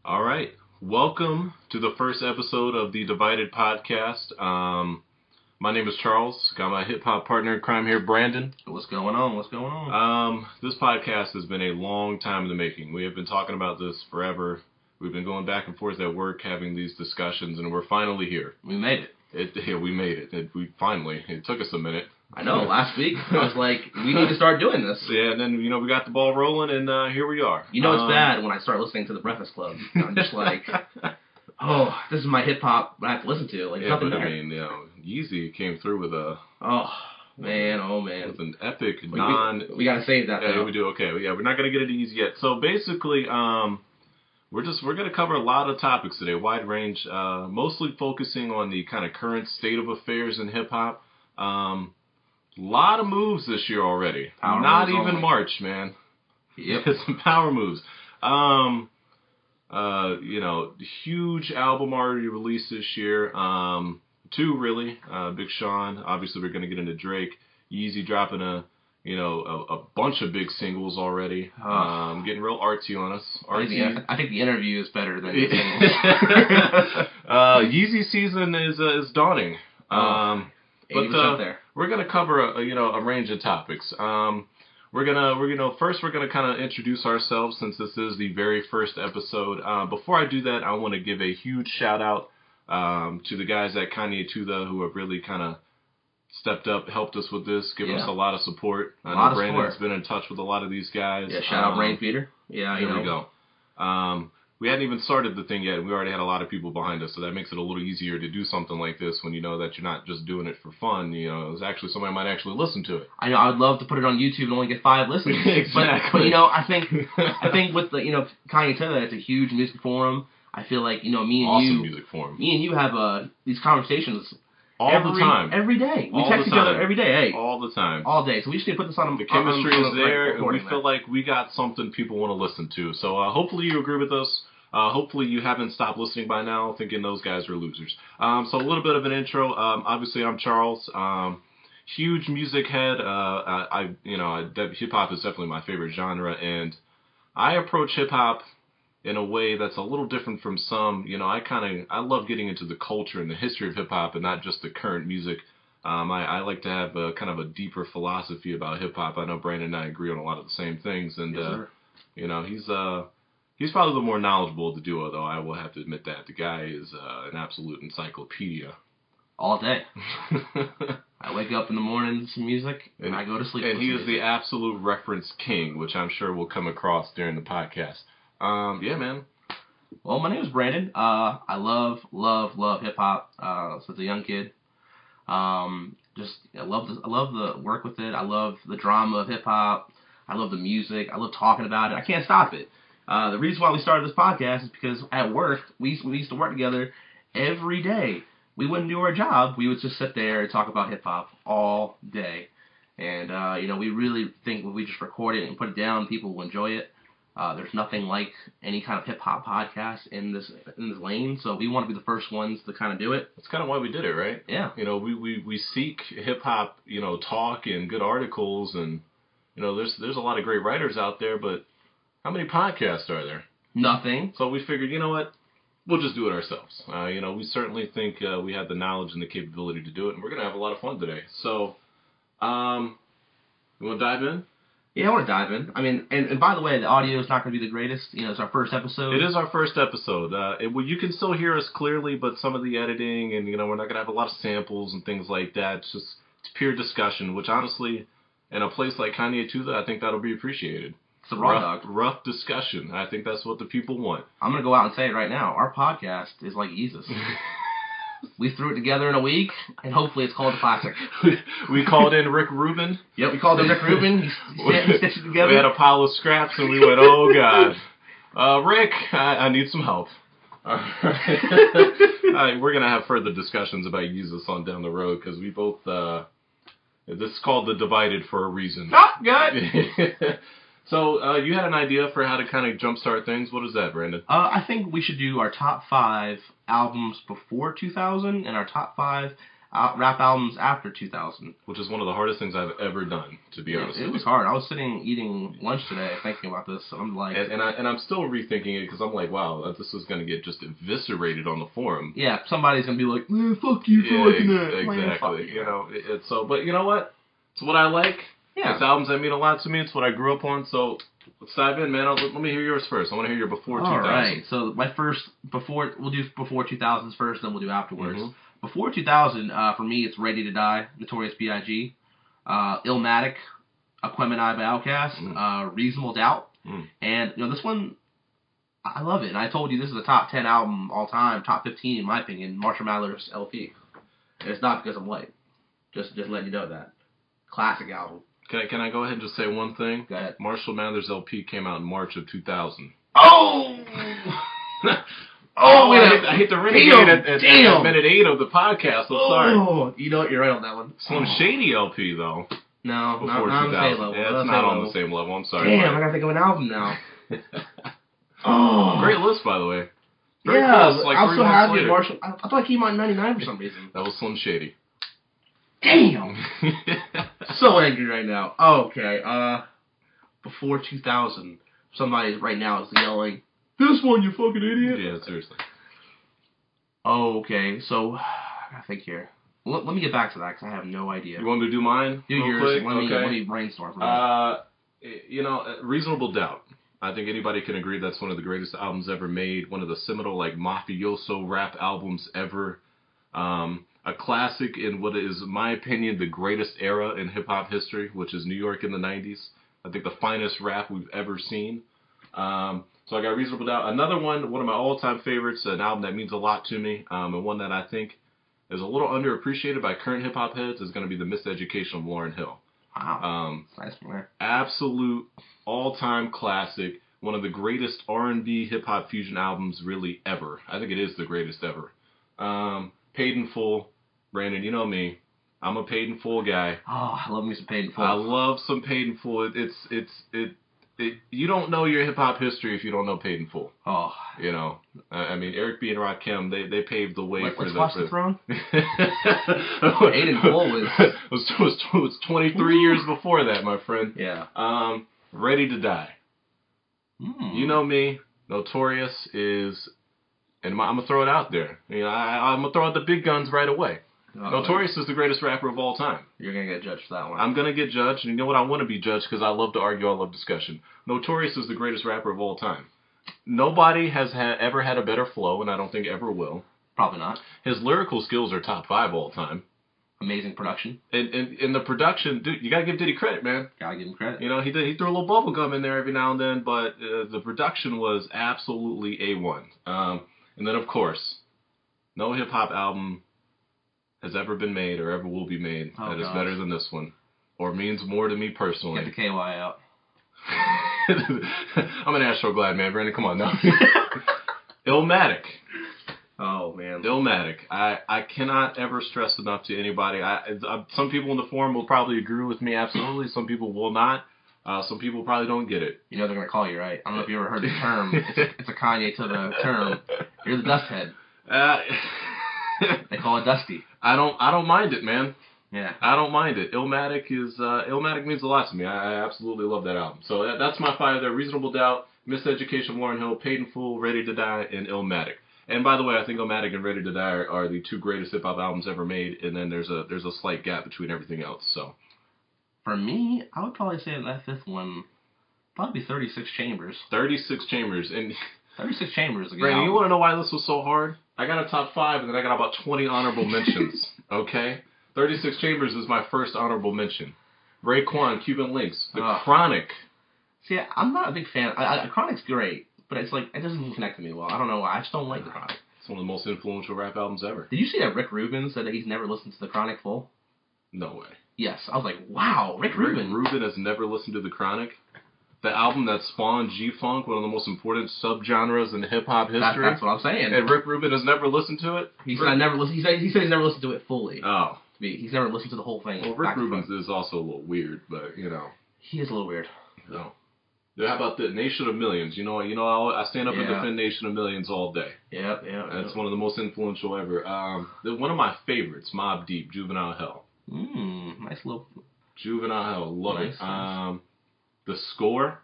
All right. Welcome to the first episode of the Divided Podcast. My name is Charles. Got my hip hop partner in crime here, Brandon. What's going on? This podcast has been a long time in the making. We have been talking about this forever. We've been going back and forth at work having these discussions, and we're finally here. We made it. We made it. It took us a minute. I know, last week I was like, we need to start doing this. Yeah, and then, we got the ball rolling, and here we are. You know it's bad when I start listening to the Breakfast Club. I'm just like, oh, this is my hip-hop I have to listen to. Like, yeah, nothing but there. I mean, Yeezy came through with a... Oh, man. With an epic We gotta save that, Yeah, though. we do. Okay, yeah, we're not going to get into Yeezy yet. So, basically, we're going to cover a lot of topics today, wide range, mostly focusing on the kind of current state of affairs in hip-hop. Lot of moves this year already. Not even only. March, man. Yep. Some power moves. Huge album already released this year. Two really. Big Sean. Obviously, we're gonna get into Drake. Yeezy dropping a bunch of big singles already. Getting real artsy on us. Artsy. I think the interview is better than the Yeezy season is dawning. 80% there. We're gonna cover a range of topics. We're gonna kind of introduce ourselves since this is the very first episode. Before I do that, I want to give a huge shout out to the guys at Kanye who have really kind of stepped up, helped us with this, given us a lot of support. I know Brandon's been in touch with a lot of these guys. Yeah, shout out Rain Peter. Yeah, there we go. We hadn't even started the thing yet, and we already had a lot of people behind us, so that makes it a little easier to do something like this when you know that you're not just doing it for fun. There's actually somebody might actually listen to it. I know. I would love to put it on YouTube and only get 5 listens. Exactly. But I think with the Kanye it's a huge music forum. I feel like me and awesome music forum. Me and you have these conversations all the time, every day. We text each other every day. Hey, all the time, all day. So we just need to put this on. The chemistry is there, and we feel like we got something people want to listen to. So hopefully you agree with us. Hopefully you haven't stopped listening by now, thinking those guys are losers. So a little bit of an intro. Obviously, I'm Charles. Huge music head. Hip hop is definitely my favorite genre, and I approach hip hop in a way that's a little different from some. I love getting into the culture and the history of hip hop, and not just the current music. I like to have a kind of a deeper philosophy about hip hop. I know Brandon and I agree on a lot of the same things, and yes, he's probably the more knowledgeable of the duo, though. I will have to admit that the guy is an absolute encyclopedia. All day. I wake up in the morning to some music, and I go to sleep. And he is the absolute reference king, which I'm sure will come across during the podcast. Yeah, man. Well, my name is Brandon. I love hip hop since a young kid. I love the work with it. I love the drama of hip hop. I love the music. I love talking about it. I can't stop it. The reason why we started this podcast is because at work we used to work together every day. We wouldn't do our job. We would just sit there and talk about hip hop all day. And we really think when we just record it and put it down, people will enjoy it. There's nothing like any kind of hip-hop podcast in this lane, so we want to be the first ones to kind of do it. That's kind of why we did it, right? Yeah. We seek hip-hop, talk and good articles, and, there's a lot of great writers out there, but how many podcasts are there? Nothing. So we figured, you know what? We'll just do it ourselves. We certainly think we have the knowledge and the capability to do it, and we're going to have a lot of fun today. So, you want to dive in? Yeah, I want to dive in. I mean, and by the way, the audio is not going to be the greatest. It's our first episode. It is our first episode. You can still hear us clearly, but some of the editing and, we're not going to have a lot of samples and things like that. It's pure discussion, which honestly, in a place like Kanye I think that'll be appreciated. It's a raw dog. Rough discussion. I think that's what the people want. I'm going to go out and say it right now. Our podcast is like Yeezus. We threw it together in a week, and hopefully it's called a classic. We called in Rick Rubin. Yep, we called in Rick Rubin. He stitched it together. We had a pile of scraps, and we went, oh, God. Rick, I need some help. We're going to have further discussions about Yeezus on down the road, because we both... this is called the Divided for a reason. Oh, God! So, you had an idea for how to kind of jumpstart things. What is that, Brandon? I think we should do our top 5 albums before 2000 and our top 5 rap albums after 2000. Which is one of the hardest things I've ever done, to be honest with you. It was hard. I was eating lunch today thinking about this, so I'm like... And I'm still rethinking it, because I'm like, wow, this is going to get just eviscerated on the forum. Yeah, somebody's going to be like, fuck you for liking that. Exactly. You know, but you know what? It's what I like. Yeah. It's albums that mean a lot to me. It's what I grew up on, so... Let's dive in, man. Let me hear yours first. I want to hear your before 2000. All right. So my first we'll do before 2000s first, then we'll do afterwards. Mm-hmm. Before 2000, for me, it's Ready to Die, Notorious B.I.G., Illmatic, Aquemini by Outkast, Reasonable Doubt, and this one, I love it. And I told you this is a top 10 album all time, top 15 in my opinion. Marshall Mathers LP. And it's not because I'm white. Just letting you know that. Classic album. Can I go ahead and just say one thing? Go ahead. Marshall Mathers LP came out in March of 2000. Oh! I hate the renegade at minute 8 of the podcast. I'm sorry. You know what? You're right on that one. Slim Shady LP, though. No, before not on the same level. Yeah, it's not on the same level. I'm sorry. Damn, I gotta think of an album now. Great list, by the way. Very close. Like I'm so happy Marshall. I thought I came out in 99 for some reason. That was Slim Shady. Damn! So angry right now. Okay, before 2000, somebody right now is yelling, "This one, you fucking idiot!" Yeah, seriously. Okay, so, I gotta think here. Let me get back to that, because I have no idea. You want me to do mine? Do yours. Let me brainstorm for that. Reasonable Doubt. I think anybody can agree that's one of the greatest albums ever made. One of the seminal, mafioso rap albums ever. A classic in what is, in my opinion, the greatest era in hip-hop history, which is New York in the 90s. I think the finest rap we've ever seen. So I got Reasonable Doubt. Another one of my all-time favorites, an album that means a lot to me, and one that I think is a little underappreciated by current hip-hop heads, is going to be The Miseducation of Lauryn Hill. Wow. Nice one. Absolute all-time classic. One of the greatest R&B hip-hop fusion albums really ever. I think it is the greatest ever. Paid in Full. Brandon, you know me. I'm a Paid in Full guy. Oh, I love me some Paid in Full. I love some Paid in Full. You don't know your hip hop history if you don't know Paid in Full. Oh, you know. I mean, Eric B and Rakim, they paved the way for let's watch the throne. Paid in Full was 23 years before that, my friend. Yeah. Ready to Die. You know me. Notorious is. And I'm going to throw it out there. I'm going to throw out the big guns right away. Notorious is the greatest rapper of all time. You're going to get judged for that one. I'm going to get judged. And you know what? I want to be judged because I love to argue. I love discussion. Notorious is the greatest rapper of all time. Nobody has ever had a better flow, and I don't think ever will. Probably not. His lyrical skills are top 5 all time. Amazing production. And the production, dude, you got to give Diddy credit, man. Got to give him credit. He threw a little bubble gum in there every now and then, but the production was absolutely A1. And then, of course, no hip-hop album has ever been made or ever will be made that is better than this one or means more to me personally. Get the KY out. I'm an Astro Glad man, Brandon. Come on now. Illmatic. Oh, man. Illmatic. I cannot ever stress enough to anybody. Some people in the forum will probably agree with me, absolutely. Some people will not. Some people probably don't get it. You know they're going to call you, right? I don't know if you ever heard the term. It's a Kanye to the term. You're the dust head. They call it Dusty. I don't mind it, man. Yeah. I don't mind it. Illmatic means a lot to me. I absolutely love that album. So that's my 5 there. Reasonable Doubt, Miseducation of Lauryn Hill, Paid in Full, Ready to Die, and Illmatic. And by the way, I think Illmatic and Ready to Die are the 2 greatest hip-hop albums ever made, and then there's a slight gap between everything else, so... For me, I would probably say that 5th one, probably 36 Chambers. 36 Chambers. And 36 Chambers is a good Brandon, album. you want to know why this was so hard? I got a top 5, and then I got about 20 honorable mentions, okay? 36 Chambers is my first honorable mention. Raekwon, Cuban Links, The Chronic. See, I'm not a big fan. Chronic's great, but it's like, it doesn't connect to me well. I don't know why. I just don't like The Chronic. It's one of the most influential rap albums ever. Did you see that Rick Rubin said that he's never listened to The Chronic full? No way. Yes. I was like, wow, Rick Rubin. Rick Rubin has never listened to The Chronic. The album that spawned G-Funk, one of the most important subgenres in hip-hop history. That's what I'm saying. And Rick Rubin has never listened to it? He said he's never listened to it fully. Oh. He's never listened to the whole thing. Well, Rick Rubin is also a little weird, but, He is a little weird. No. How about the Nation of Millions? I stand up and defend Nation of Millions all day. Yep. That's one of the most influential ever. One of my favorites, Mobb Deep, Juvenile Hell. Nice little... Juvenile Hell, love it. Nice. The Score.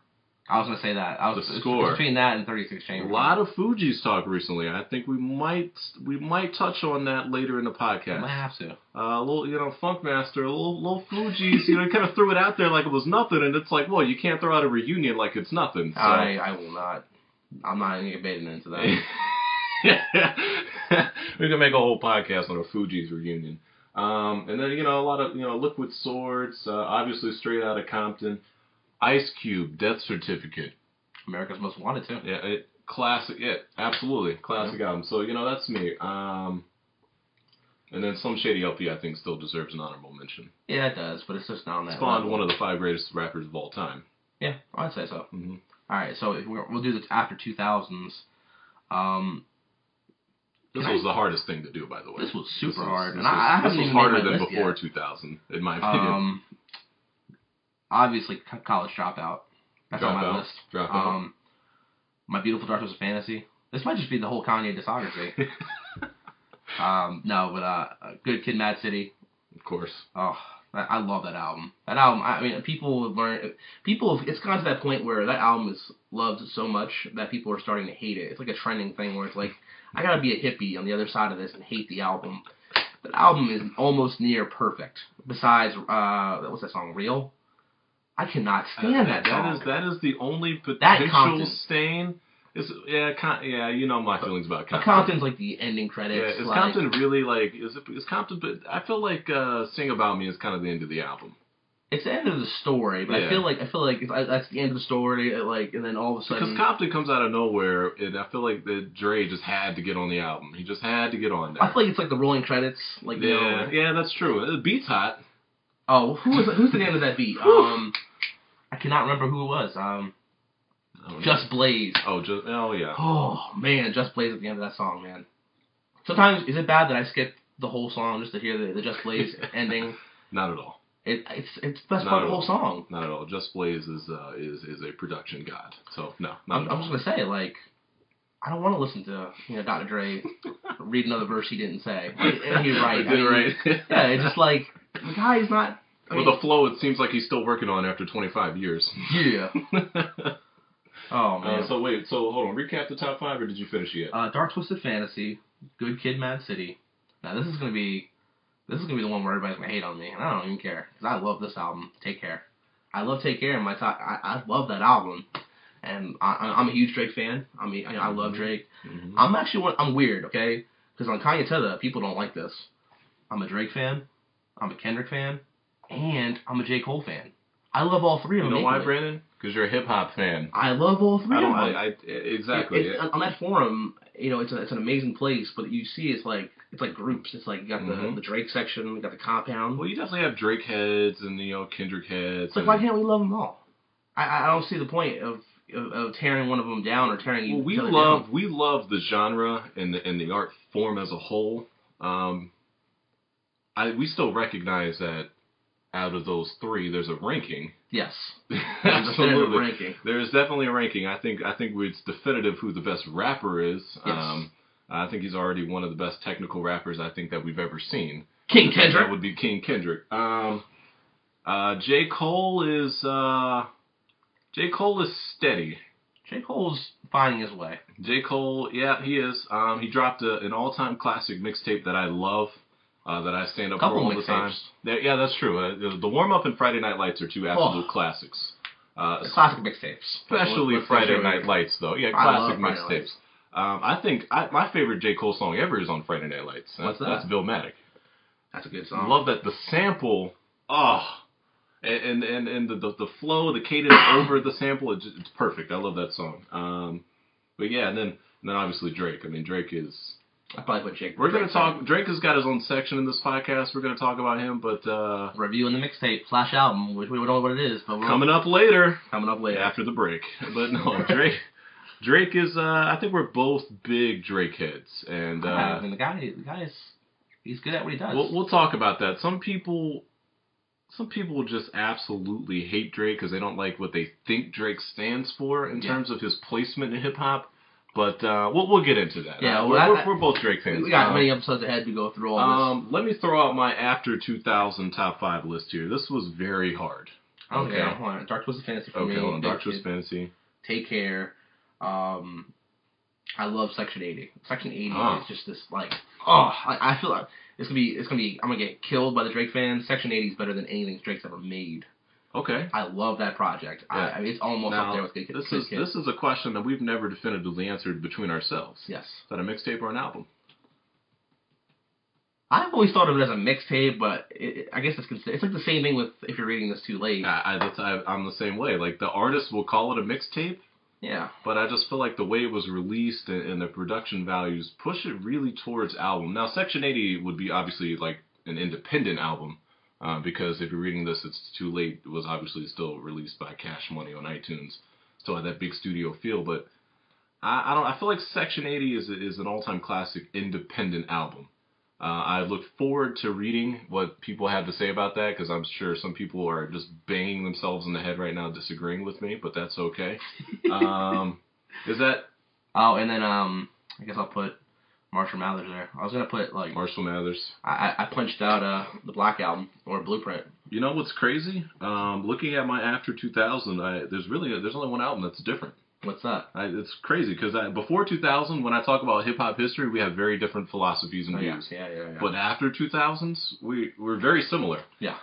I was going to say that. The Score. Between that and 36 Chambers. A lot of Fugees talk recently. I think we might touch on that later in the podcast. Might have to. A little, Funkmaster, a little Fugees. He kind of threw it out there like it was nothing, and it's like, well, you can't throw out a reunion like it's nothing. So. I will not. I'm not even getting into that. We can make a whole podcast on a Fugees reunion. And then a lot of Liquid Swords, obviously Straight Outta Compton. Ice Cube, Death Certificate. America's Most Wanted, too. Yeah, classic. Yeah, absolutely. Classic album. So, that's me. And then Slim Shady LP, I think, still deserves an honorable mention. Yeah, it does, but it's just not on that Spawned level. one of the 5 greatest rappers of all time. Yeah, I'd say so. Mm-hmm. All right, so we'll do this after 2000s. This was the hardest thing to do, by the way. This was super hard. This was harder than before 2000, in my opinion. Obviously, College Dropout. That's on my list. Dropout. My Beautiful Dark Twisted Fantasy. This might just be the whole Kanye discography. Good Kid, Mad City. Of course. Oh, I love that album. That album, I mean, it's gone to that point where that album is loved so much that people are starting to hate it. It's like a trending thing where it's like, I gotta be a hippie on the other side of this and hate the album. That album is almost near perfect. Besides, what's that song, Real? I cannot stand that song. That is the only potential stain. My feelings about Compton. Compton's like the ending credits. Yeah, is Compton really like? Is Compton? But I feel like "Sing About Me" is kind of the end of the album. It's the end of the story, but I feel like that's the end of the story. And then all of a sudden, because Compton comes out of nowhere, and I feel like that Dre just had to get on the album. He just had to get on there. I feel like it's like the rolling credits. Yeah, that's true. The beat's hot. Oh, who's the name of that beat? I cannot remember who it was. Just Blaze. Oh yeah. Oh man, Just Blaze at the end of that song, man. Sometimes is it bad that I skip the whole song just to hear the Just Blaze ending? Not at all. It's the best part of the whole song. Not at all. Just Blaze is a production god. So no. I'm just gonna say I don't want to listen to Dr. Dre read another verse he didn't say. And he's right. Right. Yeah, it's just like the guy's not. The flow, it seems like he's still working on after 25 years. Yeah. Oh man. So hold on. Recap the top 5, or did you finish yet? Dark Twisted Fantasy, Good Kid, Mad City. Now this is gonna be the one where everybody's gonna hate on me, and I don't even care because I love this album. Take Care. I love Take Care in my top. I love that album, and I'm a huge Drake fan. I love Drake. Mm-hmm. I'm weird, okay? Because on Kanye Tether, people don't like this. I'm a Drake fan. I'm a Kendrick fan. And I'm a J. Cole fan. I love all three of them. You know why, Brandon? Because you're a hip-hop fan. I love all three of them. Exactly. On that forum, it's an amazing place, but you see it's like groups. It's like you got the Drake section, you got the Compound. Well, you definitely have Drake heads and, Kendrick heads. It's like, why can't we love them all? I don't see the point of tearing one of them down or tearing each other down. We love the genre and the art form as a whole. We still recognize that out of those 3, there's a ranking. Yes. Absolutely. A ranking. There is definitely a ranking. I think it's definitive who the best rapper is. Yes. I think he's already one of the best technical rappers I think that we've ever seen. King Kendrick. That would be King Kendrick. J. Cole is steady. J. Cole's finding his way. J. Cole, yeah, he is. He dropped an all-time classic mixtape that I love. That I stand up for all the time. Yeah, that's true. The warm-up and Friday Night Lights are 2 absolute classics. Classic mixtapes. Especially Friday Night Lights, though. Yeah, classic mixtapes. I think my favorite J. Cole song ever is on Friday Night Lights. What's that? That's Billmatic. That's a good song. Love that. The sample, and the flow, the cadence over the sample, it's perfect. I love that song. But yeah, and then obviously Drake. I mean, Drake is... I probably put Jake. We're going to talk... Drake has got his own section in this podcast. We're going to talk about him, but... reviewing the mixtape / album, which we don't know what it is, but Coming up later. After the break. But no, Drake is... I think we're both big Drake heads. And the guy is... He's good at what he does. We'll talk about that. Some people some people just absolutely hate Drake because they don't like what they think Drake stands for in terms of his placement in hip hop. But we'll get into that. Yeah, we're both Drake fans. We got many episodes ahead to go through all this. Let me throw out my after 2000 top 5 list here. This was very hard. Okay, hold on. Dark Twisted Fantasy for me. Okay, hold on. Dark Twisted Fantasy. Take Care. I love Section 80. Section 80 is just this I feel like it's gonna be. I'm gonna get killed by the Drake fans. Section 80 is better than anything Drake's ever made. Okay. I love that project. Yeah. I mean, it's almost up there with Good Kid. This is a question that we've never definitively answered between ourselves. Yes. Is that a mixtape or an album? I've always thought of it as a mixtape, but I guess it's like the same thing with If You're Reading This Too Late. I'm the same way. Like, the artist will call it a mixtape. Yeah. But I just feel like the way it was released and the production values push it really towards album. Now, Section 80 would be obviously like an independent album. Because If You're Reading This, It's Too Late was obviously still released by Cash Money on iTunes. Still had that big studio feel, but I feel like Section 80 is an all-time classic independent album. I look forward to reading what people have to say about that, because I'm sure some people are just banging themselves in the head right now disagreeing with me, but that's okay. Is that... Oh, and then I guess I'll put Marshall Mathers there. I was going to put, like... Marshall Mathers. I punched out the Black Album, or Blueprint. You know what's crazy? Looking at my after 2000, there's only one album that's different. What's that? It's crazy, because before 2000, when I talk about hip-hop history, we have very different philosophies and views. Yeah. But after 2000s, we're very similar. Yeah.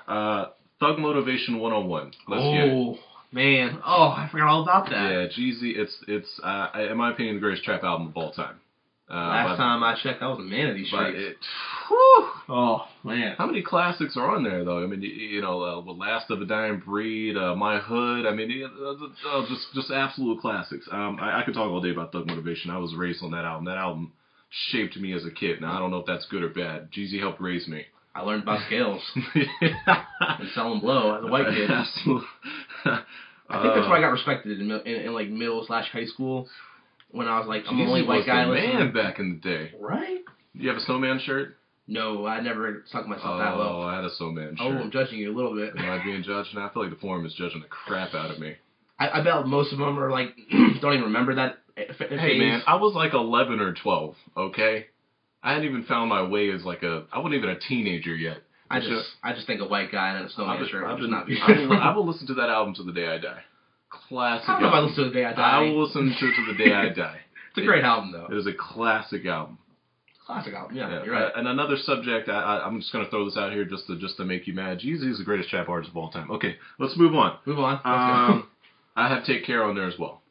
Thug Motivation 101. Let's get it. Man. Oh, I forgot all about that. Yeah, Yeezy, it's in my opinion, the greatest trap album of all time. Last time I checked, I was a man of these streets. Oh, man. How many classics are on there, though? I mean, Last of a Dying Breed, My Hood. I mean, just absolute classics. I could talk all day about Thug Motivation. I was raised on that album. That album shaped me as a kid. Now, I don't know if that's good or bad. Jeezy helped raise me. I learned about scales. And selling blow as a white kid. Absolutely. I think that's why I got respected in like middle/high school. When I was like, I'm the only white guy listening. Man back in the day. Right? You have a Snowman shirt? No, I never sunk myself that low. Oh, I had a Snowman shirt. Oh, I'm judging you a little bit. Am I being judged now? I feel like the forum is judging the crap out of me. I bet most of them are like, don't even remember that phase. Hey, man, I was like 11 or 12, okay? I hadn't even found my way as like I wasn't even a teenager yet. I just think a white guy in a Snowman shirt. I will listen to that album to the day I die. Classic album. I don't know if I listen to the day I die. I will listen to it to the day I die. It's a great album, though. It is a classic album. Classic album, yeah. You're right. And another subject, I'm just going to throw this out here just to make you mad. Jeezy is the greatest trap artist of all time. Okay, let's move on. I have Take Care on there as well.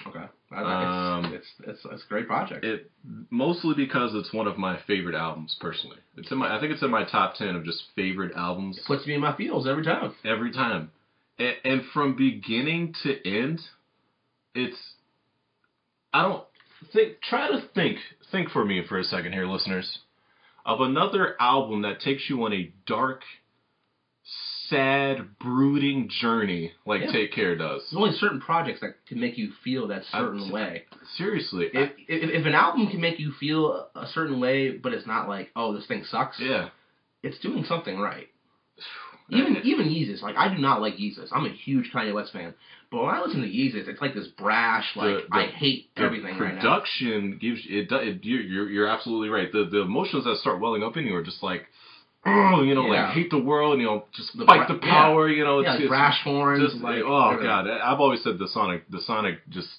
Okay. It's a great project. Mostly because it's one of my favorite albums, personally. I think it's in my top 10 of just favorite albums. It puts me in my feels every time. Every time. And from beginning to end, try to think for me for a second here, listeners, of another album that takes you on a dark, sad, brooding journey like Take Care does. There's only certain projects that can make you feel that certain way. Seriously. If an album can make you feel a certain way, but it's not like, oh, this thing sucks, it's doing something right. Even Yeezus, like, I do not like Yeezus. I'm a huge Kanye West fan. But when I listen to Yeezus, it's like this brash, like, I hate everything right now. Production gives you're absolutely right. The emotions that start welling up in you are just like, like hate the world, just fight the power, it's brash horns. Just, God. I've always said the sonic just,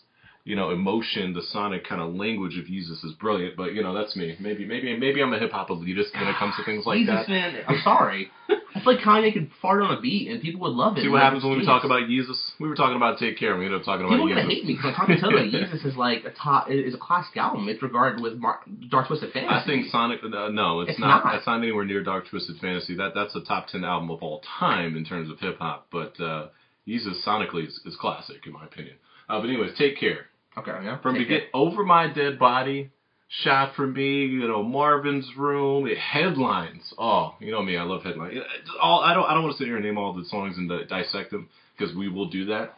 emotion, the sonic kind of language of Yeezus is brilliant, but, that's me. Maybe I'm a hip-hop elitist when it comes to things like that. Yeezus, man, I'm sorry. I feel like Kanye could fart on a beat and people would love it. See what happens when we talk about Yeezus? We were talking about Take Care and we ended up talking about Yeezus. People are going to hate me because I'm trying to tell you Yeezus is like is a classic album. It's regarded with Dark Twisted Fantasy. I think Sonic, no, it's not. It's not anywhere near Dark Twisted Fantasy. That's a top 10 album of all time in terms of hip-hop, but Yeezus sonically is classic in my opinion. But anyways, Take Care. Okay, yeah. From Over My Dead Body, Shot for Me, Marvin's Room, headlines. Oh, you know me, I love headlines. I don't want to sit here and name all the songs and dissect them because we will do that.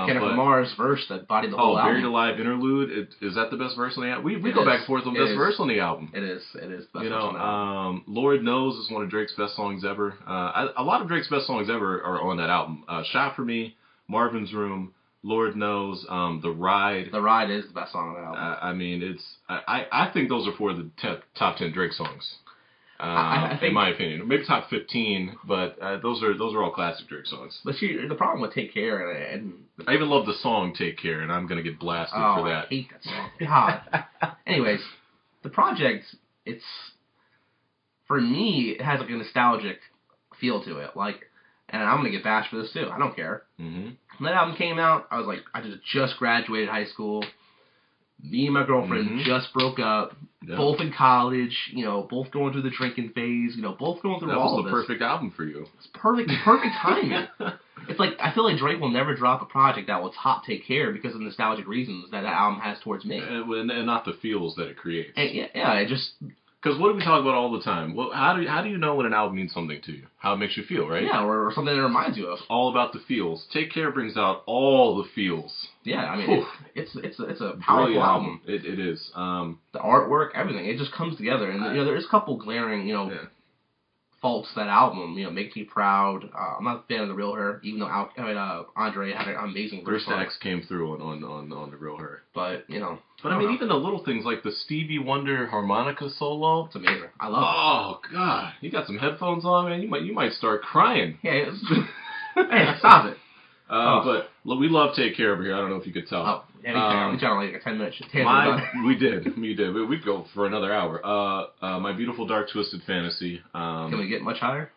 Kendrick Lamar's verse that bodied the whole album. Buried Alive interlude. Is that the best verse on the album? We go back and forth on the best verse on the album. It is. It is the best verse on the album. Lord Knows is one of Drake's best songs ever. A lot of Drake's best songs ever are on that album. Shot For Me, Marvin's Room, Lord Knows, The Ride. The Ride is the best song on the album. I mean, I think those are 4 of the top 10 Drake songs. I think, in my opinion, maybe top 15, but those are all classic Drake songs. But the problem with Take Care, and I even love the song Take Care, and I'm gonna get blasted for that. I hate that song. God. Anyways, the project, for me, it has like a nostalgic feel to it. Like, and I'm gonna get bashed for this too. I don't care. Mm-hmm. When that album came out, I was like, I just graduated high school. Me and my girlfriend just broke up, both in college, both going through the drinking phase, both going through all of this. That was the perfect album for you. It's perfect timing. It's like, I feel like Drake will never drop a project that will top Take Care because of nostalgic reasons that album has towards me. And not the feels that it creates. And it just... Because what do we talk about all the time? Well, how do you know when an album means something to you? How it makes you feel, right? Yeah, or something that reminds you of. It's all about the feels. Take Care brings out all the feels. Yeah, I mean, it's a powerful album. It is. The artwork, everything, it just comes together. And there's a couple glaring, faults to that album. Make Me Proud. I'm not a fan of The Real Her, even though Andre had an amazing verse. Stacks came through on The Real Her. But But I mean, even the little things like the Stevie Wonder harmonica solo. It's amazing. I love it. Oh God, you got some headphones on, man. You might start crying. Yeah, hey, stop it. But look, we love Take Care over here. I don't know if you could tell. Oh, yeah, we got like a 10-minute we did. We'd go for another hour. My Beautiful Dark Twisted Fantasy. Can we get much higher?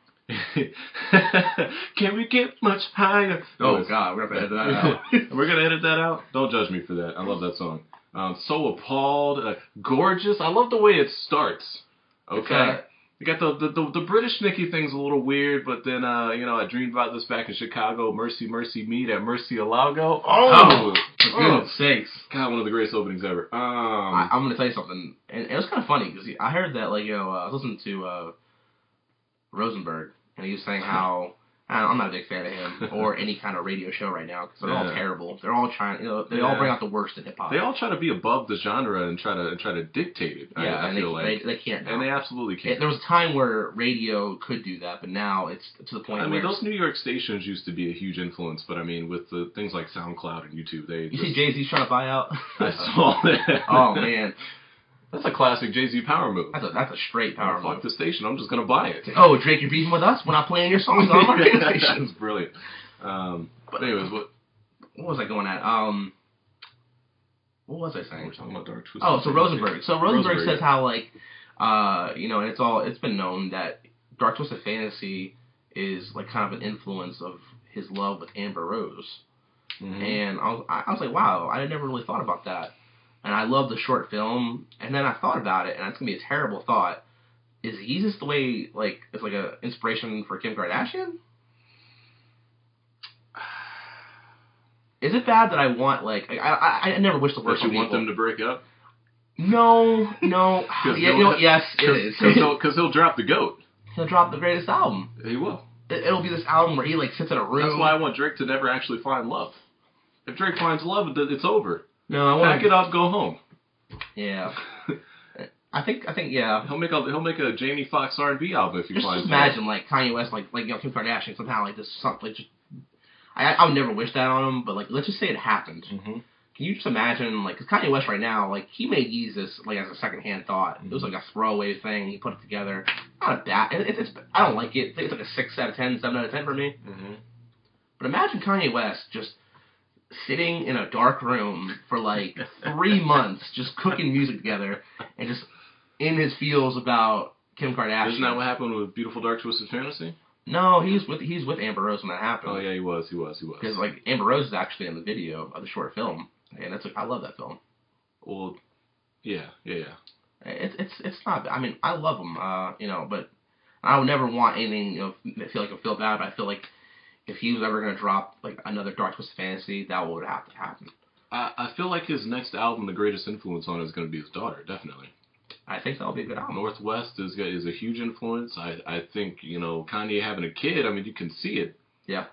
Can we get much higher? Oh God, we're gonna edit that out. We're gonna edit that out. Don't judge me for that. I love that song. So Appalled, Gorgeous. I love the way it starts. Okay. You got the British Nicki thing's a little weird, but then I dreamed about this back in Chicago. Mercy, Mercy Me, that Murcielago. Oh, for goodness sakes! God, one of the greatest openings ever. I'm gonna tell you something, and it was kind of funny because I heard that I was listening to Rosenberg, and he was saying how I'm not a big fan of him or any kind of radio show right now because they're all terrible. They're all trying, they all bring out the worst in hip hop. They all try to be above the genre and try to dictate it. Yeah, I feel like they can't now. And they absolutely can't. There was a time where radio could do that, but now it's to the point. I mean, those New York stations used to be a huge influence, but I mean, with the things like SoundCloud and YouTube, see Jay-Z's trying to buy out. I saw that. Oh man. That's a classic Jay-Z power move. That's a straight power move. Fuck the station, I'm just going to buy it. Oh, Drake, you're beefing with us? We're not playing your songs on our radio station. That's brilliant. But anyways, what was I going at? What was I saying? We're talking about Dark Twisted. Oh, so Rosenberg. So Rosenberg says how, and it's been known that Dark Twisted Fantasy is, like, kind of an influence of his love with Amber Rose. Mm-hmm. And I was like, wow, I never really thought about that. And I love the short film, and then I thought about it, and it's going to be a terrible thought. Is Yeezus the way, like, it's like an inspiration for Kim Kardashian? Is it bad that I want, like, I never wish the worst on people. You want them to break up? No. Yes, it is. Because he'll drop the GOAT. He'll drop the greatest album. He will. It'll be this album where he, like, sits in a room. That's why I want Drake to never actually find love. If Drake finds love, it's over. No, I want pack it up, go home. Yeah, I think yeah. He'll make a Jamie Foxx R&B album if he finds. Just imagine like Kanye West, like Kim Kardashian somehow like this something like just. I would never wish that on him, but like let's just say it happened. Mm-hmm. Can you just imagine like 'cause Kanye West right now like he made Yeezus like as a secondhand thought. Mm-hmm. It was like a throwaway thing. He put it together. Not a bad. It's I don't like it. It's like a 6 out of 10, 7 out of 10 for me. Mm-hmm. But imagine Kanye West just sitting in a dark room for like 3 months, just cooking music together, and just in his feels about Kim Kardashian. Isn't that what happened with Beautiful Dark Twisted Fantasy? No, he's with Amber Rose when that happened. Oh yeah, he was. Because like Amber Rose is actually in the video of the short film, and I love that film. Well, yeah. It's not. I mean, I love him, but I would never want anything that feel bad. But I feel like if he was ever going to drop like another Dark Twisted Fantasy, that would have to happen. I feel like his next album, the greatest influence on it is going to be his daughter, definitely. I think that'll be a good album. Northwest is a huge influence. I think Kanye having a kid. I mean, you can see it. Yeah.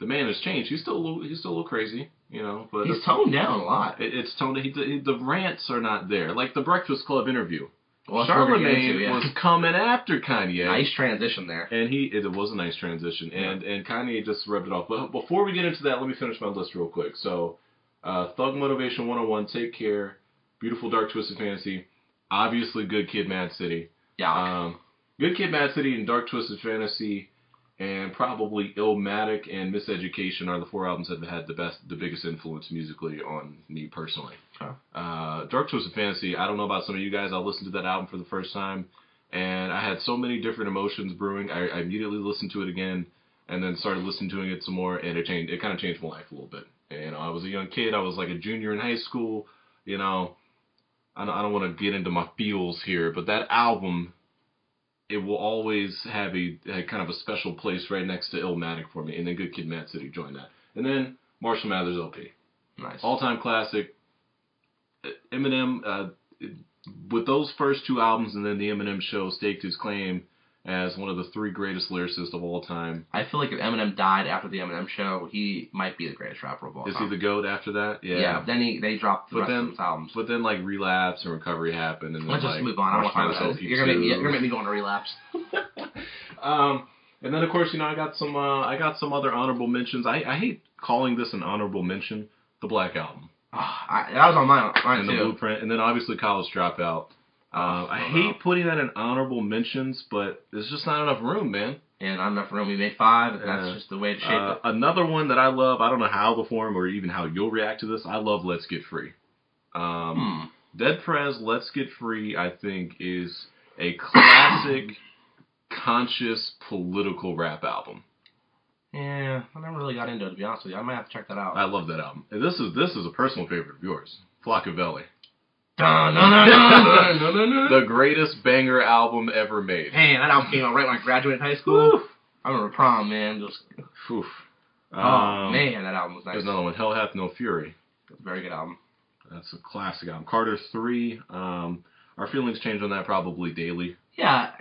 The man has changed. He's still a little crazy. you know. But he's toned down a lot. It's toned. The rants are not there. Like the Breakfast Club interview. Well, Charlemagne was coming after Kanye. Nice transition there. And it was a nice transition. And Kanye just rubbed it off. But before we get into that, let me finish my list real quick. So, Thug Motivation 101, Take Care, Beautiful Dark Twisted Fantasy, obviously Good Kid, Mad City. Yeah. Good Kid, Mad City, and Dark Twisted Fantasy, and probably Illmatic and Miseducation are the 4 albums that have had the biggest influence musically on me personally. Okay. Dark Twisted Fantasy, I don't know about some of you guys. I listened to that album for the first time, and I had so many different emotions brewing. I immediately listened to it again, and then started listening to it some more, and it kind of changed my life a little bit. And, I was a young kid. I was like a junior in high school. I don't want to get into my feels here, but that album, it will always have a kind of a special place right next to Illmatic for me. And then Good Kid, Mad City joined that. And then Marshall Mathers LP. Nice. All-time classic. Eminem, with those first 2 albums and then the Eminem Show, staked his claim as one of the 3 greatest lyricists of all time. I feel like if Eminem died after the Eminem Show, he might be the greatest rapper of all time. Is he the GOAT after that? Yeah. Yeah, then they dropped the rest of his albums. But then, like, Relapse and Recovery happened. And Let's then, just move on. I don't want to talk about that. You're gonna make me go on a Relapse. And then, of course, I got some other honorable mentions. I hate calling this an honorable mention. The Black Album. That was on mine and too. The Blueprint, and then obviously College Dropout. I hate putting that in honorable mentions, but there's just not enough room, man. Yeah, not enough room. We made 5, and that's just the way to shape it. Another one that I love, I don't know how the form or even how you'll react to this, I love Let's Get Free. Dead Prez, Let's Get Free, I think, is a classic, conscious, political rap album. Yeah, I never really got into it, to be honest with you. I might have to check that out. I love that album. And this is a personal favorite of yours, Flockavelli. The greatest banger album ever made. Man, that album came out right when I graduated high school. Oof. I remember prom, man. Oof. Man, that album was nice. There's another one, Hell Hath No Fury. That's a very good album. That's a classic album. Carter 3. Our feelings change on that probably daily. Yeah.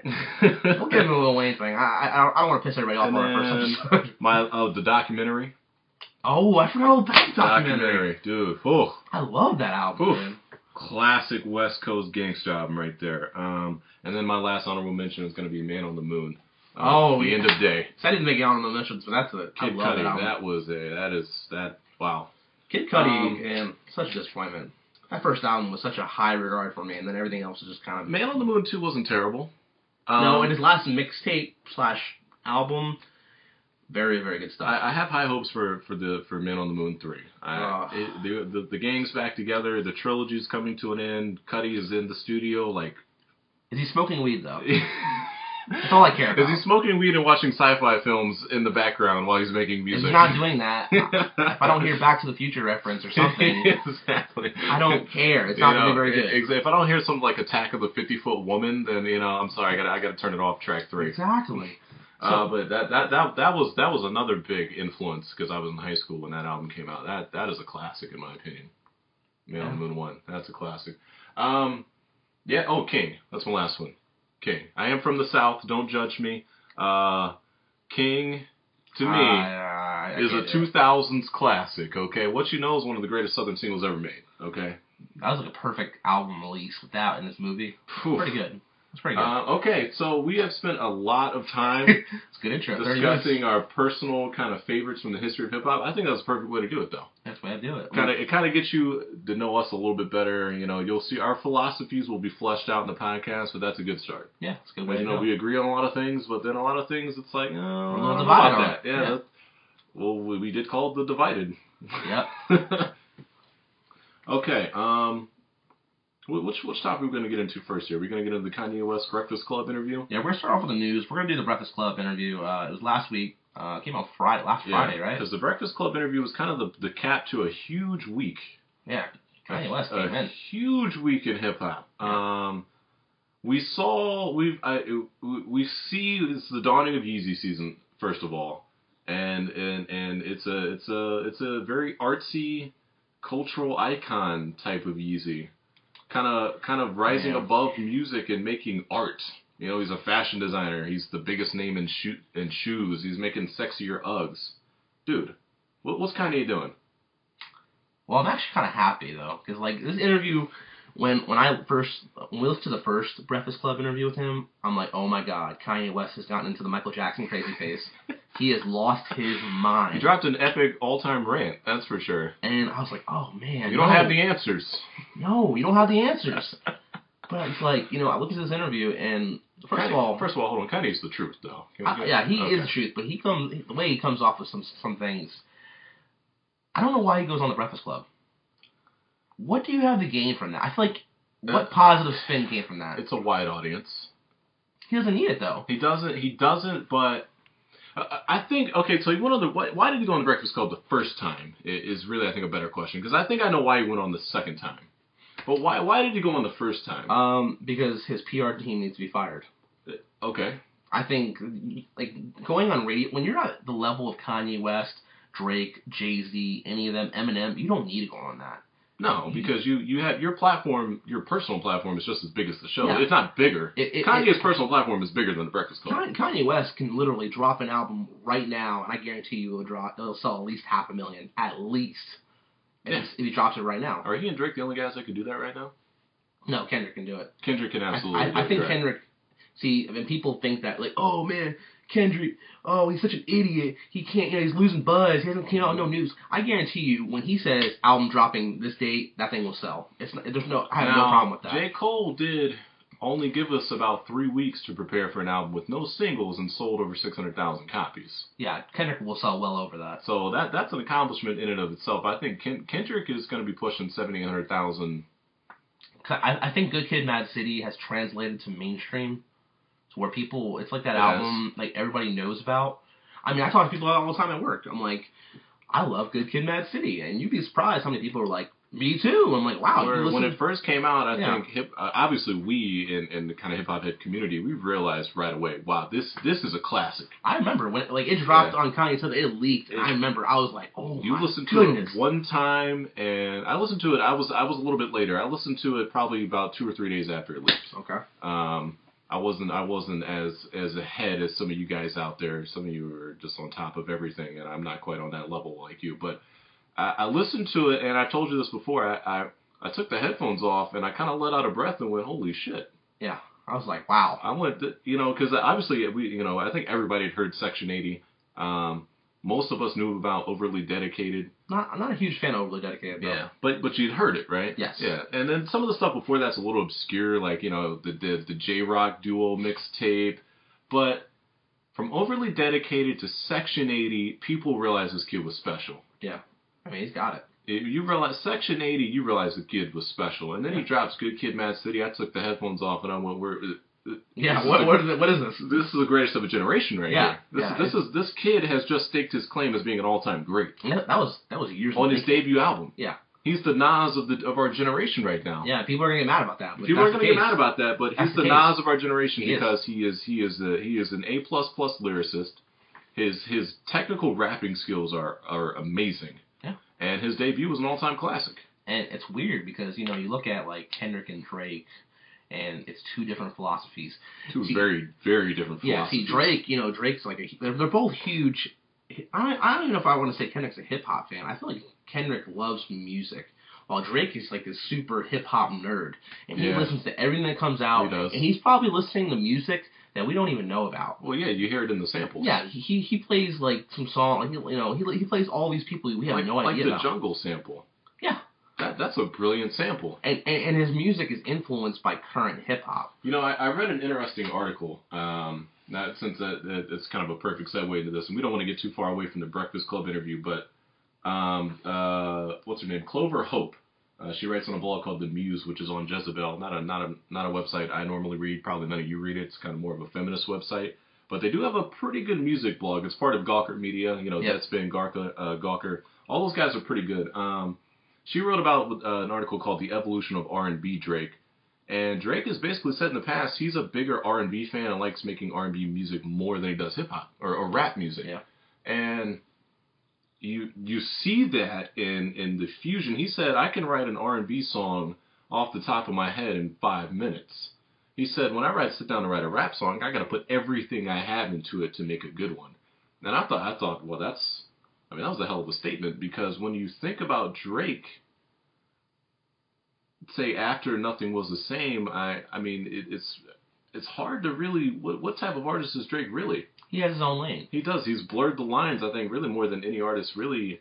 We'll get into the Lil Wayne thing. I don't want to piss everybody off on our first episode. The documentary. Oh, I forgot all about the documentary. Dude. Oh. I love that album, man. Classic West Coast gangsta album right there. And then my last honorable mention is going to be Man on the Moon. The End of Day. So I didn't make honorable mentions, but that's a Kid Cudi. Wow. Kid Cudi, and such a disappointment. That first album was such a high regard for me, and then everything else was just kind of... Man on the Moon 2 wasn't terrible. No, and his last mixtape / album, very, very good stuff. I have high hopes for Man on the Moon 3. The gang's back together. The trilogy's coming to an end. Cudi is in the studio. Like, is he smoking weed though? That's all I care about. Is he smoking weed and watching sci-fi films in the background while he's making music? If he's not doing that, if I don't hear Back to the Future reference or something, exactly. I don't care. It's not going to be very good. If I don't hear something like Attack of the 50-Foot Woman, then I'm sorry. I got to turn it off. Track 3. Exactly. But that was another big influence because I was in high school when that album came out. That is a classic in my opinion. Man on the Moon 1. That's a classic. King. That's my last one. King. I am from the South. Don't judge me. King, to me, is a 2000s classic. Okay, What You Know is one of the greatest Southern singles ever made. Okay. That was like a perfect album release with that in this movie. Pretty good. It's pretty good. Okay, so we have spent a lot of time it's a good intro. discussing our personal kind of favorites from the history of hip-hop. I think that's a perfect way to do it, though. That's the way to do it. It kind of gets you to know us a little bit better. You'll see our philosophies will be fleshed out in the podcast, but that's a good start. Yeah, it's a good way to go. We agree on a lot of things, but then a lot of things, it's like, we're a little divided on that. Yeah. Well, we did call it the divided. Yep. Okay, which topic are we going to get into first here? Are we going to get into the Kanye West Breakfast Club interview? Yeah, we're going to start off with the news. We're going to do the Breakfast Club interview. It was last week. It came out Friday, Friday, right? Because the Breakfast Club interview was kind of the cap to a huge week. Yeah, Kanye West came in. A huge week in hip-hop. Yeah. We see it's the dawning of Yeezy season, first of all. And it's a very artsy, cultural icon type of Yeezy. Kind of rising above music and making art. He's a fashion designer. He's the biggest name in shoes. He's making sexier Uggs. Dude, what's Kanye doing? Well, I'm actually kind of happy though, because like this interview, when we listened to the first Breakfast Club interview with him, I'm like, oh my God, Kanye West has gotten into the Michael Jackson crazy phase. He has lost his mind. He dropped an epic all-time rant, that's for sure. And I was like, oh man, you don't have the answers. No, you don't have the answers. But it's like, I looked at this interview and first of all, hold on, Kanye's the truth though. Yeah, he is the truth, but the way he comes off with some things. I don't know why he goes on the Breakfast Club. What do you have to gain from that? I feel like what positive spin came from that? It's a wide audience. He doesn't need it though. He doesn't. But I think so. He went on why did he go on the Breakfast Club the first time? Is really I think a better question because I think I know why he went on the second time. But why did he go on the first time? Because his PR team needs to be fired. Okay. I think like going on radio when you're at the level of Kanye West, Drake, Jay-Z, any of them, Eminem, you don't need to go on that. No, because you have your platform, your personal platform is just as big as the show. Yeah. It's not bigger. Kanye's personal platform is bigger than the Breakfast Club. Kanye West can literally drop an album right now, and I guarantee you it'll sell at least 500,000, at least. If he drops it right now. Are he and Drake the only guys that can do that right now? No, Kendrick can do it. Kendrick can absolutely do it. I think Kendrick, see, when people think that, like, oh man, Kendrick, oh, he's such an idiot. He can't, he's losing buzz. He hasn't came out no news. I guarantee you, when he says album dropping this date, that thing will sell. I have no problem with that. J. Cole did only give us about 3 weeks to prepare for an album with no singles and sold over 600,000 copies. Yeah, Kendrick will sell well over that. So that's an accomplishment in and of itself. I think Kendrick is going to be pushing 700,000. I think Good Kid, Mad City has translated to mainstream. So where people, it's like that album like everybody knows about. I mean, I talk to people all the time at work. I'm like, I love Good Kid, Mad City, and you'd be surprised how many people are like, me too. I'm like, wow. When it first came out, I think obviously we in the kind of hip hop head community, we realized right away, wow, this is a classic. I remember when it dropped on Kanye, so it leaked, and I remember I was like, oh you my listened goodness. to it one time, and I listened to it. I was a little bit later. I listened to it probably about 2 or 3 days after it leaked. Okay. I wasn't as ahead as some of you guys out there. Some of you are just on top of everything, and I'm not quite on that level like you. But I listened to it, and I told you this before. I took the headphones off, and I kind of let out a breath and went, "Holy shit!" Yeah, I was like, "Wow!" I went, because obviously I think everybody had heard Section 80. Most of us knew about Overly Dedicated. I'm not a huge fan of Overly Dedicated, though. Yeah, but you'd heard it, right? Yes. Yeah, and then some of the stuff before that's a little obscure, like the J-Rock duo mixtape. But from Overly Dedicated to Section 80, people realized this kid was special. Yeah, I mean he's got it. You realize Section 80, you realize the kid was special, and then he drops Good Kid, Mad City. I took the headphones off and I went, "Where?" Yeah, what is this? This is the greatest of a generation right here. This kid has just staked his claim as being an all-time great. Yeah, that was years on his debut album. Yeah. He's the Nas of our generation right now. Yeah, people are gonna get mad about that. People are gonna get mad about that, but he's the Nas of our generation because he is an A++ lyricist. His technical rapping skills are amazing. Yeah. And his debut was an all-time classic. And it's weird because you look at like Kendrick and Drake. And it's two different philosophies. Two very, very different philosophies. Yeah, see, Drake, Drake's like they're both huge. I don't even know if I want to say Kendrick's a hip hop fan. I feel like Kendrick loves music, while Drake is like this super hip hop nerd, and he listens to everything that comes out. He does. And he's probably listening to music that we don't even know about. Well, yeah, you hear it in the samples. Yeah, he plays like some song, like he plays all these people we have no idea about. Like the Jungle sample. Yeah. That's a brilliant sample. And his music is influenced by current hip-hop. I read an interesting article, since it's kind of a perfect segue into this, and we don't want to get too far away from the Breakfast Club interview, but what's her name? Clover Hope. She writes on a blog called The Muse, which is on Jezebel, not a website I normally read. Probably none of you read it. It's kind of more of a feminist website. But they do have a pretty good music blog. It's part of Gawker Media, Deadspin, Gawker. All those guys are pretty good. She wrote about an article called The Evolution of R&B Drake. And Drake has basically said in the past he's a bigger R&B fan and likes making R&B music more than he does hip-hop or rap music. Yeah. And you see that in the fusion. He said, I can write an R&B song off the top of my head in 5 minutes. He said, whenever I sit down to write a rap song, I got to put everything I have into it to make a good one. And I thought, well, I mean, that was a hell of a statement because when you think about Drake, say after Nothing Was the Same, I mean, it's hard to really, what type of artist is Drake really? He has his own lane. He does. He's blurred the lines, I think, really more than any artist really.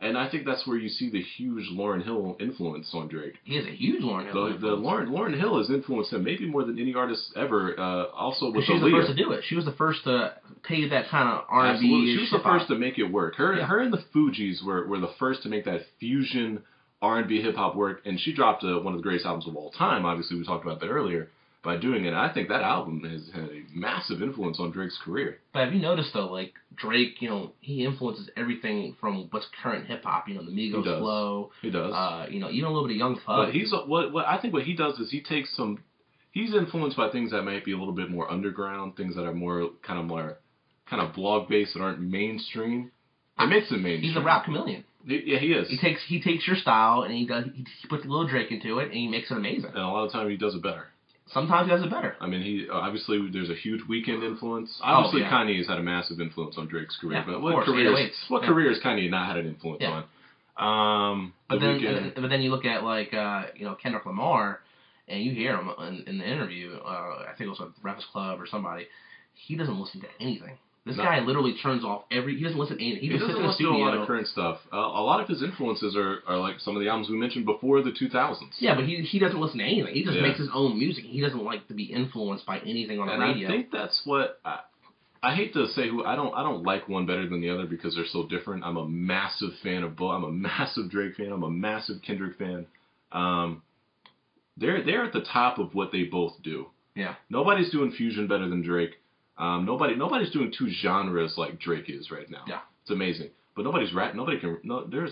And I think that's where you see the huge Lauryn Hill influence on Drake. He has a huge Lauryn Hill influence. Lauryn Hill has influenced him maybe more than any artist ever. Also with she was the first to do it. She was the first to pay that kind of R&B. Absolutely. She was the first to make it work. Her and the Fugees were the first to make that fusion R&B hip hop work. And she dropped one of the greatest albums of all time. Obviously, we talked about that earlier. By doing it, I think that album has had a massive influence on Drake's career. But have you noticed though, like Drake, he influences everything from what's current hip hop. The Migos flow. He does. Even a little bit of Young Thug. But he's what I think what he does is he takes some. He's influenced by things that might be a little bit more underground, things that are more kind of blog based that aren't mainstream. It makes it mainstream. He's a rap chameleon. Yeah, he is. He takes your style and he puts a little Drake into it and he makes it amazing. And a lot of times he does it better. Sometimes he does it better. I mean, he obviously there's a huge Weeknd influence. Obviously, Kanye has had a massive influence on Drake's career. Yeah, but what career has Kanye not had an influence on? But then you look at like Kendrick Lamar, and you hear him in the interview. I think it was at the Breakfast Club or somebody. He doesn't listen to anything. This guy literally turns off he doesn't listen to anything. He just sits in the studio. To a lot of current stuff. A lot of his influences are like some of the albums we mentioned before the 2000s. Yeah, but he doesn't listen to anything. He just makes his own music. He doesn't like to be influenced by anything on the radio. I think that's what I hate to say. I don't like one better than the other because they're so different. I'm a massive fan of both. I'm a massive Drake fan. I'm a massive Kendrick fan. They're at the top of what they both do. Yeah. Nobody's doing fusion better than Drake. Nobody's doing two genres like Drake is right now. Yeah. It's amazing. But there's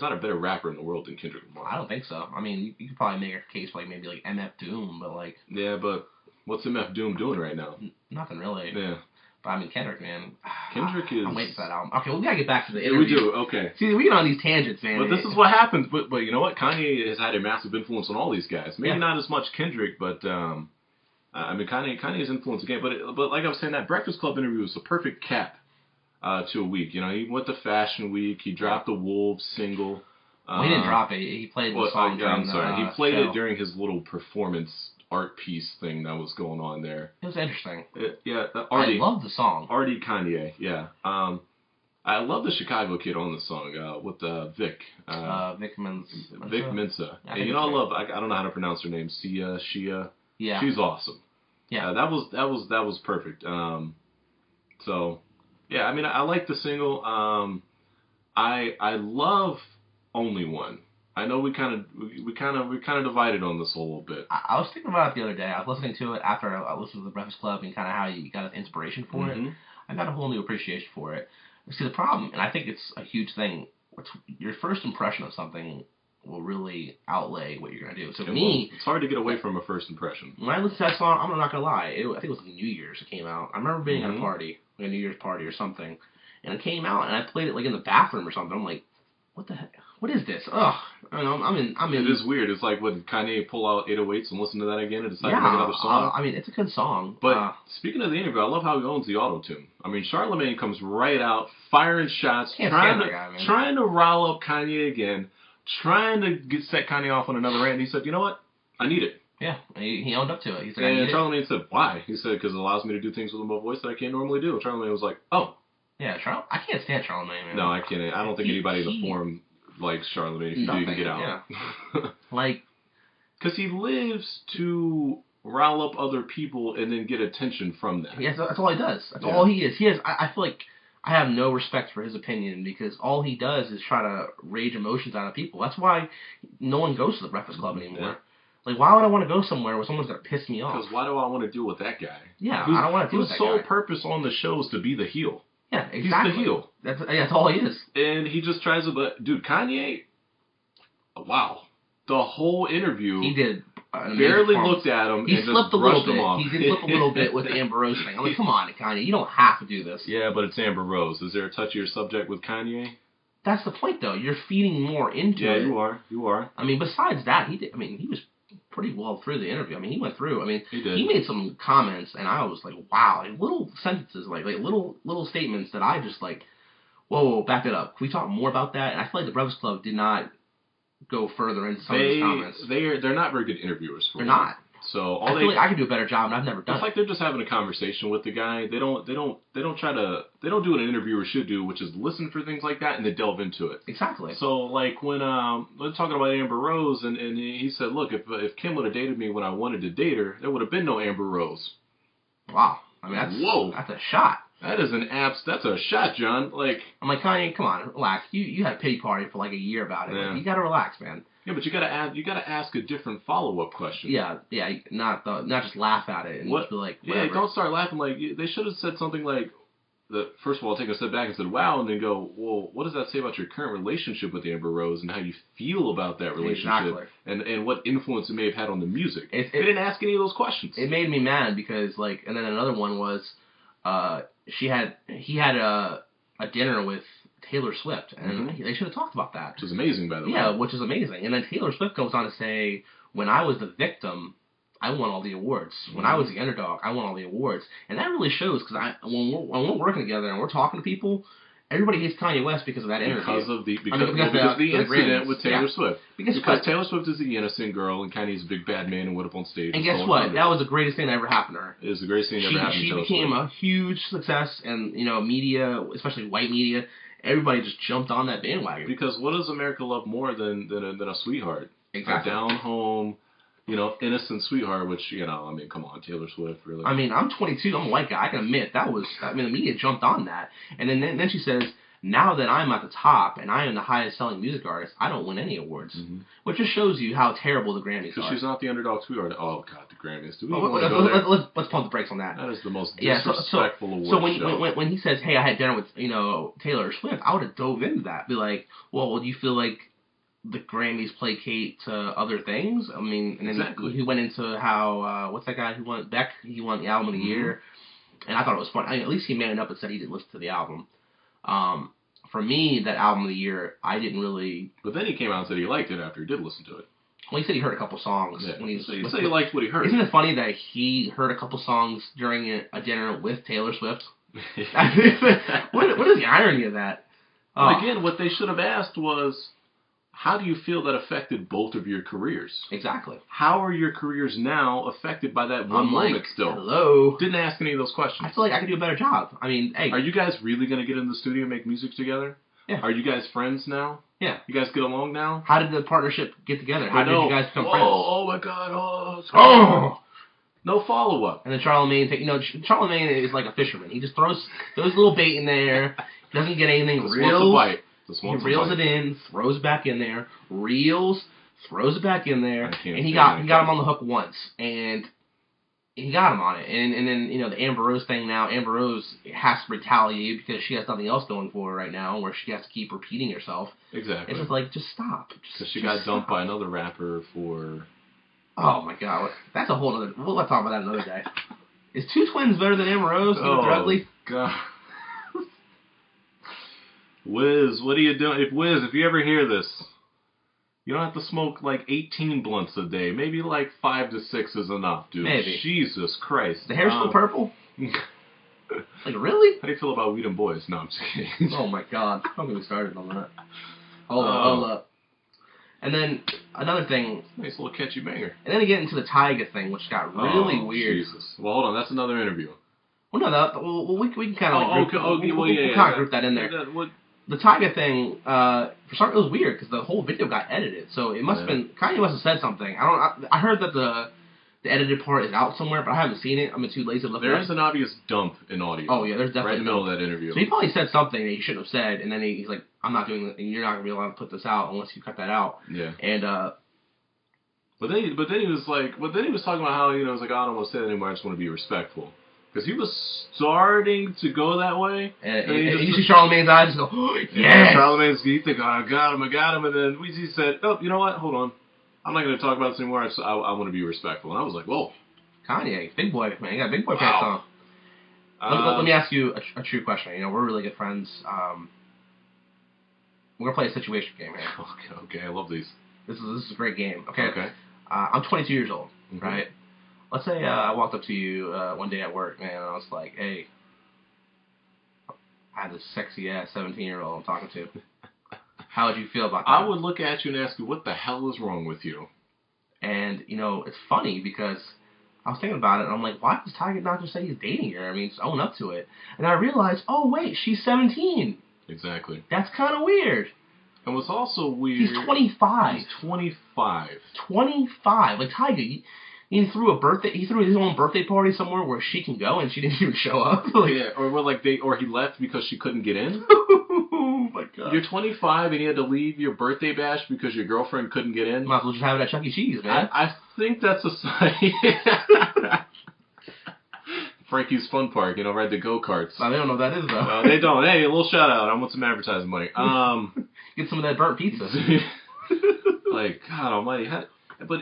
not a better rapper in the world than Kendrick Lamar. I don't think so. I mean, you could probably make a case for like maybe like MF Doom, but like. Yeah, but what's MF Doom doing right now? Nothing really. Yeah. But I mean, Kendrick, man. Kendrick is. I'm waiting for that album. Okay, well, we gotta get back to the interview. We do. Okay. See, we get on these tangents, man. But this is what happens. But you know what? Kanye has had a massive influence on all these guys. Maybe not as much Kendrick, but I mean, Kanye's influence again. But like I was saying, that Breakfast Club interview was the perfect cap to a week. He went to Fashion Week. He dropped the Wolves single. Well, he didn't drop it. He played the song during He played it during his little performance art piece thing that was going on there. It was interesting. I love the song. Artie Kanye, yeah. I love the Chicago kid on the song with Vic. Vic Mensa. Vic Mensa. I don't know how to pronounce her name. Shia. Yeah. She's awesome. Yeah. That was perfect. So, yeah. I mean, I like the single. I love Only One. I know we kind of divided on this a little bit. I was thinking about it the other day. I was listening to it after I listened to the Breakfast Club and kind of how you got inspiration for it. I got a whole new appreciation for it. See, the problem, and I think it's a huge thing, your first impression of something will really outlay what you're going to do. So for me... It's hard to get away from a first impression. When I listened to that song, I'm not going to lie, I think it was New Year's it came out. I remember being at a party, like a New Year's party or something, and it came out, and I played it like in the bathroom or something. I'm like, what the heck? What is this? Ugh. I'm in. It is weird. It's like when Kanye pull out 808s and listen to that again and decide to make another song. I mean, it's a good song. But speaking of the interview, I love how he owns the auto-tune. I mean, Charlamagne comes right out, firing shots, trying to rile up Kanye again, trying to set Kanye off on another rant. And he said, you know what? I need it. Yeah, he owned up to it. He said, and Charlamagne said, why? He said, because it allows me to do things with a voice that I can't normally do. And Charlamagne was like, oh. Yeah, I can't stand Charlamagne, man. No, I can't. I don't think anybody in the forum likes Charlamagne. If you do, you can get out. Yeah. Because he lives to rile up other people and then get attention from that. Yeah, that's all he does. That's all he is. I feel like I have no respect for his opinion because all he does is try to rage emotions out of people. That's why no one goes to the Breakfast Club anymore. Yeah. Like, why would I want to go somewhere where someone's going to piss me off? Because why do I want to deal with that guy? Yeah, I don't want to deal with that guy. Whose sole purpose on the show is to be the heel. Yeah, exactly. He's the heel. That's all he is. And he just tries to, but dude, Kanye, wow. The whole interview. He did. Barely looked at him and just brushed him off. He did flip a little bit with the Amber Rose thing. I'm like, come on, Kanye, you don't have to do this. Yeah, but it's Amber Rose. Is there a touchier subject with Kanye? That's the point, though. You're feeding more into it. Yeah, you are. I mean, besides that, he was pretty well through the interview. I mean, he went through. I mean, he made some comments, and I was like, wow, like little sentences, like little statements that I just like, Whoa, back it up. Can we talk more about that? And I feel like the Breakfast Club did not go further into some of these comments. They're not very good interviewers. They're not. So I feel like I could do a better job, and I've never done it. It's like they're just having a conversation with the guy. They don't do what an interviewer should do, which is listen for things like that and then delve into it. Exactly. So like when we're talking about Amber Rose, and he said, look, if Kim would have dated me when I wanted to date her, there would have been no Amber Rose. Wow. I mean, that's a shot. That is that's a shot, John. Like, I'm like, Kanye, come on, relax. You had a pity party for like a year about it. Yeah. Like, you gotta relax, man. Yeah, but you gotta ask a different follow-up question. Yeah, not just laugh at it and just be like, whatever. Yeah, don't start laughing. Like, they should have said something like, first of all, take a step back and said, wow, and then go, well, what does that say about your current relationship with Amber Rose and how you feel about that relationship? Exactly. And what influence it may have had on the music. They didn't ask any of those questions. It made me mad because, like, and then another one was, he had a dinner with Taylor Swift, and they should have talked about that. Which is amazing, by the way. Yeah, which is amazing. And then Taylor Swift goes on to say, when I was the victim, I won all the awards. When I was the underdog, I won all the awards. And that really shows, because when we're working together and we're talking to people, everybody hates Kanye West because of that interview. Because of the incident with Taylor Swift. Because Taylor Swift is the innocent girl, and Kanye's a big bad man and went up on stage. And guess what? That was the greatest thing that ever happened to her. It was the greatest thing that ever happened to Taylor Swift. She became a huge success, and media, especially white media, everybody just jumped on that bandwagon. Because what does America love more than a sweetheart? Exactly. A down home, innocent sweetheart, which, I mean, come on, Taylor Swift, really. I mean, I'm 22, I'm a white guy, I can admit, the media jumped on that. And then she says, now that I'm at the top and I am the highest selling music artist, I don't win any awards. Mm-hmm. Which just shows you how terrible the Grammys are. Because she's not the underdog sweetheart. Oh, God, the Grammys. Let's pump the brakes on that. That is the most disrespectful award So when he says, hey, I had dinner with, Taylor Swift, I would have dove into that. Be like, well, do you feel like the Grammys placate to other things? I mean, and then he went into how, what's that guy who won? Beck, he won the album of the year. And I thought it was fun. I mean, at least he man up and said he didn't listen to the album. For me, that album of the year, I didn't really... But then he came out and said he liked it after he did listen to it. Well, he said he heard a couple songs. Yeah. He said he liked what he heard. Isn't it funny that he heard a couple songs during a dinner with Taylor Swift? What is the irony of that? Well, again, what they should have asked was, how do you feel that affected both of your careers? Exactly. How are your careers now affected by that one moment still? Hello. Didn't ask any of those questions. I feel like I could do a better job. I mean, hey. Are you guys really going to get in the studio and make music together? Yeah. Are you guys friends now? Yeah. You guys get along now? How did the partnership get together? How did you guys become friends? Oh my God. No follow-up. And then Charlemagne, Charlemagne is like a fisherman. He just throws little bait in there. Doesn't get anything. He reels it in, throws it back in there, throws it back in there, and he got him on the hook once, and he got him on it. And then the Amber Rose thing now. Amber Rose has to retaliate because she has nothing else going for her right now, where she has to keep repeating herself. Exactly. It's just like, just stop. Because she got dumped by another rapper for... Oh my God, that's a whole other... We'll talk about that another day. Is Two Twins better than Amber Rose? Oh God. Wiz, what are you doing? If you ever hear this, you don't have to smoke like 18 blunts a day. Maybe like 5 to 6 is enough, dude. Maybe. Jesus Christ. The hair's still purple? Like, really? How do you feel about weed and boys? No, I'm just kidding. Oh my God. Don't get me started on that. Hold up. And then another thing. Nice little catchy banger. And then they get into the Tyga thing, which got really weird. Jesus. Well, hold on. That's another interview. Well, no, we can kind of group that in there. The Tyga thing, for some reason, it was weird because the whole video got edited. So it must have been Kanye must have said something. I heard that the edited part is out somewhere, but I haven't seen it. I'm too lazy to look. There is an obvious dump in audio. Oh yeah, there's definitely right in the middle of that interview. So he probably said something that he shouldn't have said, and then he's like, "I'm not doing it. You're not gonna be allowed to put this out unless you cut that out." Yeah. And But then he was talking about how, it was like, I don't want to say that anymore. I just want to be respectful. Because he was starting to go that way. And you see Charlemagne's eyes just go, oh, yes! Charlemagne's, you think, oh, I got him. And then Weezy said, oh, you know what? Hold on. I'm not going to talk about this anymore. I want to be respectful. And I was like, whoa. Kanye, big boy, man. You got big boy pants on. Let me ask you a true question. We're really good friends. We're going to play a situation game here. Okay, I love these. This is a great game. Okay. I'm 22 years old, right? Let's say I walked up to you one day at work, man, and I was like, hey, I had this sexy ass 17-year-old I'm talking to. How would you feel about that? I would look at you and ask you, what the hell is wrong with you? And, it's funny because I was thinking about it, and I'm like, why does Tiger not just say he's dating her? I mean, just own up to it. And I realized, oh, wait, she's 17. Exactly. That's kind of weird. And what's also weird... He's 25. He's 25. 25. Like, Tiger, he threw his own birthday party somewhere where she can go, and she didn't even show up. Like, yeah, or he left because she couldn't get in. Oh my god! You're 25 and you had to leave your birthday bash because your girlfriend couldn't get in. Might as well just have it at Chuck E. Cheese, man. I think that's a sign. Frankie's Fun Park, ride the go-karts. They don't know what that is, though. They don't. Hey, a little shout-out. I want some advertising money. Get some of that burnt pizza. Like, God almighty. But...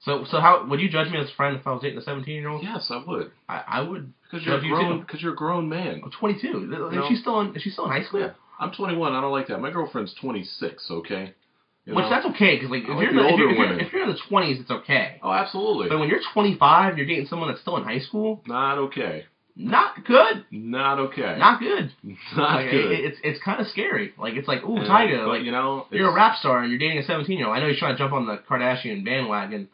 So how would you judge me as a friend if I was dating a 17-year-old? Yes, I would. I would. Because you're a grown man. I'm 22. Is she still in high school? Yeah. I'm 21. I don't like that. My girlfriend's 26, okay? That's okay, because if you're in the 20s, it's okay. Oh, absolutely. But when you're 25 and you're dating someone that's still in high school... Not okay. Not good. Not okay. Not good. Not good. It's kind of scary. Like, it's like, ooh, Tyga, like, you're a rap star and you're dating a 17-year-old. I know he's trying to jump on the Kardashian bandwagon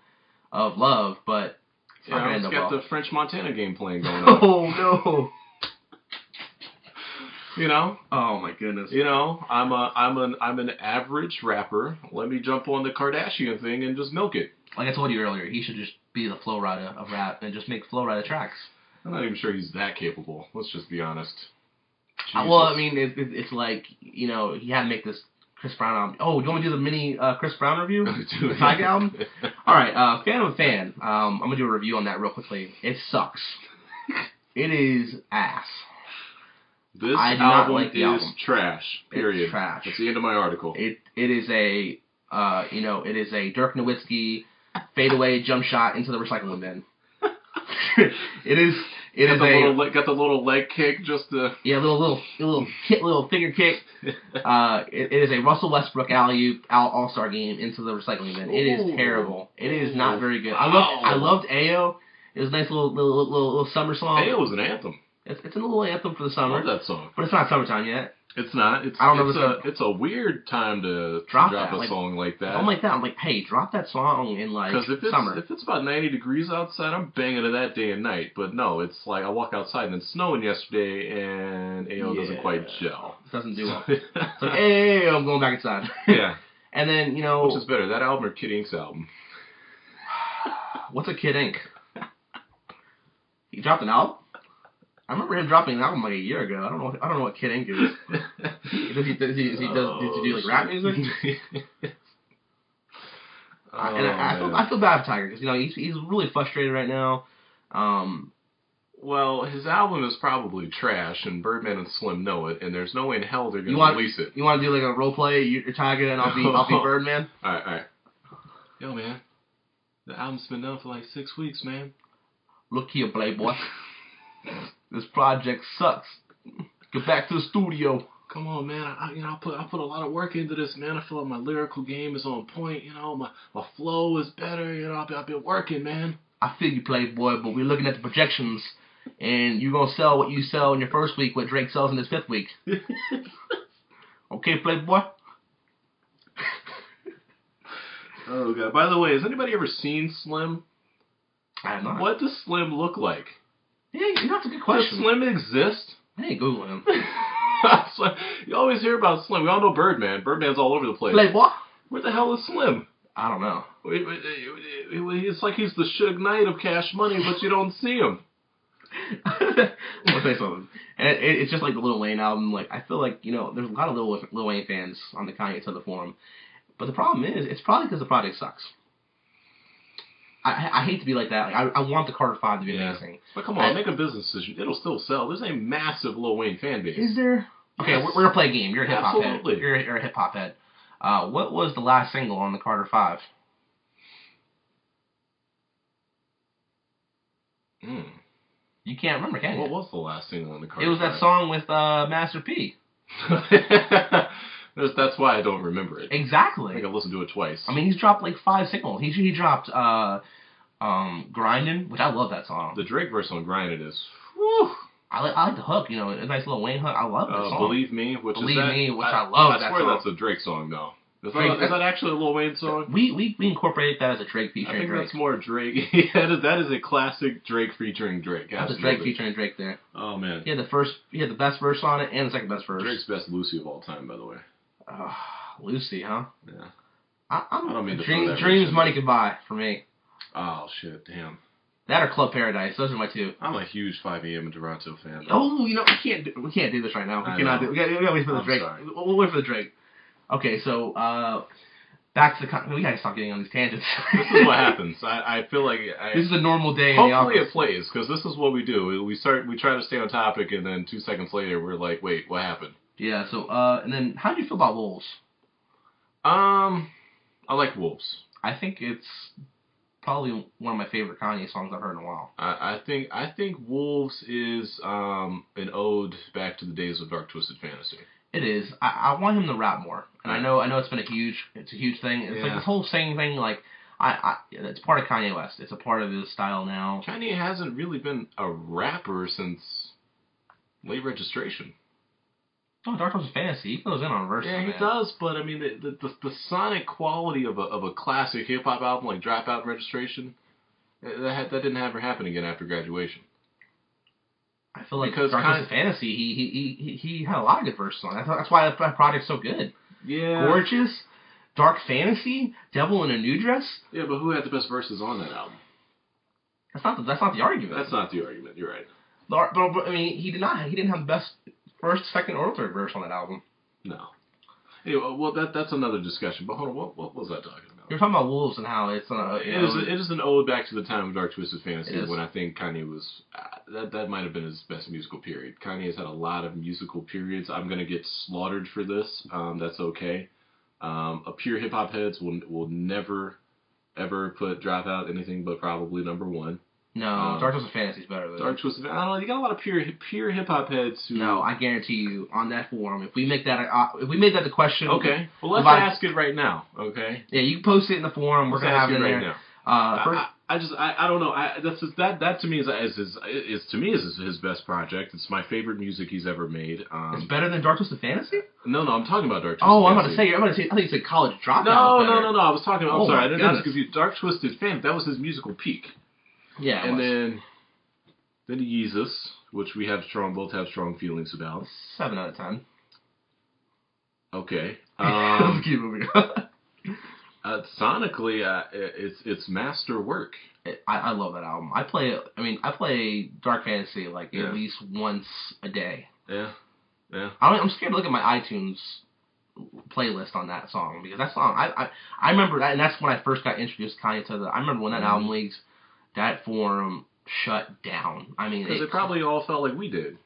of love, but it's not going to end up well. It's got the French Montana game playing going on. Oh, no. Oh, my goodness. I'm an average rapper. Let me jump on the Kardashian thing and just milk it. Like I told you earlier, he should just be the Flow Rida of rap and just make Flow Rida tracks. I'm not even sure he's that capable. Let's just be honest. Well, I mean, it's like, he had to make this Chris Brown album. Oh, do you want me to do the mini Chris Brown review? The Tiger album? All right, fan of a fan. I'm going to do a review on that real quickly. It sucks. It is ass. This album is trash. Period. It's trash. That's the end of my article. It is a Dirk Nowitzki fadeaway jump shot into the recycling bin. Got the little leg kick just to... Yeah, little finger kick. It is a Russell Westbrook alley-oop all-star game into the recycling bin. It is terrible. It is not very good. I loved Ayo. It was a nice little summer song. Ayo was an anthem. It's a little anthem for the summer. I love that song. But it's not summertime yet. It's not. It's a weird time to drop a song like that. I'm like that. I'm like, hey, drop that song in summer. If it's about 90 degrees outside, I'm banging to that day and night. But no, it's like I walk outside and it's snowing yesterday and Ayo doesn't quite gel. It doesn't do well. It's like, hey, I'm going back inside. Yeah. And then, Which is better, that album or Kid Ink's album? What's a Kid Ink? He dropped an album? I remember him dropping an album like a year ago. I don't know what Kid Ink is. Does he do like rap music? I feel bad for Tiger because he's really frustrated right now. Well, his album is probably trash, and Birdman and Slim know it, and there's no way in hell they're going to release it. You want to do like a role play? You're Tiger, and I'll be Birdman. All right. Yo, man, the album's been done for like 6 weeks, man. Look here, Playboy. This project sucks. Get back to the studio. Come on, man. I put a lot of work into this, man. I feel like my lyrical game is on point. My flow is better. I've been working, man. I feel you, Playboy, but we're looking at the projections, and you're gonna sell what you sell in your first week, what Drake sells in his 5th week. Okay, Playboy. Oh god. By the way, has anybody ever seen Slim? I have not. What does Slim look like? Yeah, that's a good question. Does Slim exist? I ain't Googling him. You always hear about Slim. We all know Birdman. Birdman's all over the place. Playboy? Where the hell is Slim? I don't know. It's like he's the Suge Knight of Cash Money, but you don't see him. I'll say something. And it's just like the Lil Wayne album. Like, I feel like, there's a lot of Lil Wayne fans on the Kanye Twitter forum. But the problem is, it's probably because the project sucks. I hate to be like that. Like, I want the Carter 5 to be amazing. But come on, make a business decision. It'll still sell. There's a massive Lil Wayne fan base. Is there? Okay, yes. We're going to play a game. You're a hip-hop head. Absolutely. You're a hip-hop head. What was the last single on the Carter 5? You can't remember, can you? What was the last single on the Carter 5? It was that song with Master P. That's why I don't remember it. Exactly. I think I listened to it twice. I mean, he's dropped like 5 singles. He dropped Grindin', which I love that song. The Drake verse on Grindin' is, whew. I like the hook, you know, a nice little Wayne hook. I love that song. Believe Me, which I love that swear song. that's a Drake song, though. Is that actually a Lil Wayne song? We incorporated that as a Drake featuring Drake. I think that's more Drake. That is a classic Drake featuring Drake. That's a Drake featuring Drake there. Oh, man. He had the best verse on it and the second best verse. Drake's best Lucy of all time, by the way. Lucy, huh? Yeah. I don't mean to Dreams Money Could Buy for me. Oh, shit, damn. That or Club Paradise. Those are my two. I'm a huge 5 a.m. in Toronto fan. Oh, you know, we can't do this right now. We gotta wait for the Drake. Sorry. We'll wait for the Drake. Okay, so back to the we gotta stop getting on these tangents. This is what happens. I feel like this is a normal day in the office. Hopefully it plays, because this is what we do. We try to stay on topic, and then 2 seconds later we're like, wait, what happened? Yeah. So and then how do you feel about Wolves? I like Wolves. I think it's probably one of my favorite Kanye songs I've heard in a while. I think Wolves is an ode back to the days of Dark Twisted Fantasy. It is. I want him to rap more, and I know it's been a huge thing. It's like this whole singing thing. Like it's part of Kanye West. It's a part of his style now. Kanye hasn't really been a rapper since Late Registration. Oh, Dark Twisted Fantasy. He goes in on verses. Yeah, he does. But I mean, the sonic quality of a classic hip hop album like Dropout and Registration, that didn't ever happen again after Graduation. I feel like Dark Twisted Fantasy, he had a lot of good verses on it. That's why that project's so good. Yeah. Gorgeous, Dark Fantasy, Devil in a New Dress. Yeah, but who had the best verses on that album? That's not the argument. That's not the argument. You're right. But I mean, he didn't have the best first, second, or third verse on that album. No. Anyway, well, that's another discussion. But hold on, what was I talking about? You're talking about Wolves and how it's it is an ode back to the time of Dark Twisted Fantasy when I think Kanye was that might have been his best musical period. Kanye has had a lot of musical periods. I'm gonna get slaughtered for this. That's okay. A pure hip hop heads will never ever put Dropout anything but probably number one. No, Dark Twisted Fantasy is better than Dark Twisted. I don't know. You got a lot of pure hip hop heads who. No, I guarantee you on that forum, if we made that the question. Okay. Well, let's ask it right now. Okay. Yeah, you can post it in the forum. We're gonna have it in there. Now. I don't know. That to me is his best project. It's my favorite music he's ever made. It's better than Dark Twisted Fantasy? No, I'm talking about Dark Twisted Fantasy. I'm about to say. I think you said College Dropout. No. I was talking. I'm sorry. I didn't have to confuse. Dark Twisted Fantasy. That was his musical peak. Yeah. And then Yeezus, which we both have strong feelings about. 7 out of 10. Okay. Let's keep moving. Sonically, it's masterwork. I love that album. I play Dark Fantasy at least once a day. Yeah. I'm scared to look at my iTunes playlist on that song because that song I remember that, and that's when I first got introduced to Kanye I remember when that album leaked, that forum shut down. I mean, because it probably all felt like we did.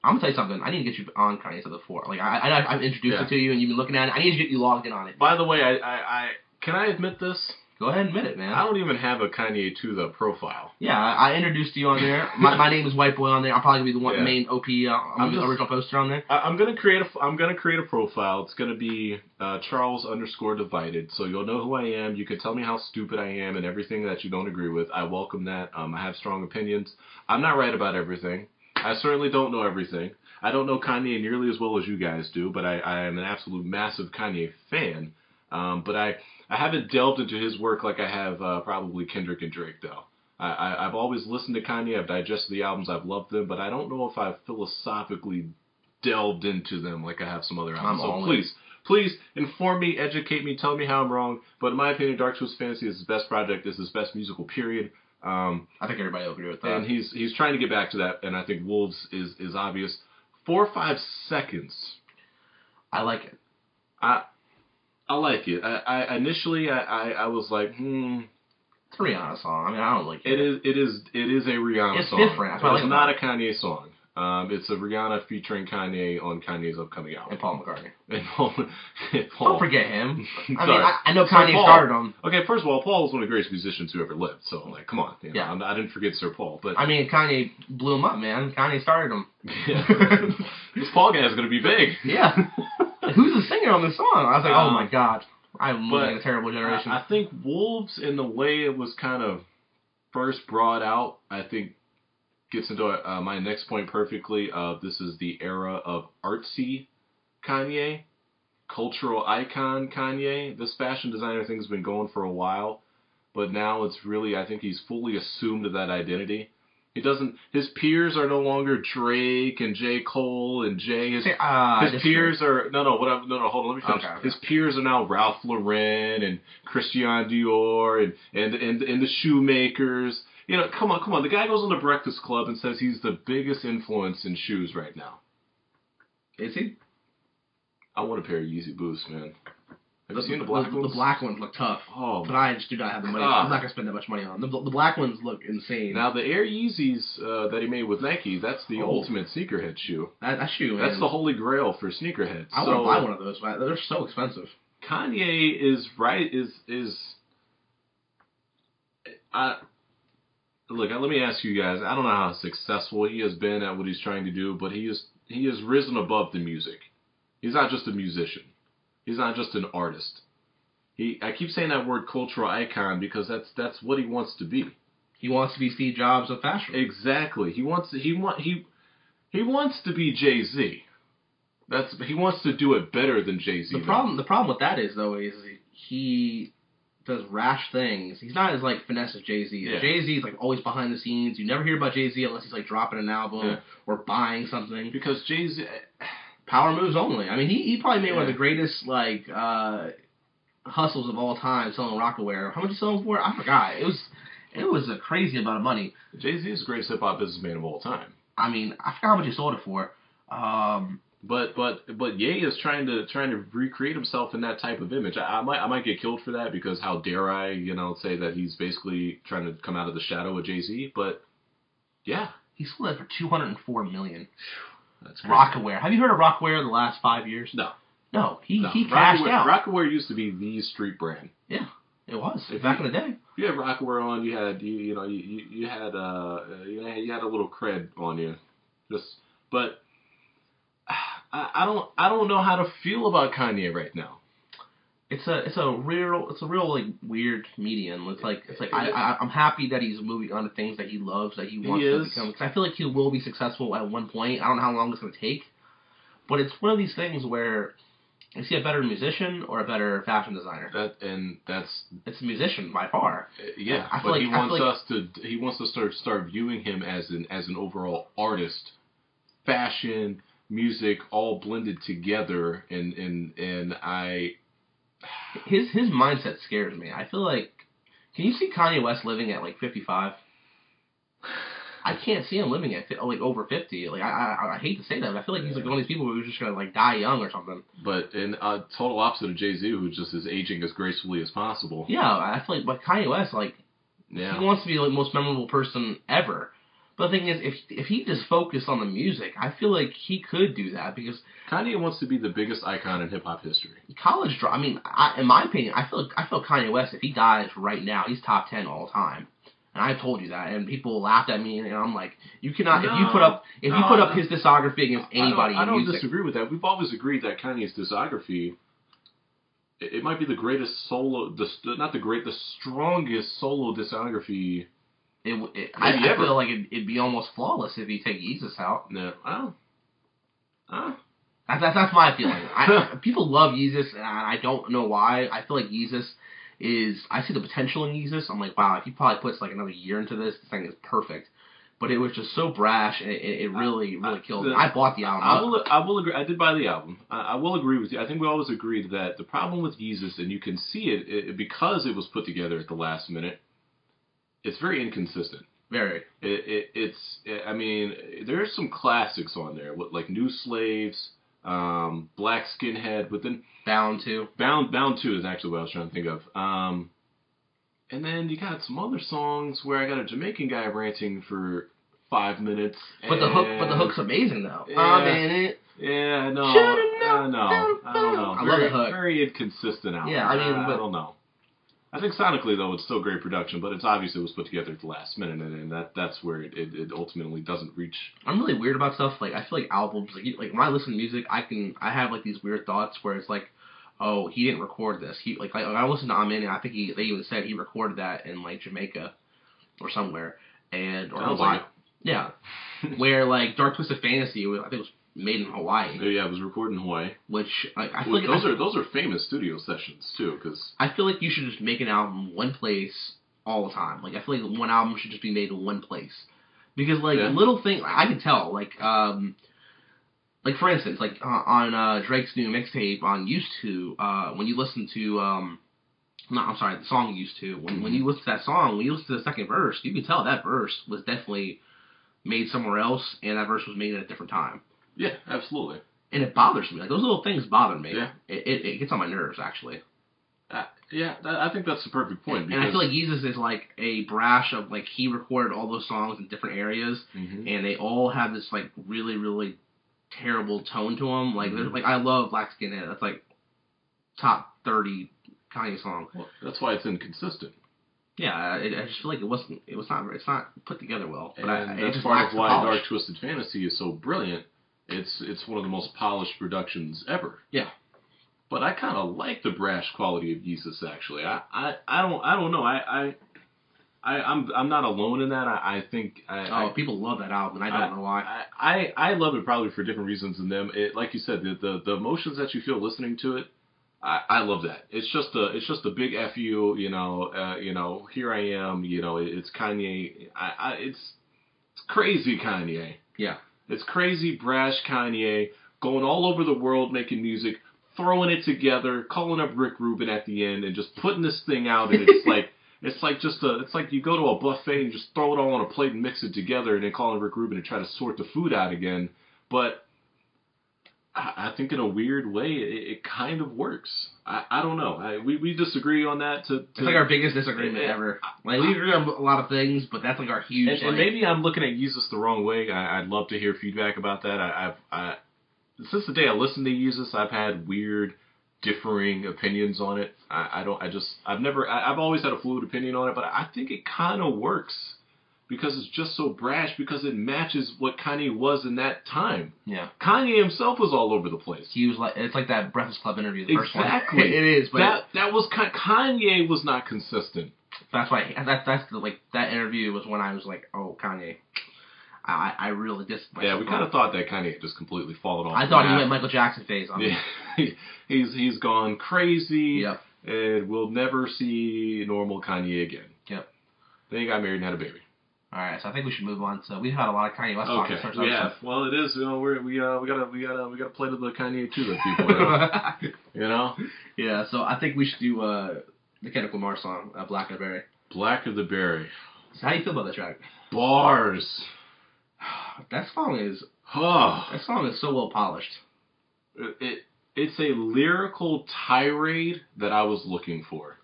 I'm gonna tell you something. I need to get you on Kanye to the forum. Like I've introduced it to you, and you've been looking at it. I need to get you logged in on it. By the way, I can I admit this? Go ahead and admit it, man. I don't even have a Kanye to the profile. Yeah, I introduced you on there. My name is White Boy on there. I'll probably be the main OP original poster on there. I'm gonna create a profile. It's gonna be Charles_divided. So you'll know who I am. You can tell me how stupid I am and everything that you don't agree with. I welcome that. I have strong opinions. I'm not right about everything. I certainly don't know everything. I don't know Kanye nearly as well as you guys do, but I am an absolute massive Kanye fan. But I haven't delved into his work like I have probably Kendrick and Drake, though. I've always listened to Kanye. I've digested the albums. I've loved them. But I don't know if I've philosophically delved into them like I have some other albums. So please inform me, educate me, tell me how I'm wrong. But in my opinion, Dark Twisted Fantasy is his best project. It's his best musical period. I think everybody will agree with that. And he's trying to get back to that. And I think Wolves is obvious. 4 or 5 seconds. I like it. I like it. I initially was like, It's a Rihanna song. I mean, I don't like it. It is a Rihanna song. It's different. It's not a Kanye song. It's a Rihanna featuring Kanye on Kanye's upcoming album. And Paul McCartney. And Paul. Don't forget him. I mean, I know Kanye started him. Okay, first of all, Paul was one of the greatest musicians who ever lived. So, come on. I didn't forget Sir Paul. But I mean, Kanye blew him up, man. Kanye started him. Yeah. This Paul guy is going to be big. Yeah. Who's the singer on this song? I was like, oh my god. I'm living in a terrible generation. I think Wolves, in the way it was kind of first brought out, I think gets into my next point perfectly. This is the era of artsy Kanye, cultural icon Kanye. This fashion designer thing's been going for a while, but now it's really, I think he's fully assumed that identity. He doesn't. His peers are no longer Drake and J. Cole and Jay. His peers are no. Hold on. Let me finish. Okay. His peers are now Ralph Lauren and Christian Dior and the shoemakers. You know, come on. The guy goes on the Breakfast Club and says he's the biggest influence in shoes right now. Is he? I want a pair of Yeezy boots, man. Have you seen the black ones? The black ones look tough. Oh, but I just do not have the money. I'm not going to spend that much money on them. The black ones look insane. Now, the Air Yeezys that he made with Nike, that's the ultimate sneakerhead shoe. That shoe, man. That's the holy grail for sneakerheads. I want to buy one of those, but they're so expensive. Kanye is right, look, let me ask you guys, I don't know how successful he has been at what he's trying to do, but he has risen above the music. He's not just a musician. He's not just an artist. I keep saying that word cultural icon because that's what he wants to be. He wants to be Steve Jobs of fashion. Exactly. He wants to be Jay-Z. He wants to do it better than Jay-Z. The problem with that is he does rash things. He's not as like finesse as Jay-Z. Yeah. Jay-Z is like always behind the scenes. You never hear about Jay-Z unless he's like dropping an album or buying something. Because Jay-Z power moves only. I mean, he probably made one of the greatest like hustles of all time selling Rockaware. How much he sold for? I forgot. It was a crazy amount of money. Jay-Z is the greatest hip hop businessman of all time. I mean, I forgot how much he sold it for. But Ye is trying to recreate himself in that type of image. I might get killed for that because how dare I, say that he's basically trying to come out of the shadow of Jay-Z. But yeah, he sold it for $204 million. That's crazy. Rockaware. Have you heard of Rockaware in the last 5 years? No. He cashed out. Rockaware used to be the street brand. Yeah, it was back in the day. You had Rockaware on. You had you had a little cred on you. But I don't know how to feel about Kanye right now. It's a real like weird medium. It's like I'm happy that he's moving on to things that he loves, that he wants to become. Because I feel like he will be successful at one point. I don't know how long it's going to take, but it's one of these things where is he a better musician or a better fashion designer? It's a musician by far. Yeah, but he wants to start viewing him as an overall artist, fashion, music, all blended together, and I. His mindset scares me. I feel like, can you see Kanye West living at like 55? I can't see him living at like over 50. Like I hate to say that, but I feel like he's like one of these people who's just gonna like die young or something. But in total opposite of Jay-Z, who just is aging as gracefully as possible. Yeah, I feel like, but Kanye West, he wants to be like the most memorable person ever. But the thing is, if he just focused on the music, I feel like he could do that because Kanye wants to be the biggest icon in hip hop history. I mean, in my opinion, I feel Kanye West, if he dies right now, he's top 10 all time. And I told you that, and people laughed at me, and I'm like, you cannot. No, if you put up his discography against anybody, I don't music, disagree with that. We've always agreed that Kanye's discography, it might be the greatest solo, the strongest solo discography. I feel like it'd be almost flawless if you take Yeezus out. No, That's my feeling. People love Yeezus, and I don't know why. I feel like Yeezus I see the potential in Yeezus. I'm like, wow, if he probably puts like another year into this thing is perfect. But it was just so brash, and it really killed me. I bought the album. I will agree. I did buy the album. I will agree with you. I think we always agreed that the problem with Yeezus, and you can see it because it was put together at the last minute, it's very inconsistent. Very. I mean, there's some classics on there, like New Slaves, Black Skinhead, but then Bound 2 is actually what I was trying to think of. And then you got some other songs where I got a Jamaican guy ranting for 5 minutes. But the hook's amazing though. Yeah, I'm in it. Yeah, no. I don't know. I love the hook. Very inconsistent album. Yeah, I mean, I don't know. I think sonically though it's still great production, but it's obviously was put together at the last minute, and that's where it ultimately doesn't reach. I'm really weird about stuff. Like I feel like albums, like when I listen to music, I have like these weird thoughts where it's like, oh, he didn't record this. He like I listened to Amen, and I think they even said he recorded that in like Jamaica or somewhere, or Yeah. Where, like, Dark Twisted Fantasy, I think it was made in Hawaii. Yeah, it was recorded in Hawaii. Which, I feel like... Those are famous studio sessions, too, because... I feel like you should just make an album one place all the time. Like, I feel like one album should just be made in one place. Because, like, little things... I can tell, like, for instance, like, on Drake's new mixtape on Used To, when you listen to... the song Used To. When you listen to that song, when you listen to the second verse, you can tell that verse was definitely made somewhere else, and that verse was made at a different time. Yeah, absolutely. And it bothers me. Like, those little things bother me. Yeah. It gets on my nerves, actually. I think that's the perfect point. And I feel like Yeezus is like a brash of, like, he recorded all those songs in different areas, and they all have this, like, really, really terrible tone to them. Like, there's, like, I love Black Skinhead. That's, like, top 30 Kanye song. Well, that's why it's inconsistent. Yeah, I just feel like it's not put together well. But and that's just part of why Dark Twisted Fantasy is so brilliant. It's one of the most polished productions ever. Yeah. But I kind of like the brash quality of Yeezus, actually. I don't know. I'm not alone in that. I think people love that album, and I don't know why. I love it probably for different reasons than them. Like you said, the emotions that you feel listening to it. I love that. It's just a big fu. Here I am. It's Kanye. It's crazy Kanye. Yeah. It's crazy brash Kanye going all over the world making music, throwing it together, calling up Rick Rubin at the end, and just putting this thing out. And it's like it's like you go to a buffet and just throw it all on a plate and mix it together, and then calling Rick Rubin and try to sort the food out again. But I think in a weird way, it kind of works. I don't know. We disagree on that. It's like our biggest disagreement ever. Like, we agree on a lot of things, but that's like our huge... And maybe I'm looking at Yeezus the wrong way. I'd love to hear feedback about that. Since the day I listened to Yeezus, I've had weird, differing opinions on it. I've always had a fluid opinion on it, but I think it kind of works. Because it's just so brash, because it matches what Kanye was in that time. Yeah. Kanye himself was all over the place. He was like, it's like that Breakfast Club interview, the first one. Exactly. It is, but that was Kanye was not consistent. That's why that interview was when I was like, oh, Kanye. I really just... Yeah, we kind of thought that Kanye had just completely fallen off. I thought he went Michael Jackson phase on me. He's gone crazy. Yep. And we'll never see normal Kanye again. Yep. Then he got married and had a baby. All right, so I think we should move on. So we've had a lot of Kanye West talk. Okay, yeah. Well, it is. We gotta play to the Kanye too, that people. Yeah. So I think we should do the Kendrick Lamar song, Black of the Berry. Black of the Berry. So how do you feel about that track? Bars. That song is so well polished. It's a lyrical tirade that I was looking for.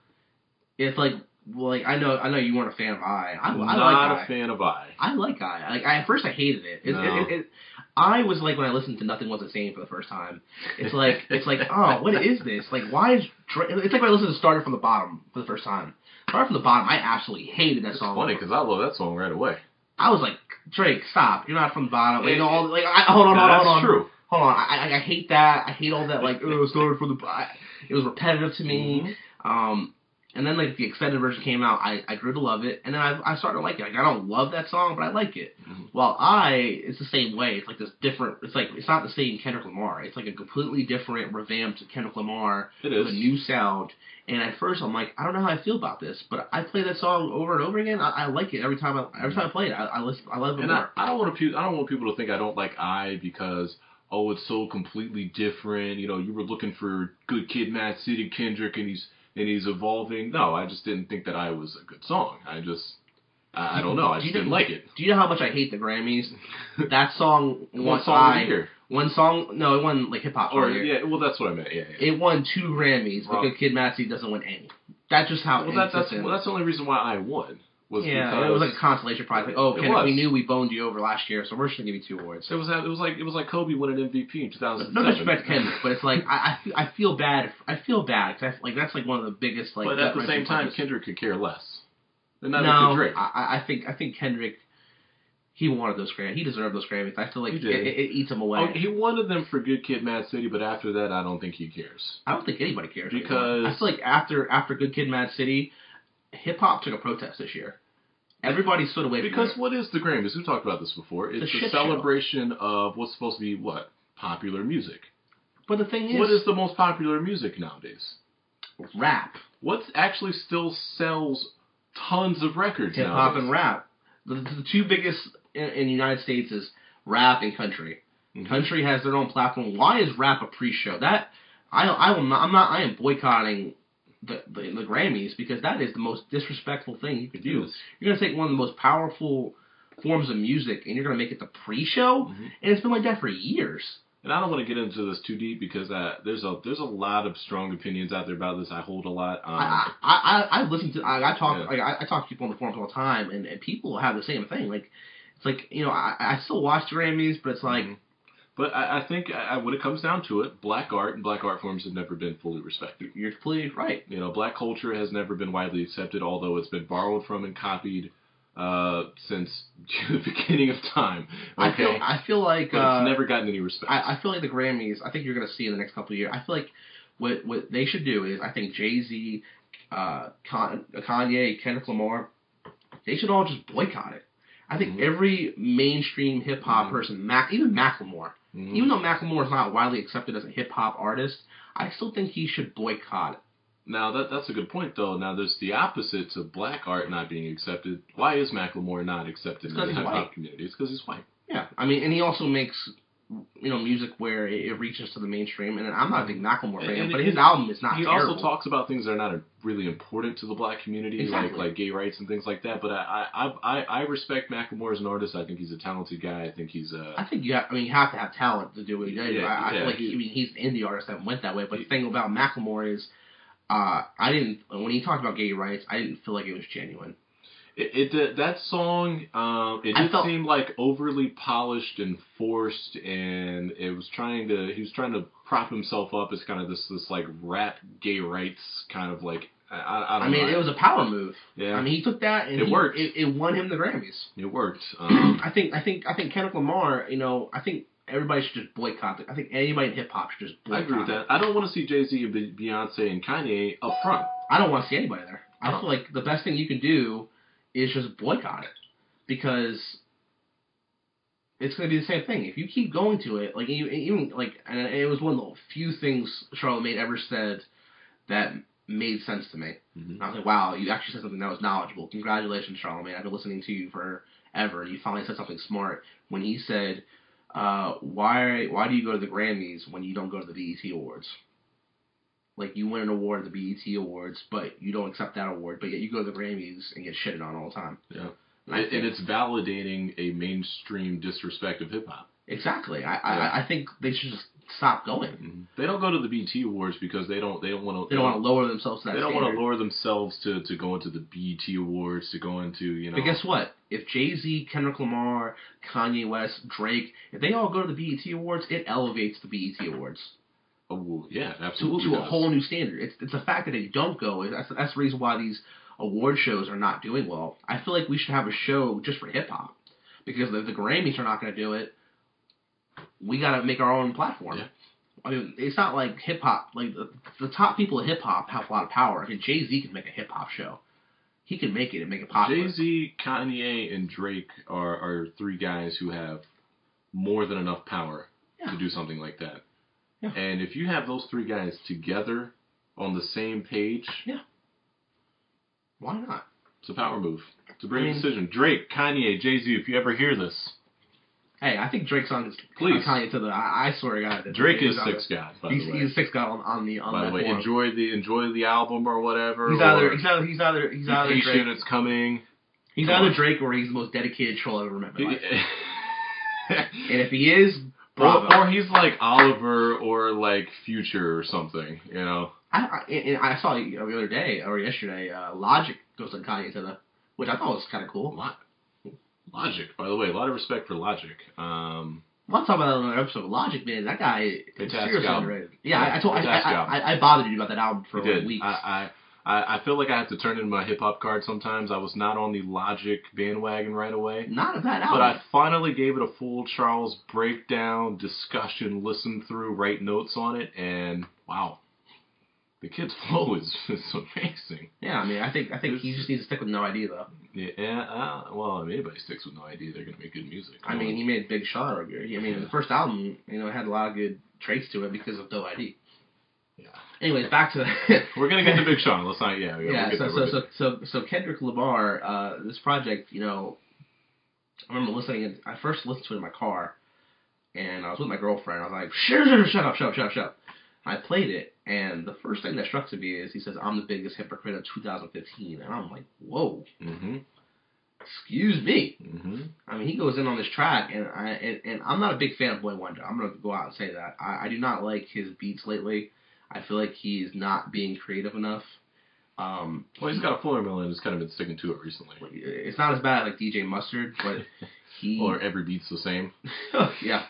It's like. Well, like I know you weren't a fan of I. I'm not like a fan of I. I like I. Like at first I hated it. I was like when I listened to Nothing Was the Same for the first time. It's like oh, what is this? Like why is it's like when I listened to Started from the Bottom for the first time. Started from the Bottom, I absolutely hated that song. It's funny because I love that song right away. I was like, Drake, stop! You're not from the bottom. Like, hold on. That's true. Hold on. I hate that. I hate all that. Like, Started from the. It was repetitive to me. Mm-hmm. And then, like, the extended version came out, I grew to love it, and then I started to like it. Like, I don't love that song, but I like it. Mm-hmm. While it's the same way. It's like this different, it's not the same Kendrick Lamar. It's like a completely different, revamped Kendrick Lamar with a new sound. And at first, I'm like, I don't know how I feel about this, but I play that song over and over again. I like it every time I play it. I love it more. I don't want people to think I don't like I because, oh, it's so completely different. You were looking for Good Kid, Mad City, Kendrick, and he's evolving. No, I just didn't think that I was a good song. I don't know. I just didn't like it. Do you know how much I hate the Grammys? That song won song of the year. One song? No, it won like hip hop. Yeah, well, that's what I meant. Yeah. It won 2 Grammys, but Good Kid, Mad City doesn't win any. That's just how. Well, that's the only reason why I won. Because it was like a consolation prize. Like, oh, Kendrick, we knew we boned you over last year, so we're just gonna give you 2 awards. It was like Kobe winning MVP in 2007. No disrespect to Kendrick, but it's like I feel bad. I feel bad because that's like one of the biggest like. But at the same time, Kendrick could care less. No, I think Kendrick. He wanted those Grammys. He deserved those Grammys. I feel like it eats him away. Oh, he wanted them for Good Kid, Mad City, but after that, I don't think he cares. I don't think anybody cares. Because I feel like after Good Kid, Mad City, hip hop took a protest this year. Everybody stood away from it. Because what is the Grammys? We talked about this before. It's a celebration of what's supposed to be what? Popular music. But the thing is... What is the most popular music nowadays? Rap. What actually still sells tons of records nowadays? Hip-hop and rap. The two biggest in the United States is rap and country. Mm-hmm. Country has their own platform. Why is rap a pre-show? That I am boycotting the Grammys because that is the most disrespectful thing you could do. You're gonna take one of the most powerful forms of music and you're gonna make it the pre-show, and it's been like that for years. And I don't want to get into this too deep because there's a lot of strong opinions out there about this. I hold a lot. I listen to I talk to people on the forums all the time, and people have the same thing. Like it's like I still watch the Grammys, but it's like. But I think when it comes down to it, black art and black art forms have never been fully respected. You're completely right. Black culture has never been widely accepted, although it's been borrowed from and copied since the beginning of time. Okay? I feel like it's never gotten any respect. I feel like the Grammys, I think you're going to see in the next couple of years, I feel like what they should do is, I think Yeezy, Kanye, Kendrick Lamar, they should all just boycott it. I think every mainstream hip-hop person, even Macklemore, even though Macklemore is not widely accepted as a hip-hop artist, I still think he should boycott it. Now, that's a good point, though. Now, there's the opposite to black art not being accepted. Why is Macklemore not accepted in the hip-hop community? It's because he's white. Yeah, I mean, and he also makes, music where it reaches to the mainstream, and I'm not a big Macklemore fan, but his album is not terrible. He also talks about things that are not really important to the black community, like gay rights and things like that, but I respect Macklemore as an artist. I think he's a talented guy. I think he's I think you have to have talent to do what he does. I feel like he's an indie artist that went that way, but the thing about Macklemore is, when he talked about gay rights, I didn't feel like it was genuine. That song, it seemed like overly polished and forced, and he was trying to prop himself up as kind of this like rap gay rights kind of like, I don't know. It was a power move. Yeah. I mean, he took that and it worked. It won him the Grammys. It worked. I think Kendrick Lamar, I think everybody should just boycott it. I think anybody in hip hop should just boycott it. I agree with that. I don't want to see Jay-Z and Beyonce and Kanye up front. I don't want to see anybody there. I feel like the best thing you can do is just boycott it, because it's going to be the same thing. If you keep going to it, and it was one of the few things Charlamagne ever said that made sense to me. And I was like, wow, you actually said something that was knowledgeable. Congratulations, Charlamagne. I've been listening to you forever, and you finally said something smart when he said, why do you go to the Grammys when you don't go to the BET Awards? Like, you win an award at the BET Awards, but you don't accept that award, but yet you go to the Grammys and get shitted on all the time. Yeah. And it's validating a mainstream disrespect of hip-hop. Exactly. I think they should just stop going. They don't go to the BET Awards because they don't want to... They don't want to lower themselves to that standard. They don't want to lower themselves to go into the BET Awards, to go into, But guess what? If Jay-Z, Kendrick Lamar, Kanye West, Drake, if they all go to the BET Awards, it elevates the BET Awards. Oh, well, yeah, absolutely. To a whole new standard. It's the fact that they don't go. That's the reason why these award shows are not doing well. I feel like we should have a show just for hip-hop. Because if the Grammys are not going to do it, we got to make our own platform. Yeah. I mean, it's not like hip-hop. Like, the top people of hip-hop have a lot of power. I mean, Jay-Z can make a hip-hop show. He can make it and make it popular. Jay-Z, Kanye, and Drake are three guys who have more than enough power to do something like that. Yeah. And if you have those three guys together on the same page... Yeah. Why not? It's a power move. It's a brilliant decision. Drake, Kanye, Jay-Z, if you ever hear this... Hey, I think Drake's on Kanye to the... I swear to God. Drake is Sixth God, by the way. He's Sixth God on the by the way, enjoy the album or whatever. He's either patient, Drake. It's coming. He's either Drake or he's the most dedicated troll I've ever met in my life. And if he is... Or he's like Oliver or like Future or something, I saw the other day or yesterday, Logic goes on Kanye to the, which I thought was kind of cool. Logic, by the way, a lot of respect for Logic. We'll talk about that on another episode. Logic, man, that guy is seriously underrated. Yeah, I bothered you about that album for weeks. I feel like I have to turn in my hip-hop card sometimes. I was not on the Logic bandwagon right away. Not of that album. But I finally gave it a full Charles breakdown, discussion, listen through, write notes on it, and wow. the kid's flow is amazing. Yeah, I mean, I think he just needs to stick with No ID though. Yeah, well, if anybody sticks with No ID, they're gonna make good music. I mean, he made Big Sean. I mean, the first album, it had a lot of good traits to it because of No ID. Yeah. Anyways, back to we're gonna get to Big Sean. Let's not. Yeah. So Kendrick Lamar, this project, I remember listening. I first listened to it in my car, and I was with my girlfriend. I was like, shut up. I played it, and the first thing that struck to me is he says, "I'm the biggest hypocrite of 2015," and I'm like, whoa. Mm-hmm. Excuse me. Mm-hmm. I mean, he goes in on this track, and I'm not a big fan of Boy Wonder. I'm gonna go out and say that. I do not like his beats lately. I feel like he's not being creative enough. Well, he's got a formula and he's kind of been sticking to it recently. It's not as bad like DJ Mustard, but or every beat's the same. Yeah.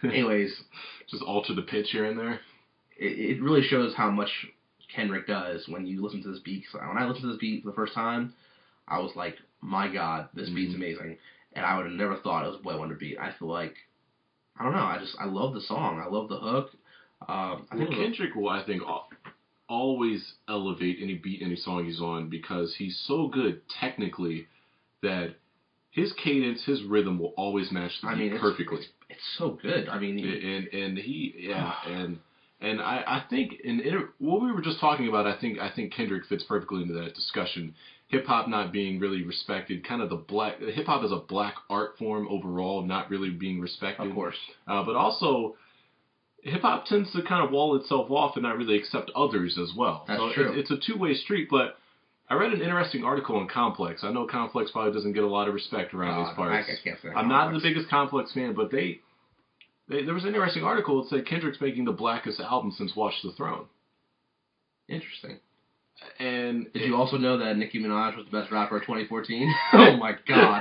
Anyways, just alter the pitch here and there. It really shows how much Kendrick does when you listen to this beat. So when I listened to this beat for the first time, I was like, my God, this beat's amazing. And I would have never thought it was a Boy Wonder beat. I feel like, I don't know, I love the song. I love the hook. Kendrick will, I think, always elevate any beat, any song he's on because he's so good technically that his cadence, his rhythm will always match the beat perfectly. It's so good. I mean, and I think what we were just talking about, I think Kendrick fits perfectly into that discussion. Hip hop not being really respected, kind of hip hop as a black art form overall, not really being respected. Of course, but also. Hip-hop tends to kind of wall itself off and not really accept others as well. That's true. It's a two-way street, but I read an interesting article on Complex. I know Complex probably doesn't get a lot of respect around these parts. I can't say I'm not the biggest Complex fan, but there was an interesting article that said Kendrick's making the blackest album since Watch the Throne. Interesting. And did you also know that Nicki Minaj was the best rapper of 2014? Oh my God.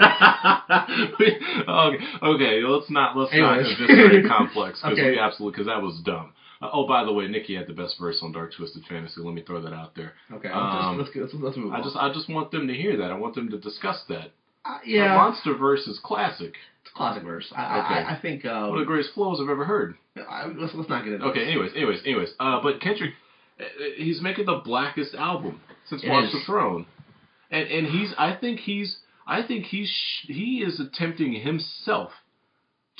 Okay, let's not eviscerate Complex because that was dumb. Oh, by the way, Nicki had the best verse on Dark Twisted Fantasy. Let me throw that out there. Okay, let's move on. I just want them to hear that. I want them to discuss that. Yeah. The Monster verse is classic. It's a classic verse. I think one of the greatest flows I've ever heard. Let's not get into Okay. Anyways. But Kendrick. He's making the blackest album since Watch the Throne, and I think he is attempting himself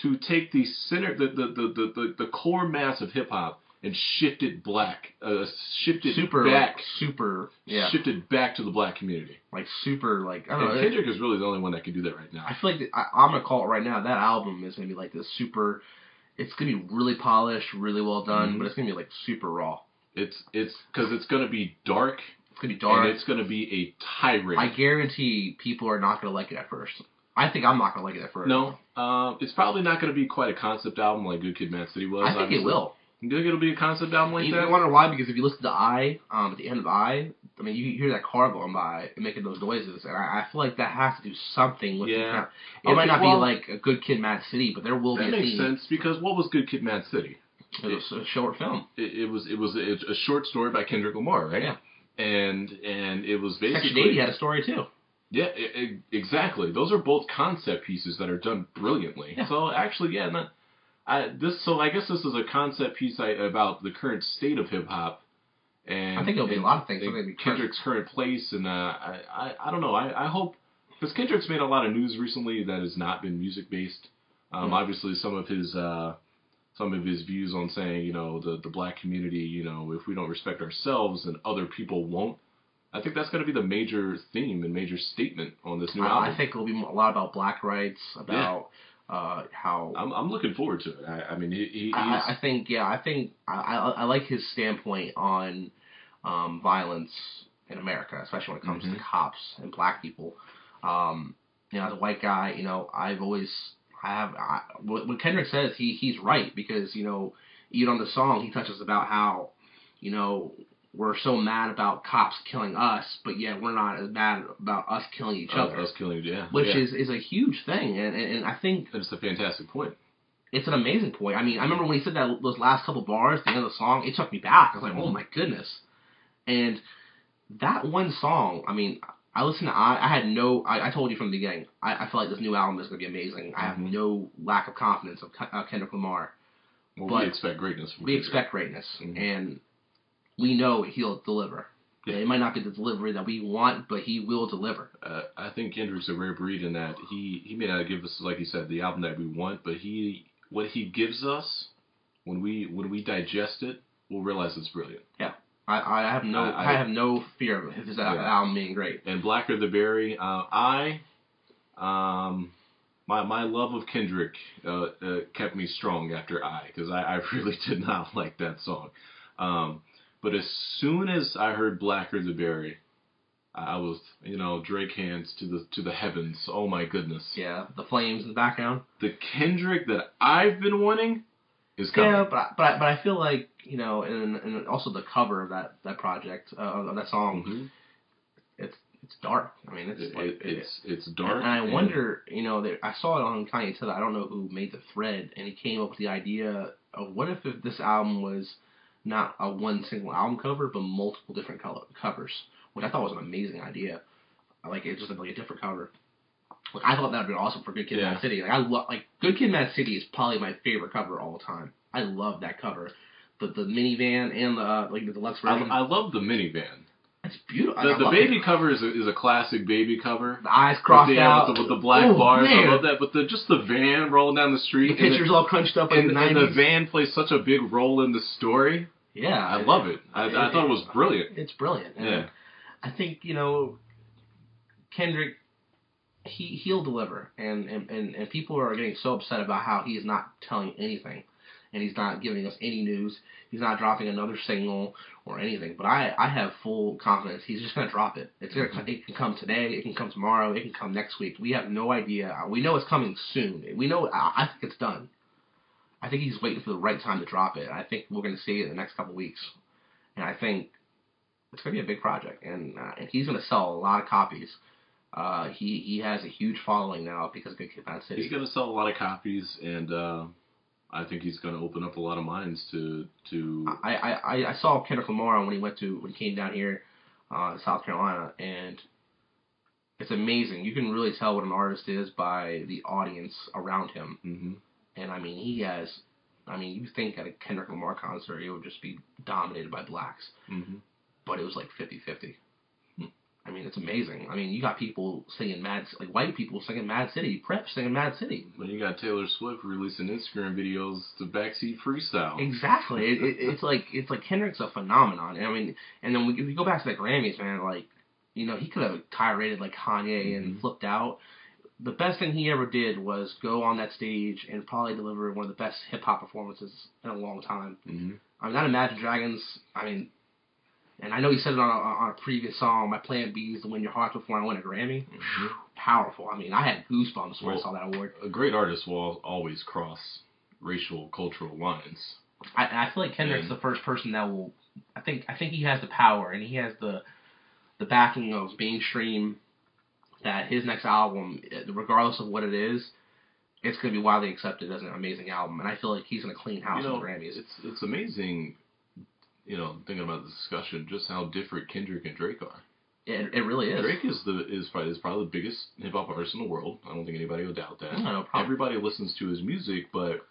to take the center, the core mass of hip hop and shift it black, shift it back to the black community. Like super, like I don't know. Kendrick is really the only one that can do that right now. I feel like I'm gonna call it right now. That album is gonna be like this super. It's gonna be really polished, really well done, but it's gonna be like super raw. It's because it's going to be dark. It's going to be dark. And it's going to be a tirade. I guarantee people are not going to like it at first. I think I'm not going to like it at first. No. It's probably not going to be quite a concept album like Good Kid, Mad City was. I think it will. You think it'll be a concept album like that? You wonder why? Because if you listen to I, at the end of I mean, you hear that car going by and making those noises, and I feel like that has to do something with the It might not be like a Good Kid, Mad City, but there will be a theme. That makes sense, because what was Good Kid, Mad City? It was a short film. It was a short story by Kendrick Lamar, right? Yeah. And it was basically... Section 80 had a story, too. Yeah, exactly. Those are both concept pieces that are done brilliantly. Yeah. So, actually, I guess this is a concept piece about the current state of hip-hop. And I think it'll be a lot of things. Kendrick's current place, and I don't know. I hope... Because Kendrick's made a lot of news recently that has not been music-based. Obviously, some of his views on saying, the black community, if we don't respect ourselves, then other people won't. I think that's going to be the major theme and major statement on this new album. I think it'll be a lot about black rights, about how... I'm looking forward to it. I mean, I like his standpoint on violence in America, especially when it comes to cops and black people. As a white guy, what Kendrick says, he's right, because, even on the song, he touches about how, we're so mad about cops killing us, but yet we're not as mad about us killing each other. Which is a huge thing, and I think... It's a fantastic point. It's an amazing point. I mean, I remember when he said those last couple bars at the end of the song, it took me back. I was like, oh my goodness. And that one song, I mean... I listened to I told you from the beginning, I feel like this new album is going to be amazing. I have no lack of confidence of Kendrick Lamar. Well, we expect greatness from Kendrick. We expect greatness. And we know he'll deliver. Yeah. It might not be the delivery that we want, but he will deliver. I think Kendrick's a rare breed in that he may not give us, like you said, the album that we want, but what he gives us, when we digest it, we'll realize it's brilliant. Yeah. I have no fear of his album being great. And Blacker the Berry, my love of Kendrick kept me strong after because I really did not like that song. But as soon as I heard Blacker the Berry, I was, Drake hands to the heavens. Oh my goodness. Yeah, the flames in the background. The Kendrick that I've been wanting is coming. Yeah, but I feel like, and also the cover of that project, of that song, it's dark. I mean, it's dark. And I wonder, I saw it on Kanye today. I don't know who made the thread, and he came up with the idea of what if this album was not a one single album cover, but multiple different covers, which I thought was an amazing idea. Like, it's just like a different cover. Like, I thought that would be awesome for Good Kid, Mad City. Like, Good Kid, Mad City is probably my favorite cover of all time. I love that cover. The minivan and the deluxe version. I love the minivan. It's beautiful. The baby cover is a classic baby cover. The eyes crossed out. With the black bars. Man. I love that. But just the van rolling down the street. The pictures all crunched up in the 90s. And the van plays such a big role in the story. Yeah. I love it. I thought it was brilliant. It's brilliant. And I think, Kendrick, he'll deliver. And people are getting so upset about how he's not telling anything. And he's not giving us any news. He's not dropping another single or anything. But I have full confidence he's just going to drop it. It can come today. It can come tomorrow. It can come next week. We have no idea. We know it's coming soon. We know. I think it's done. I think he's waiting for the right time to drop it. I think we're going to see it in the next couple weeks. And I think it's going to be a big project. And he's going to sell a lot of copies. He has a huge following now because of Good Kid, Mad City. He's going to sell a lot of copies, and I think he's going to open up a lot of minds to. I saw Kendrick Lamar when he came down here to South Carolina, and it's amazing. You can really tell what an artist is by the audience around him. Mm-hmm. And I mean, you think at a Kendrick Lamar concert it would just be dominated by blacks, but it was like 50-50. I mean, it's amazing. I mean, you got people singing white people singing Mad City, Preps singing Mad City. Well, you got Taylor Swift releasing Instagram videos to backseat freestyle. Exactly. It's like Kendrick's a phenomenon. And I mean, and then if we go back to the Grammys, man, like, he could have tiraded like Kanye and flipped out. The best thing he ever did was go on that stage and probably deliver one of the best hip hop performances in a long time. Mm-hmm. I mean, that Imagine Dragons. I mean. And I know he said it on a previous song, my plan B is to win your heart before I win a Grammy. Mm-hmm. Powerful. I mean, I had goosebumps when I saw that award. A great artist will always cross racial, cultural lines. I feel like Kendrick's the first person that will... I think he has the power, and he has the backing of mainstream, that his next album, regardless of what it is, it's going to be widely accepted as an amazing album. And I feel like he's going to clean house with the Grammys. It's amazing... thinking about the discussion, just how different Kendrick and Drake are. Yeah, it really is. Drake is probably the biggest hip hop artist in the world. I don't think anybody will doubt that. No problem. Everybody listens to his music, but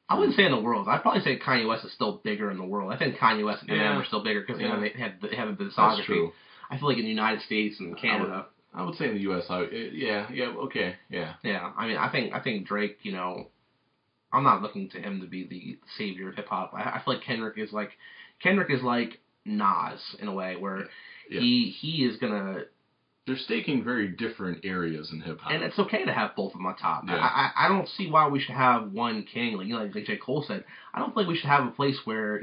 I wouldn't say in the world. I'd probably say Kanye West is still bigger in the world. I think Kanye West and Eminem are still bigger because they have the discography. That's true. I feel like in the United States and Canada. I would say in the U.S. Okay. Yeah. I mean, I think Drake. I'm not looking to him to be the savior of hip hop. I feel like Kendrick is like Nas in a way where he is gonna. They're staking very different areas in hip hop, and it's okay to have both of them on top. Yeah. I don't see why we should have one king, like J. Cole said. I don't think we should have a place where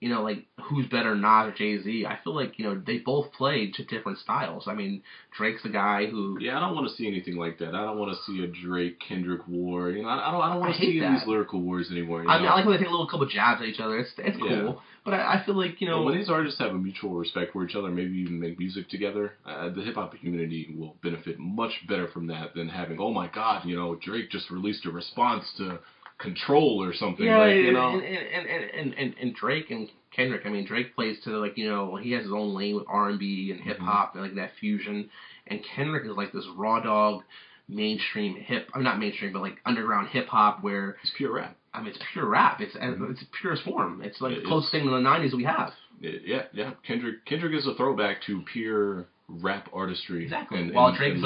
like who's better, Nas or Jay-Z. I feel like they both play to different styles. I mean, Drake's the guy who. Yeah, I don't want to see anything like that. I don't want to see a Drake Kendrick war. I don't want to see these lyrical wars anymore. I mean, I like when they take a couple jabs at each other. It's cool. But I feel like when these artists have a mutual respect for each other, maybe even make music together, the hip hop community will benefit much better from that than having, oh my God, Drake just released a response to Control or something. Yeah, and Drake and Kendrick. I mean, Drake plays to he has his own lane with R&B and hip hop and like that fusion, and Kendrick is like this raw dog mainstream not mainstream, but like underground hip hop where it's pure rap. I mean, it's pure rap. It's purest form. It's like the closest thing to the '90s we have. Yeah. Kendrick is a throwback to pure rap artistry. Exactly. While Drake is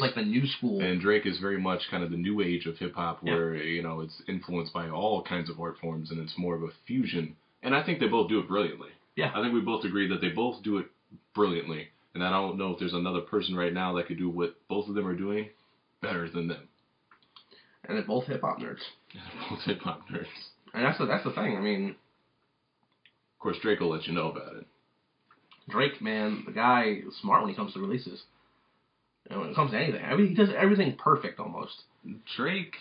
like the new school. And Drake is very much kind of the new age of hip hop, where it's influenced by all kinds of art forms, and it's more of a fusion. And I think they both do it brilliantly. Yeah. I think we both agree that they both do it brilliantly. And I don't know if there's another person right now that could do what both of them are doing better than them. And they're both hip hop nerds. And that's the thing. I mean, of course, Drake will let you know about it. Drake, man, the guy is smart when he comes to releases. And when it comes to anything, I mean, he does everything perfect almost. Drake,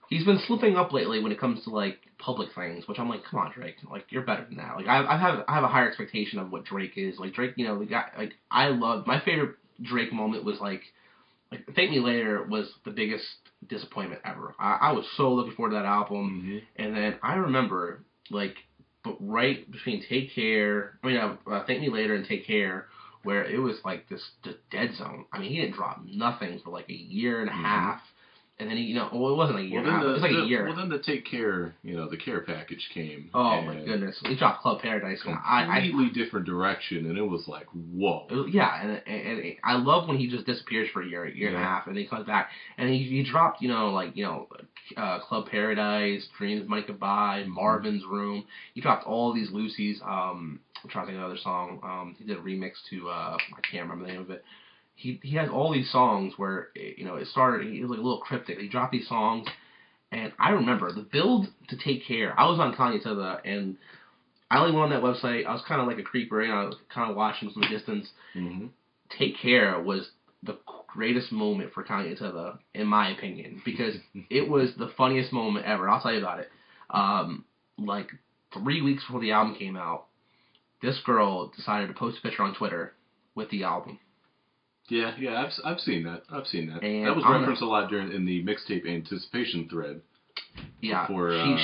he's been slipping up lately when it comes to like public things, which I'm like, come on, Drake, like you're better than that. Like I have a higher expectation of what Drake is. Like Drake, the guy. Like I love my favorite Drake moment was like Thank Me Later was the biggest disappointment ever. I was so looking forward to that album, and then I remember but right between Thank Me Later and Take Care, where it was like this dead zone. I mean, he didn't drop nothing for like a year and a half. And then it wasn't a year and a half. It was like a year. Well, then the Take Care, the care package came. Oh, my goodness. He dropped Club Paradise. Completely different direction, and it was like, whoa. And I love when he just disappears for a year and a half, and then he comes back. And he dropped, Club Paradise, Dreams Money Could Buy, Marvin's Room. He dropped all these Lucy's. I'm trying to think of another song. He did a remix to, I can't remember the name of it. He has all these songs where, it started, he was like a little cryptic. He dropped these songs, and I remember the build to Take Care. I was on Kanye to the, and I only went on that website. I was kind of like a creeper, and I was kind of watching from a distance. Take Care was the greatest moment for Kanye to the, in my opinion, because it was the funniest moment ever. I'll tell you about it. Like 3 weeks before the album came out, this girl decided to post a picture on Twitter with the album. Yeah, I've seen that. And that was referenced a lot in the mixtape anticipation thread. Yeah,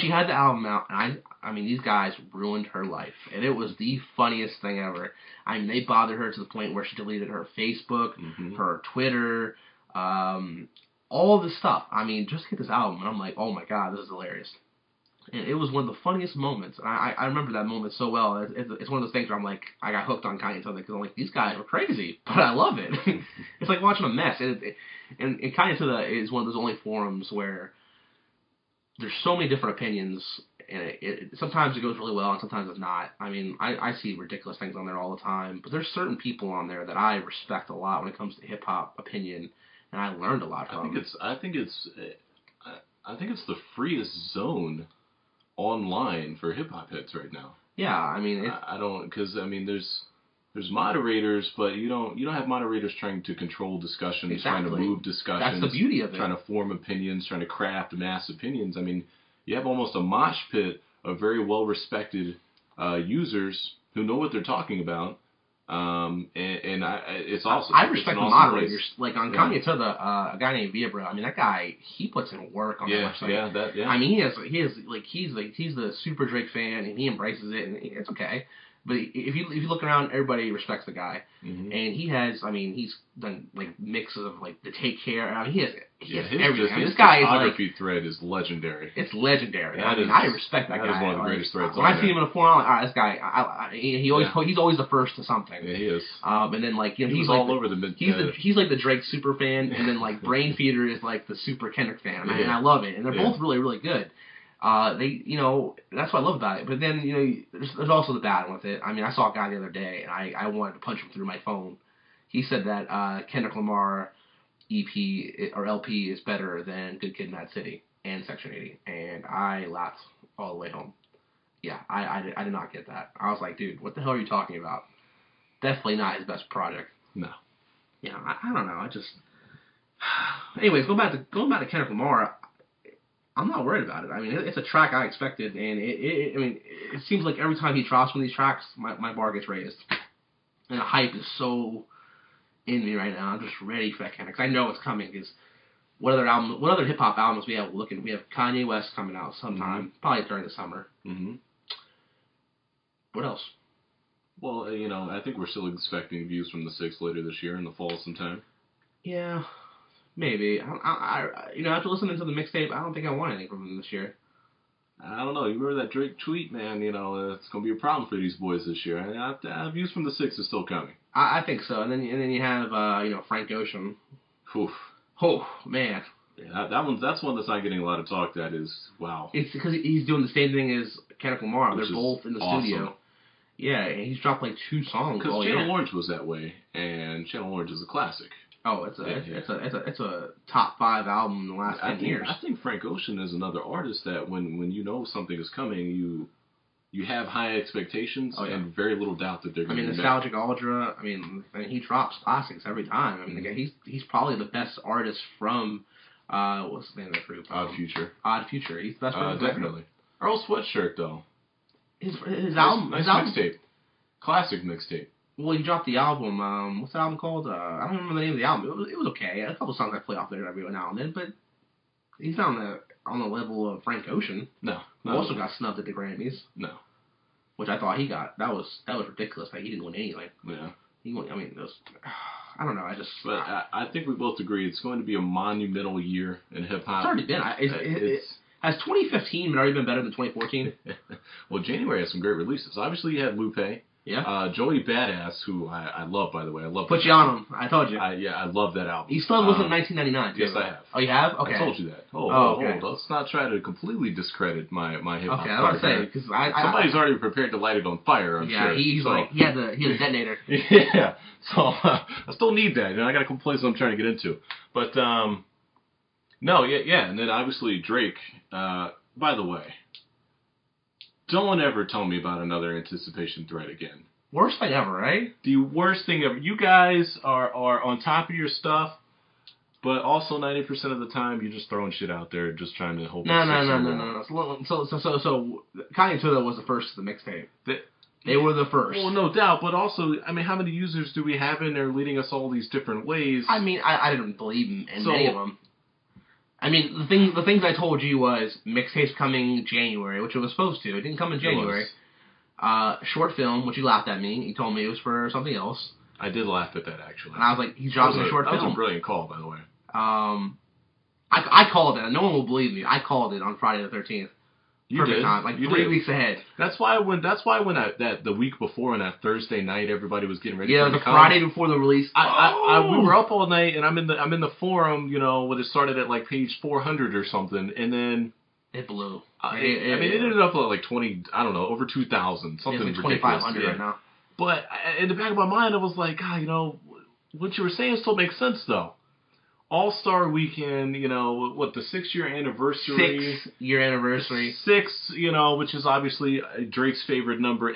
she had the album out, and I mean, these guys ruined her life, and it was the funniest thing ever. I mean, they bothered her to the point where she deleted her Facebook, her Twitter, all this stuff. I mean, just get this album, and I'm like, oh my god, this is hilarious. And it was one of the funniest moments. And I remember that moment so well. It's one of those things where I'm like, I got hooked on Kanye and something because I'm like, these guys are crazy, but I love it. It's like watching a mess. And Kanye is one of those only forums where there's so many different opinions, and sometimes it goes really well and sometimes it's not. I mean, I see ridiculous things on there all the time, but there's certain people on there that I respect a lot when it comes to hip hop opinion, and I learned a lot from. I think it's the freest zone online for hip hop heads right now. Yeah, I mean, there's moderators, but you don't have moderators trying to control discussions, trying to move discussions. That's the beauty of it. Trying to form opinions, trying to craft mass opinions. I mean, you have almost a mosh pit of very well respected users who know what they're talking about. It's awesome. I respect the moderators. Place. Like on Kanye to a guy named Viabro. I mean, that guy, he puts in work on the website. I mean, he's the super Drake fan, and he embraces it, and it's okay. But if you look around, everybody respects the guy, and he's done like mixes of like the Take Care. I mean, he has everything. His this guy is photography thread is legendary. It's legendary. I respect that guy. That is one of the greatest threads. When I see him in a forum, I'm like, all right, this guy, he's always the first to something. Yeah, he is. And then like he's all like over the he's like the Drake super fan, and then like Brain Feeder is like the super Kendrick fan, and I love it, and they're both really really good. That's what I love about it. But then, there's also the bad one with it. I mean, I saw a guy the other day, and I wanted to punch him through my phone. He said that Kendrick Lamar EP or LP is better than Good Kid, Mad City and Section 80, and I laughed all the way home. Yeah, I did not get that. I was like, dude, what the hell are you talking about? Definitely not his best project. No. Yeah, I don't know. Anyways, going back to Kendrick Lamar. I'm not worried about it. I mean, it's a track I expected, and it seems like every time he drops one of these tracks, my bar gets raised. And the hype is so in me right now. I'm just ready for that kind of, because I know it's coming. Because what other hip hop albums we have looking? We have Kanye West coming out sometime, probably during the summer. What else? Well, I think we're still expecting Views from the Six later this year in the fall sometime. Yeah. Maybe. After listening to the mixtape, I don't think I want anything from him this year. I don't know. You remember that Drake tweet, man? It's going to be a problem for these boys this year. Views from the Six is still coming. I think so. And then you have Frank Ocean. Oof. Oh man. Yeah, that's one that's not getting a lot of talk. That is wow. It's because he's doing the same thing as Kendrick Lamar. They're both in the awesome. studio. Yeah, and he's dropped like 2 songs. Because Channel Orange was that way, and Channel Orange is a classic. Oh, it's a top 5 album in the last 10 years. I think Frank Ocean is another artist that when you know something is coming, you have high expectations and very little doubt that they're going to be met. Nostalgic Ultra. He drops classics every time. He's probably the best artist from what's the name of the group? Odd Future. Odd Future. He's the best artist. Definitely. Earl Sweatshirt though. His album. Nice mixtape. Classic mixtape. Well, he dropped the album. What's the album called? I don't remember the name of the album. It was okay. A couple songs I play off there every now and then, but he's not on the level of Frank Ocean. No. Who also got snubbed at the Grammys. No. Which I thought he got. That was ridiculous. Like, he didn't win anything. Yeah. He won. I don't know. But I think we both agree it's going to be a monumental year in hip hop. It's already been. Has 2015 already been better than 2014? Well, January has some great releases. Obviously, you had Lupe. Yeah. Joey Badass, who I love, by the way. I love. Put you on him. I told you. I love that album. You still listened in 1999. Yes, I have. Oh, you have? Okay. I told you that. Okay. Let's not try to completely discrit my hip hop. Okay, I was going to say because somebody's already prepared to light it on fire. I'm sure. Yeah, he had the detonator. Yeah. So I still need that. I got a couple places I'm trying to get into, but no, yeah, and then obviously Drake. By the way. Don't ever tell me about another anticipation thread again. Worst thing ever, right? The worst thing ever. You guys are on top of your stuff, but also 90% of the time you're just throwing shit out there, just trying to hope. No. So Kanye Twitter was the first to the mixtape. They were the first. Well, no doubt, but also, how many users do we have in there leading us all these different ways? I didn't believe in any of them. The things I told you was mixtape's coming January, which it was supposed to. It didn't come in January. Short film, which you laughed at me. You told me it was for something else. I did laugh at that, actually. And I was like, he's dropping a short film. That was a brilliant call, by the way. I called it. No one will believe me. I called it on Friday the 13th. You did. Time, like 3 weeks ahead. That's why when the week before on that Thursday night, everybody was getting ready. Yeah, the Friday before the release. We were up all night, and I'm in the forum. When it started at like page 400 or something, and then it blew. It ended up at like 20. I don't know, over 2,000. Something it's like ridiculous. 2,500 right now. But in the back of my mind, I was like, God, what you were saying still makes sense though. All-Star Weekend, the 6-year anniversary. 6-year anniversary. 6, which is obviously Drake's favorite number.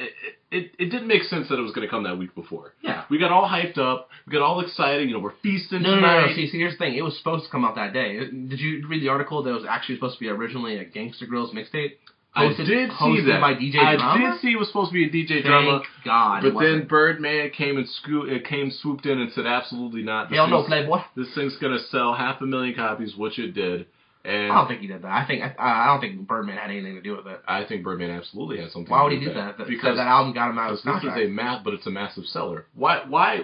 It didn't make sense that it was going to come that week before. Yeah. We got all hyped up. We got all excited. We're feasting tonight. No. See, here's the thing. It was supposed to come out that day. Did you read the article that it was actually supposed to be originally a Gangsta Grillz mixtape? I did see that. By DJ Drama? I did see it was supposed to be a DJ Drama. Thank God. But then Birdman swooped in and said, absolutely not. Hell no, Playboy. This thing's going to sell 500,000 copies, which it did. And I don't think he did that. I don't think Birdman had anything to do with it. I think Birdman absolutely had something Why to do would he with do that? Because that album got him out of his contract. But it's a massive seller. Why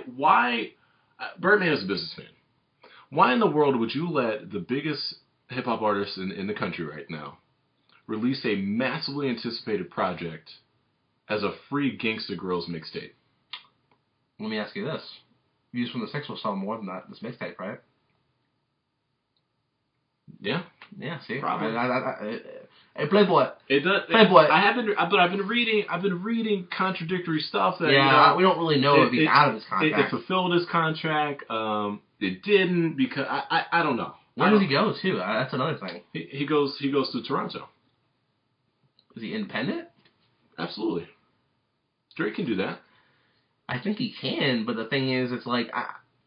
Birdman is a businessman. Why in the world would you let the biggest hip-hop artist in the country right now release a massively anticipated project as a free Gangsta Grillz mixtape? Let me ask you this. Views from the Six will sell more than this mixtape, right? Yeah. Yeah, see? Probably. Hey, Playboy. It does. Playboy. I've been reading contradictory stuff that we don't really know if he's out of his contract. It fulfilled his contract. It didn't because I don't know. Where does he go to? That's another thing. He goes to Toronto. Is he independent? Absolutely. Drake can do that. I think he can, but the thing is, it's like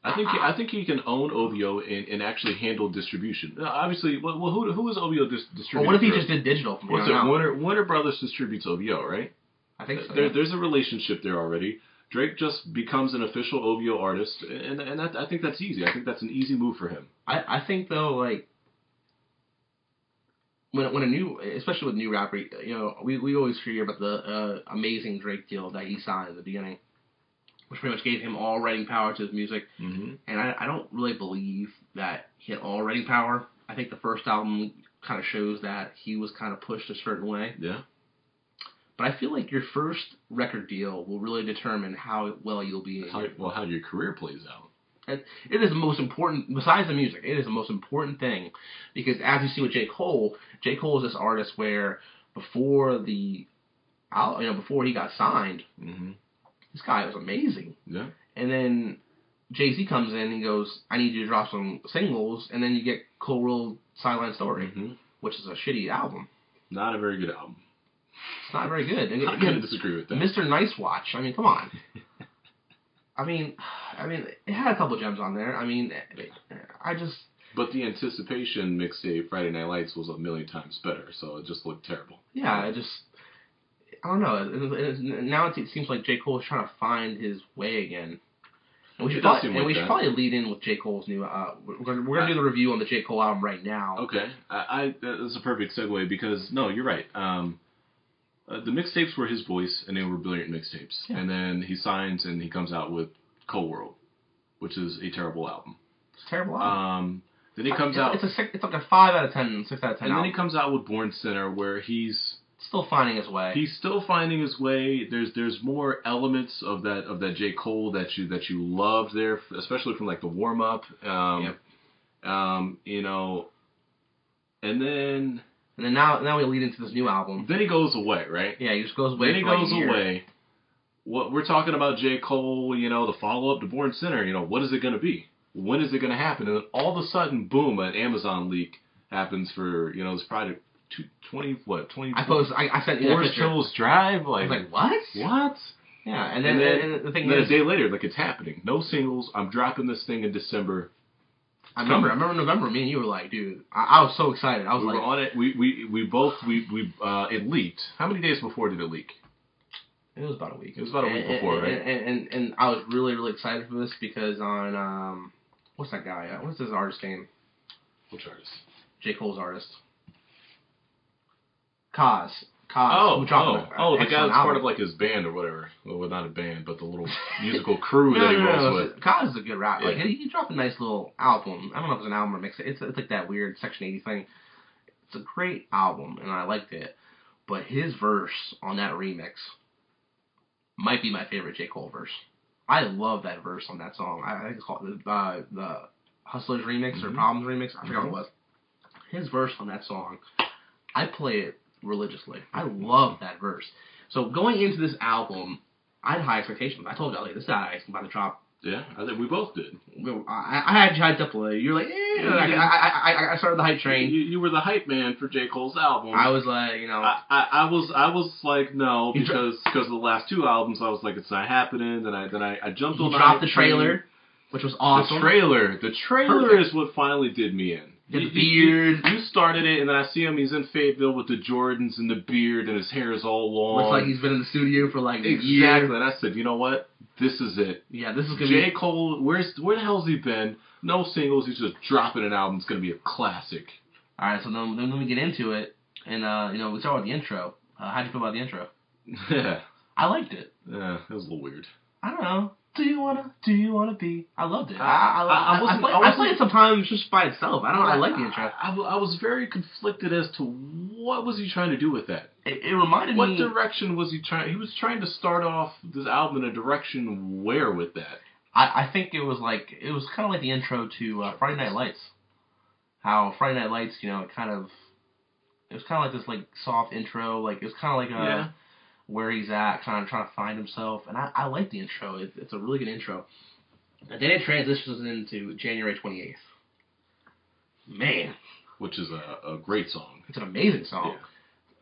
I think he can own OVO and actually handle distribution. Obviously, who is OVO distributor? Well, what if he just did digital from What's it? Warner Brothers distributes OVO, right? I think so. There's a relationship there already. Drake just becomes an official OVO artist, and I think that's easy. I think that's an easy move for him. I think though, like when a new, especially with new rapper, we always hear about the amazing Drake deal that he signed at the beginning. which pretty much gave him all writing power to his music. Mm-hmm. And I don't really believe that he had all writing power. I think the first album kind of shows that he was kind of pushed a certain way. Yeah. But I feel like your first record deal will really determine how well you'll be. How your career plays out. It is the most important, besides the music, it is the most important thing. Because as you see with J. Cole is this artist where before he got signed, mm-hmm. this guy was amazing. Yeah. And then Jay-Z comes in and goes, I need you to drop some singles, and then you get Cold World Sideline Story, mm-hmm. which is a shitty album. Not a very good album. It's not very good. And I'm going to disagree with that. Mr. Nice Watch, I mean, come on. I mean, it had a couple gems on there. I mean, But the Anticipation mixtape, Friday Night Lights, was a million times better, so it just looked terrible. Yeah, I don't know. Now it seems like J. Cole is trying to find his way again. And we should probably lead in with J. Cole's new. We're gonna do the review on the J. Cole album right now. Okay, that's a perfect segue because no, you're right. The mixtapes were his voice, and they were brilliant mixtapes. Yeah. And then he signs and he comes out with Cold World, which is a terrible album. It's a terrible album. Then he comes out. It's like a 5 out of 10, 6 out of 10. And album. then he comes out with Born Sinner, where he's still finding his way. He's still finding his way. There's more elements of that J. Cole that you loved there, especially from like the warm up. Yep. You know, and then now we lead into this new album. Then he goes away, right? Yeah, he just goes away. Then he goes away. What we're talking about, J. Cole, you know, the follow up to Born Sinner. You know, what is it going to be? When is it going to happen? And then all of a sudden, boom, an Amazon leak happens for, you know, it's probably 20. I sent you Forest Hills Drive. Like, I was like, what? What? Yeah, and then the thing is, a day later, like it's happening. No singles. I'm dropping this thing in December. I remember in November, me and you were like, dude, I was so excited. I was we were on it. We both it leaked. How many days before did it leak? It was about a week. It was about a week before, right? And I was really, really excited for this because on what's that guy? What's his artist name? Which artist? J. Cole's artist. Kaz. The guy that's part of like his band or whatever. Well, not a band, but the little musical crew that he rolls with. Kaz is a good rapper. Yeah. Like, he dropped a nice little album. I don't know if it's an album or mix. It's like that weird Section 80 thing. It's a great album, and I liked it. But his verse on that remix might be my favorite J. Cole verse. I love that verse on that song. I think it's called the Hustlers remix or Problems remix. I forgot what it was. His verse on that song, I play it religiously. I love that verse. So going into this album, I had high expectations. I told you, like, this guy's about to drop. Yeah, I think we both did. I had hyped up a little. You're like, I started the hype train. You were the hype man for J. Cole's album. I was like, you know, I was like, no, because of the last two albums, I was like, it's not happening. Then I jumped on. You dropped the trailer, which was awesome. The trailer is what finally did me in. The beard. You started it, and then I see him. He's in Fayetteville with the Jordans and the beard, and his hair is all long. Looks like he's been in the studio for like a year. Exactly. And I said, you know what? This is it. Yeah, this is gonna be. J. Cole, where the hell's he been? No singles. He's just dropping an album. It's gonna be a classic. All right, so then let me get into it, and we start with the intro. How'd you feel about the intro? Yeah. I liked it. Yeah, it was a little weird. I don't know. Do you wanna be? I loved it. I play it sometimes just by itself. I don't know. I like the intro. I was very conflicted as to what was he trying to do with that. It reminded me. What direction was he trying? He was trying to start off this album in a direction where with that. I think it was kind of like the intro to Friday Night Lights. How Friday Night Lights, it was kind of like this like soft intro. Like it was kind of like where he's at, kind of trying to find himself, and I like the intro. It's a really good intro. And then it transitions into January 28th. Man. Which is a great song. It's an amazing song. Yeah.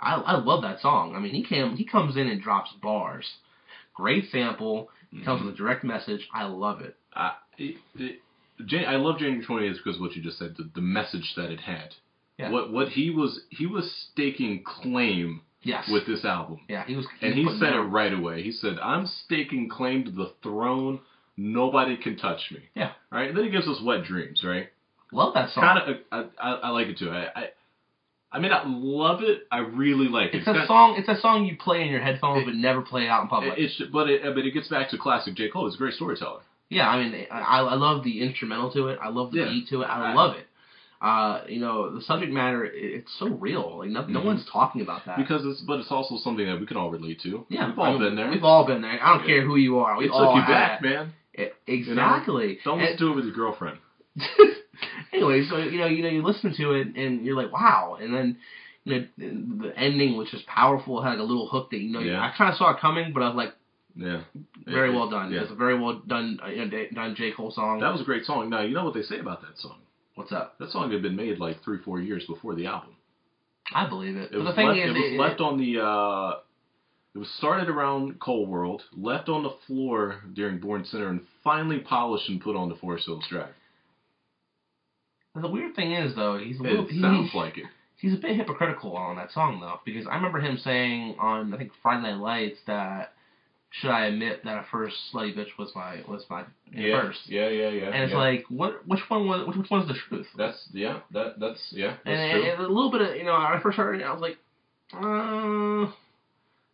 I love that song. I mean, he comes in and drops bars. Great sample. He comes with a direct message. I love it. I love January 28th because of what you just said, the message that it had. Yeah. What he was staking claim. Yes. With this album. Yeah, he said it right away. He said, I'm staking claim to the throne. Nobody can touch me. Yeah. Right? And then he gives us Wet Dreams, right? Love that song. I like it too. I mean, I love it. I really like it. It's a song. It's a song you play in your headphones, but never play it out in public. But it gets back to classic J. Cole. He's a great storyteller. Yeah, I mean, I love the instrumental to it. I love the beat to it. I love it. The subject matter, it's so real. Like no one's talking about that. But it's also something that we can all relate to. Yeah, we've all been there. We've all been there. I don't care who you are. It took you back, man. Exactly. Don't listen to it with your girlfriend. Anyway, so you listen to it and you're like, wow, and then the ending was just powerful. It had like a little hook that I kind of saw it coming, but I was like, very well done. Yeah. It's a very well done J. Cole song. That was a great song. Now you know what they say about that song. What's up? That song had been made like 3-4 years before the album. I believe it. It was left on the. It was started around Cole World, left on the floor during Born Center, and finally polished and put on the Forest Hills Drive. The weird thing is, though, sounds like it. He's a bit hypocritical on that song, though, because I remember him saying on, I think, Friday Night Lights that, should I admit that a first slutty bitch was my first? Yeah. And it's like, which one's the truth? That's true. And a little bit of, when I first heard it, I was like,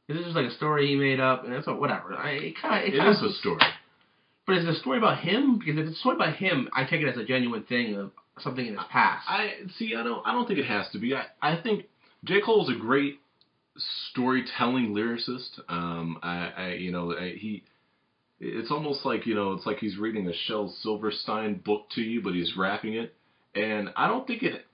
this is just like a story he made up, and it's whatever. It is a story. But is it a story about him? Because if it's a story about him, I take it as a genuine thing of something in his past. I don't think it has to be. I think J. Cole is a great storytelling lyricist. It's almost like it's like he's reading a Shel Silverstein book to you, but he's rapping it. And I don't think it.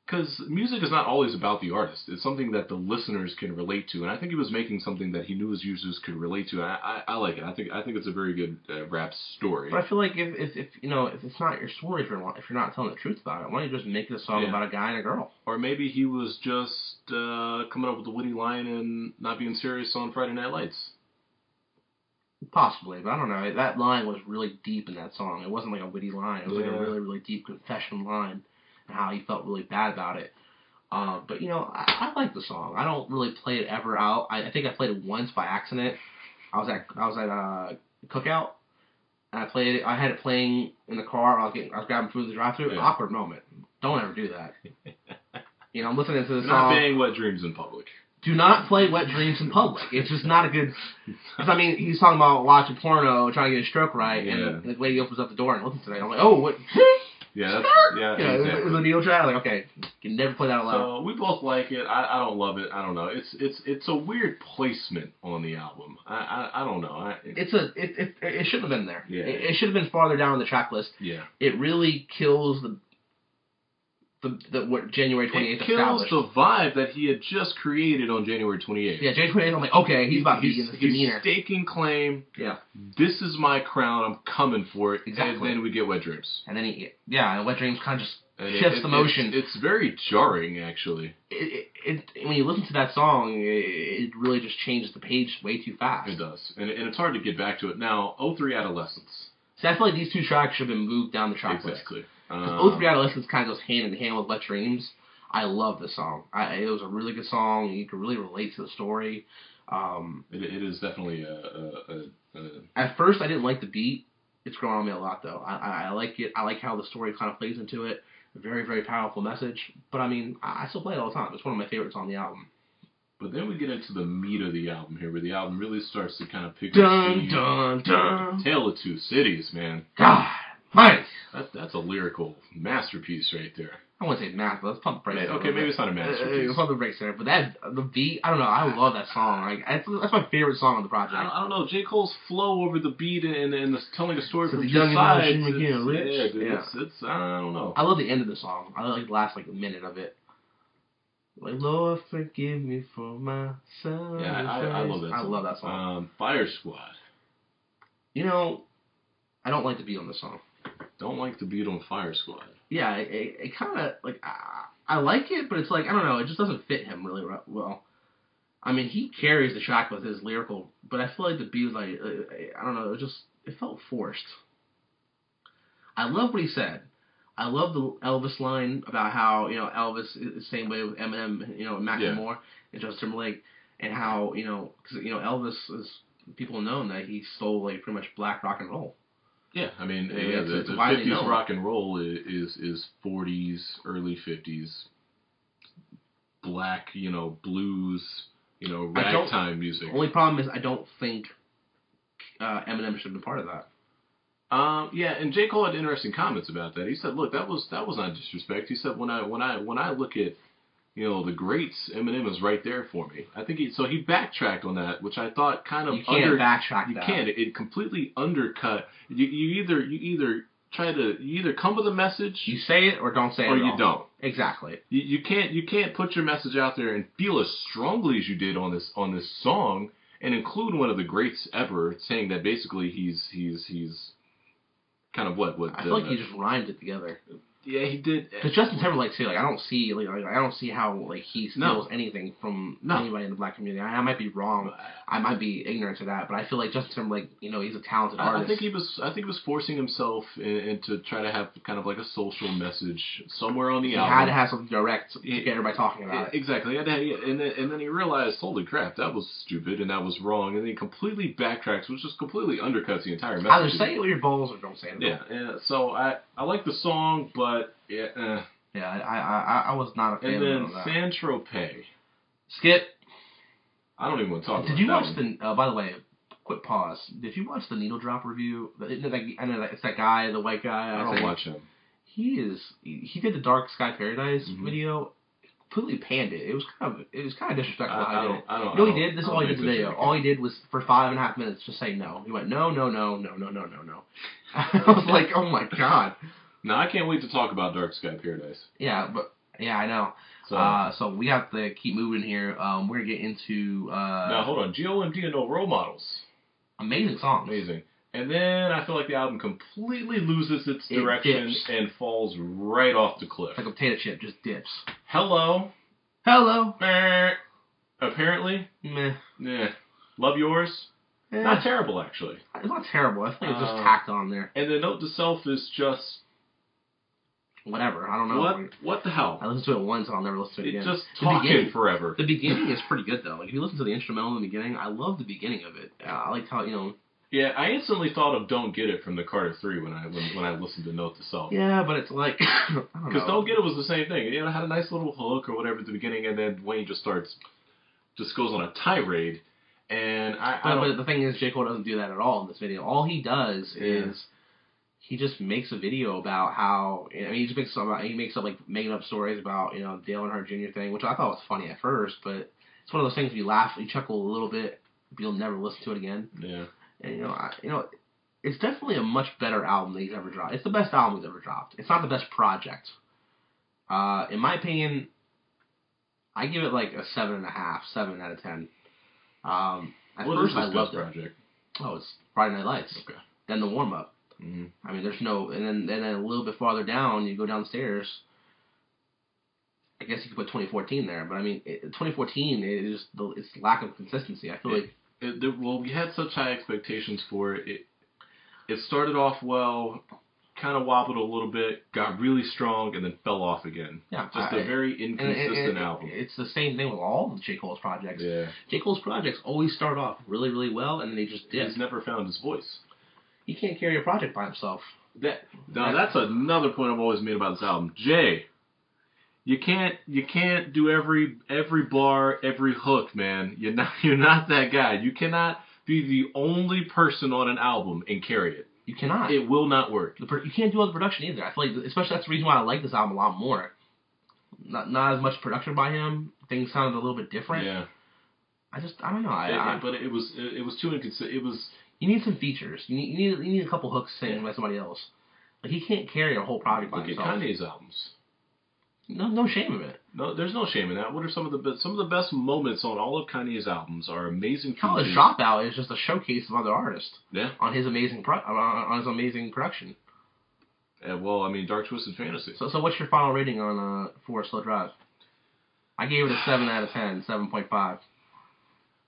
Because music is not always about the artist. It's something that the listeners can relate to, and I think he was making something that he knew his users could relate to. I like it. I think it's a very good rap story. But I feel like if it's not your story, if you're not telling the truth about it, why don't you just make it a song about a guy and a girl? Or maybe he was just coming up with a witty line and not being serious on Friday Night Lights. Possibly, but I don't know. That line was really deep in that song. It wasn't like a witty line. It was like a really, really deep confession line. How he felt really bad about it. But I like the song. I don't really play it ever out. I think I played it once by accident. I was at a cookout, and I played it. I had it playing in the car. I was grabbing food at the drive-thru. Yeah. Awkward moment. Don't ever do that. I'm listening to the song. Not playing Wet Dreams in public. Do not play Wet Dreams in public. It's just not a good. Because he's talking about watching porno, trying to get a stroke right, and the lady opens up the door and listens to it. I'm like, oh, what? Yeah, exactly. It was a needle track. Like, okay, you can never play that out loud. So we both like it. I don't love it. I don't know. It's a weird placement on the album. I don't know. It shouldn't have been there. Yeah. It should have been farther down the track list. Yeah. It really kills what January 28th established. It kills the vibe that he had just created on January 28th. Yeah, January 28th, I'm like, okay, he's about to be in this demeanor. He's staking claim. Yeah. This is my crown. I'm coming for it. Exactly. And then we get Wet Dreams. And then and Wet Dreams kind of just shifts the motion. It's very jarring, actually. When you listen to that song, it really just changes the page way too fast. It does. And it's hard to get back to it. Now, 03 Adolescence. See, I feel like these two tracks should have been moved down the track list. Exactly. 03 Adolescence kind of goes hand in hand with Wet Dreams. I love this song. It was a really good song. You can really relate to the story. It is definitely At first, I didn't like the beat. It's grown on me a lot, though. I like it. I like how the story kind of plays into it. A very, very powerful message. But, I still play it all the time. It's one of my favorites on the album. But then we get into the meat of the album here, where the album really starts to kind of pick up steam. Tale of Two Cities, man. God, Mike! That's a lyrical masterpiece right there. I wouldn't say masterpiece. Let's pump the brakes. Okay, maybe it's not a masterpiece. Pump the brakes there. But the beat, I don't know. I love that song. That's my favorite song on the project. I don't know. J. Cole's flow over the beat and the telling a story from two young sides. It's I don't know. I love the end of the song. I like the last minute of it. Like, Lord, forgive me for my son. Yeah, I love that song. I love that song. Fire Squad. I don't like the beat on the song. Don't like the beat on Fire Squad. Yeah, it kind of, I like it, but it's like, I don't know, it just doesn't fit him really well. He carries the track with his lyrical, but I feel like the beat was like, I don't know, it felt forced. I love what he said. I love the Elvis line about how, Elvis is the same way with Eminem, and Macklemore and Justin Timberlake, and how, because, Elvis is, people know that he stole, pretty much black rock and roll. Yeah, the 50s rock and roll is 40s, early 50s, black, blues, ragtime music. The only problem is I don't think Eminem should have been part of that. Yeah, and J. Cole had interesting comments about that. He said, "Look, that was not disrespect." He said, "When I look at the greats, Eminem is right there for me." I think he backtracked on that, which I thought kind of you can't backtrack. You can't. It completely undercut. You either come with a message, you say it or don't say it, or you don't. Exactly. You can't put your message out there and feel as strongly as you did on this song and include one of the greats ever, saying that basically he's kind of what I feel like he just rhymed it together. Yeah, he did. Because Justin Timberlake too, I don't see how he steals anything from anybody in the black community. I might be wrong. I might be ignorant to that, but I feel like Justin Timberlake, he's a talented artist. I think he was forcing himself into try to have kind of like a social message somewhere on the album. He had to have something direct to get everybody talking about it. Exactly. And then he realized, holy crap, that was stupid and that was wrong. And then he completely backtracks, which just completely undercuts the entire message. Either say it with your balls or don't say it at all. Yeah. So I like the song, but yeah. I was not a fan of that. And then San Tropez. Skip. I don't even want to talk about that. Did you watch by the way, quick pause. Did you watch the Needle Drop review? I know that it's that guy, the white guy. I don't watch him. He did the Dark Sky Paradise video. Completely panned it. It was kind of disrespectful. He did. This is all he did in the video. All he did was for 5.5 minutes just say no. He went no. I was like, oh my god. Now I can't wait to talk about Dark Sky Paradise. Yeah, I know. So we have to keep moving here. We're gonna get into. Now hold on, GOMD and No Role Models. Amazing songs. Amazing. And then I feel like the album completely loses its direction and falls right off the cliff. Like a potato chip, just dips. Hello. Apparently. Meh. Yeah. Love Yours. Not terrible, actually. It's not terrible. I think it's just tacked on there. And the Note to Self is just. Whatever. I don't know. What the hell? I listened to it once and I'll never listen to it again. It's just talking forever. The beginning is pretty good, though. Like, if you listen to the instrumental in the beginning, I love the beginning of it. I like how, Yeah, I instantly thought of Don't Get It from the Carter 3 when I listened to Note to Self. Yeah, but it's like, I don't know. Because Don't Get It was the same thing. It had a nice little hook or whatever at the beginning, and then Wayne just goes on a tirade. And But the thing is, J. Cole doesn't do that at all in this video. All he does is he just makes a video about how he just makes up like making up stories about Dale and her Jr. thing, which I thought was funny at first, but it's one of those things you laugh, you chuckle a little bit, but you'll never listen to it again. Yeah. And it's definitely a much better album than he's ever dropped. It's the best album he's ever dropped. It's not the best project. In my opinion, I give it like a 7.5, 7 out of 10. At what first is I this loved project? it. Oh, it's Friday Night Lights. Okay. Then the warm up. Mm-hmm. I mean, there's no, and then a little bit farther down, you go downstairs. I guess you could put 2014 there, but I mean, 2014 is it's lack of consistency. I feel we had such high expectations for it. It started off well, kind of wobbled a little bit, got really strong, and then fell off again. Yeah, just a very inconsistent album. It's the same thing with all of J. Cole's projects. Yeah. J. Cole's projects always start off really, really well, and then they just dip. He's never found his voice. He can't carry a project by himself. That's another point I've always made about this album. Jay, you can't do every bar, every hook, man. You're not that guy. You cannot be the only person on an album and carry it. You cannot. It will not work. You can't do all the production either. I feel like, especially that's the reason why I like this album a lot more. Not as much production by him. Things sounded a little bit different. Yeah. I don't know. But it was too inconsistent. It was. You need some features. You need a couple hooks singing by somebody else. Like, he can't carry a whole project by himself. Look at Kanye's albums. No shame in it. No, there's no shame in that. What are some of the best moments on all of Kanye's albums? Are amazing. College Dropout is just a showcase of other artists. Yeah. On his amazing production. Yeah, well, I mean, Dark Twisted Fantasy. So what's your final rating on For a Slow Drive? I gave it a 7 out of 10, 7.5.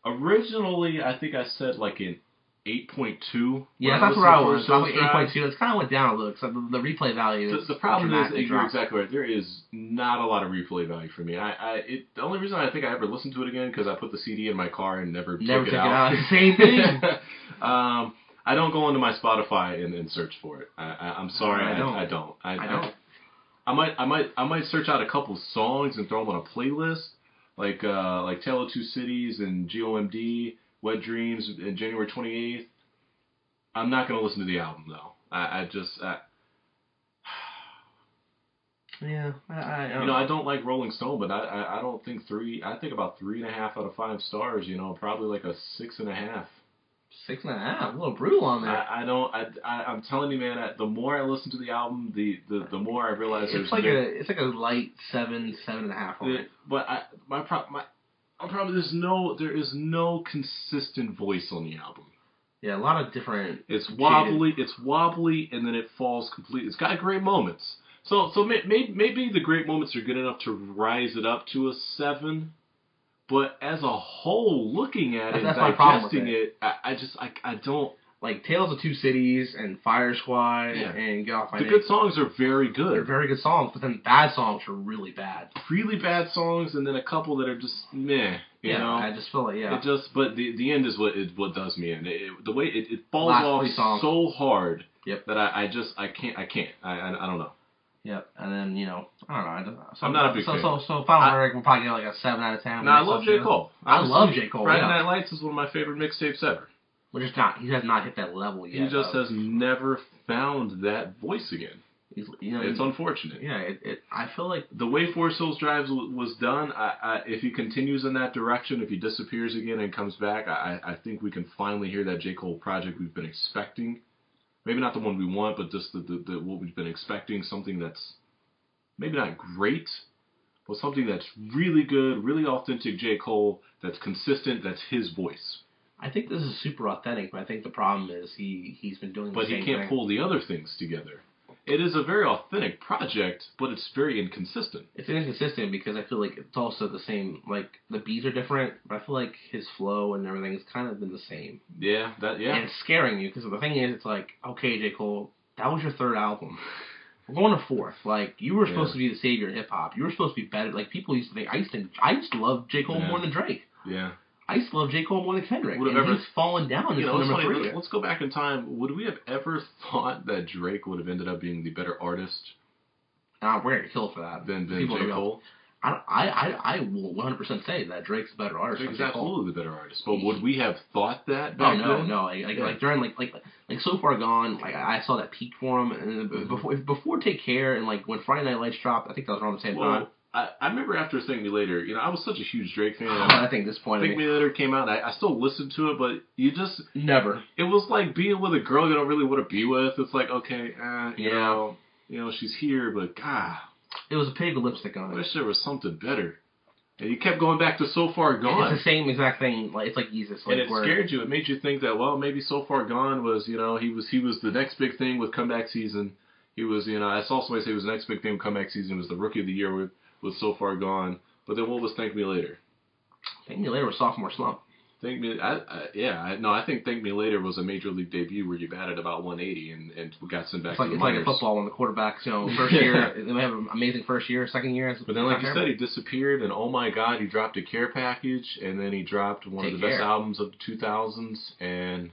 Originally, I think I said like an 8.2. Yeah, that's where I was. 8.2. It's kind of went down a little because the replay value is. The problem is, you're exactly right. There is not a lot of replay value for me. The only reason I think I ever listened to it again because I put the CD in my car and never took it out. Same thing. I don't go into my Spotify and search for it. I'm sorry, I don't. I might search out a couple songs and throw them on a playlist. like Tale of Two Cities and GOMD, Wet Dreams, and January 28th. I'm not gonna listen to the album though. I I don't like Rolling Stone, but I don't think I think about 3.5 out of 5 stars. Probably like a 6.5. 6.5, a little brutal on there. I'm telling you, man. The more I listen to the album, the more I realize it's like a light 7.5 on it. But my problem there is no consistent voice on the album. Yeah, a lot of different. It's wobbly, and then it falls completely. It's got great moments. So maybe the great moments are good enough to rise it up to a 7. But as a whole, looking at it, digesting it, I don't like Tales of Two Cities and Fire Squad and Get Off My Name. The good songs are very good. They're very good songs, but then bad songs are really bad. Really bad songs, and then a couple that are just meh. You know? I just feel like But the end is what does me in. The way it falls off so hard that I can't. I don't know. Yep, and then I don't know. So, I'm not a big fan. So final verdict, we'll probably get like a 7 out of 10. No, I love J. Cole. I love J. Cole. Friday Night Lights is one of my favorite mixtapes ever. He has not hit that level yet. He just has never found that voice again. It's unfortunate. Yeah, I feel like the way Forest Hills Drive was done. If he continues in that direction, if he disappears again and comes back, I think we can finally hear that J. Cole project we've been expecting. Maybe not the one we want, but just the what we've been expecting. Something that's maybe not great, but something that's really good, really authentic J. Cole, that's consistent, that's his voice. I think this is super authentic, but I think the problem is he's been doing the same thing. But he can't pull the other things together. It is a very authentic project, but it's very inconsistent. It's inconsistent because I feel like it's also the same, like, the beats are different, but I feel like his flow and everything has kind of been the same. Yeah. And it's scaring you, because the thing is, it's like, okay, J. Cole, that was your 3rd album. We're going to 4th. Like, you were supposed to be the savior of hip-hop. You were supposed to be better. Like, people used to think, I used to love J. Cole more than Drake. Yeah. I used to love J. Cole more than Kendrick. He's fallen down into number 3. Let's go back in time. Would we have ever thought that Drake would have ended up being the better artist? We're going to kill for that. Than J. Cole? I will 100% say that Drake's the better artist. Drake's absolutely the better artist. But would we have thought that back then? No. Like during like So Far Gone, like I saw that peak for him, and before Take Care, and like when Friday Night Lights dropped, I think that was around the same time. I remember after Thank Me Later, I was such a huge Drake fan. I think this point. Thank Me Later came out, I still listened to it, but you just never. It was like being with a girl you don't really want to be with. It's like, okay, she's here, but God. It was a pig with lipstick on it. I wish there was something better. And you kept going back to So Far Gone. And it's the same exact thing. Like, it's like Jesus. Like, and it scared you. It made you think that, well, maybe So Far Gone was, he was the next big thing with Comeback Season. He was, I saw somebody say he was the next big thing with Comeback Season. He was the Rookie of the Year with So Far Gone. But then what was Thank Me Later? Thank Me Later was sophomore slump. I think Thank Me Later was a major league debut where you batted about 180 and got sent back to the minors. It's like football when the quarterbacks, first year, they have an amazing first year, second year. But then, like you said, he disappeared, and oh my God, he dropped a Care package, and then he dropped one of the best albums of the 2000s, and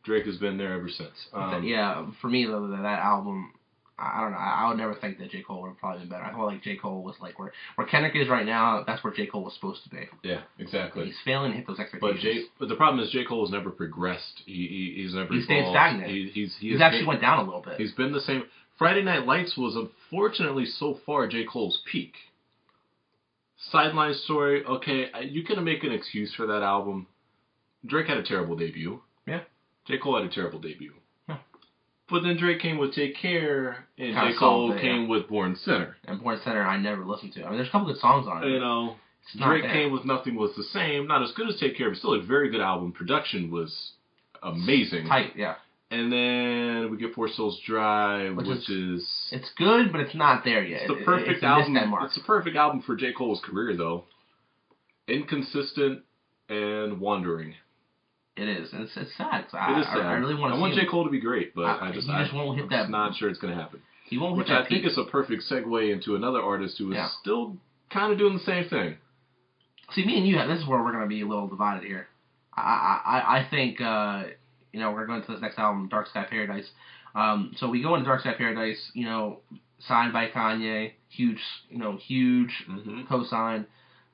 Drake has been there ever since. For me, though, that album, I don't know. I would never think that J. Cole would have probably been better. I felt like J. Cole was like where Kendrick is right now. That's where J. Cole was supposed to be. Yeah, exactly. He's failing to hit those expectations. But the problem is J. Cole has never progressed. He's never. He stayed stagnant. He's actually went down a little bit. He's been the same. Friday Night Lights was unfortunately so far J. Cole's peak. Sideline Story. Okay, you can make an excuse for that album. Drake had a terrible debut. Yeah. J. Cole had a terrible debut. But then Drake came with Take Care, and J. Cole came with Born Center. And Born Center I never listened to. I mean, there's a couple good songs on it. Drake came with Nothing Was the Same. Not as good as Take Care, but still a very good album. Production was amazing. Tight, yeah. And then we get Forest Hills Drive, which is... It's good, but it's not there yet. It's the perfect album. It's the perfect album for J. Cole's career, though. Inconsistent and wandering. It is, and it's sad. It is sad. I really want to. I want J. Cole to be great, but I just won't hit that. I'm not sure it's going to happen. He won't hit that. Which I think is a perfect segue into another artist who is still kind of doing the same thing. See, me and you, this is where we're going to be a little divided here. I think we're going to this next album, Dark Sky Paradise. So we go into Dark Sky Paradise, signed by Kanye, huge co-sign.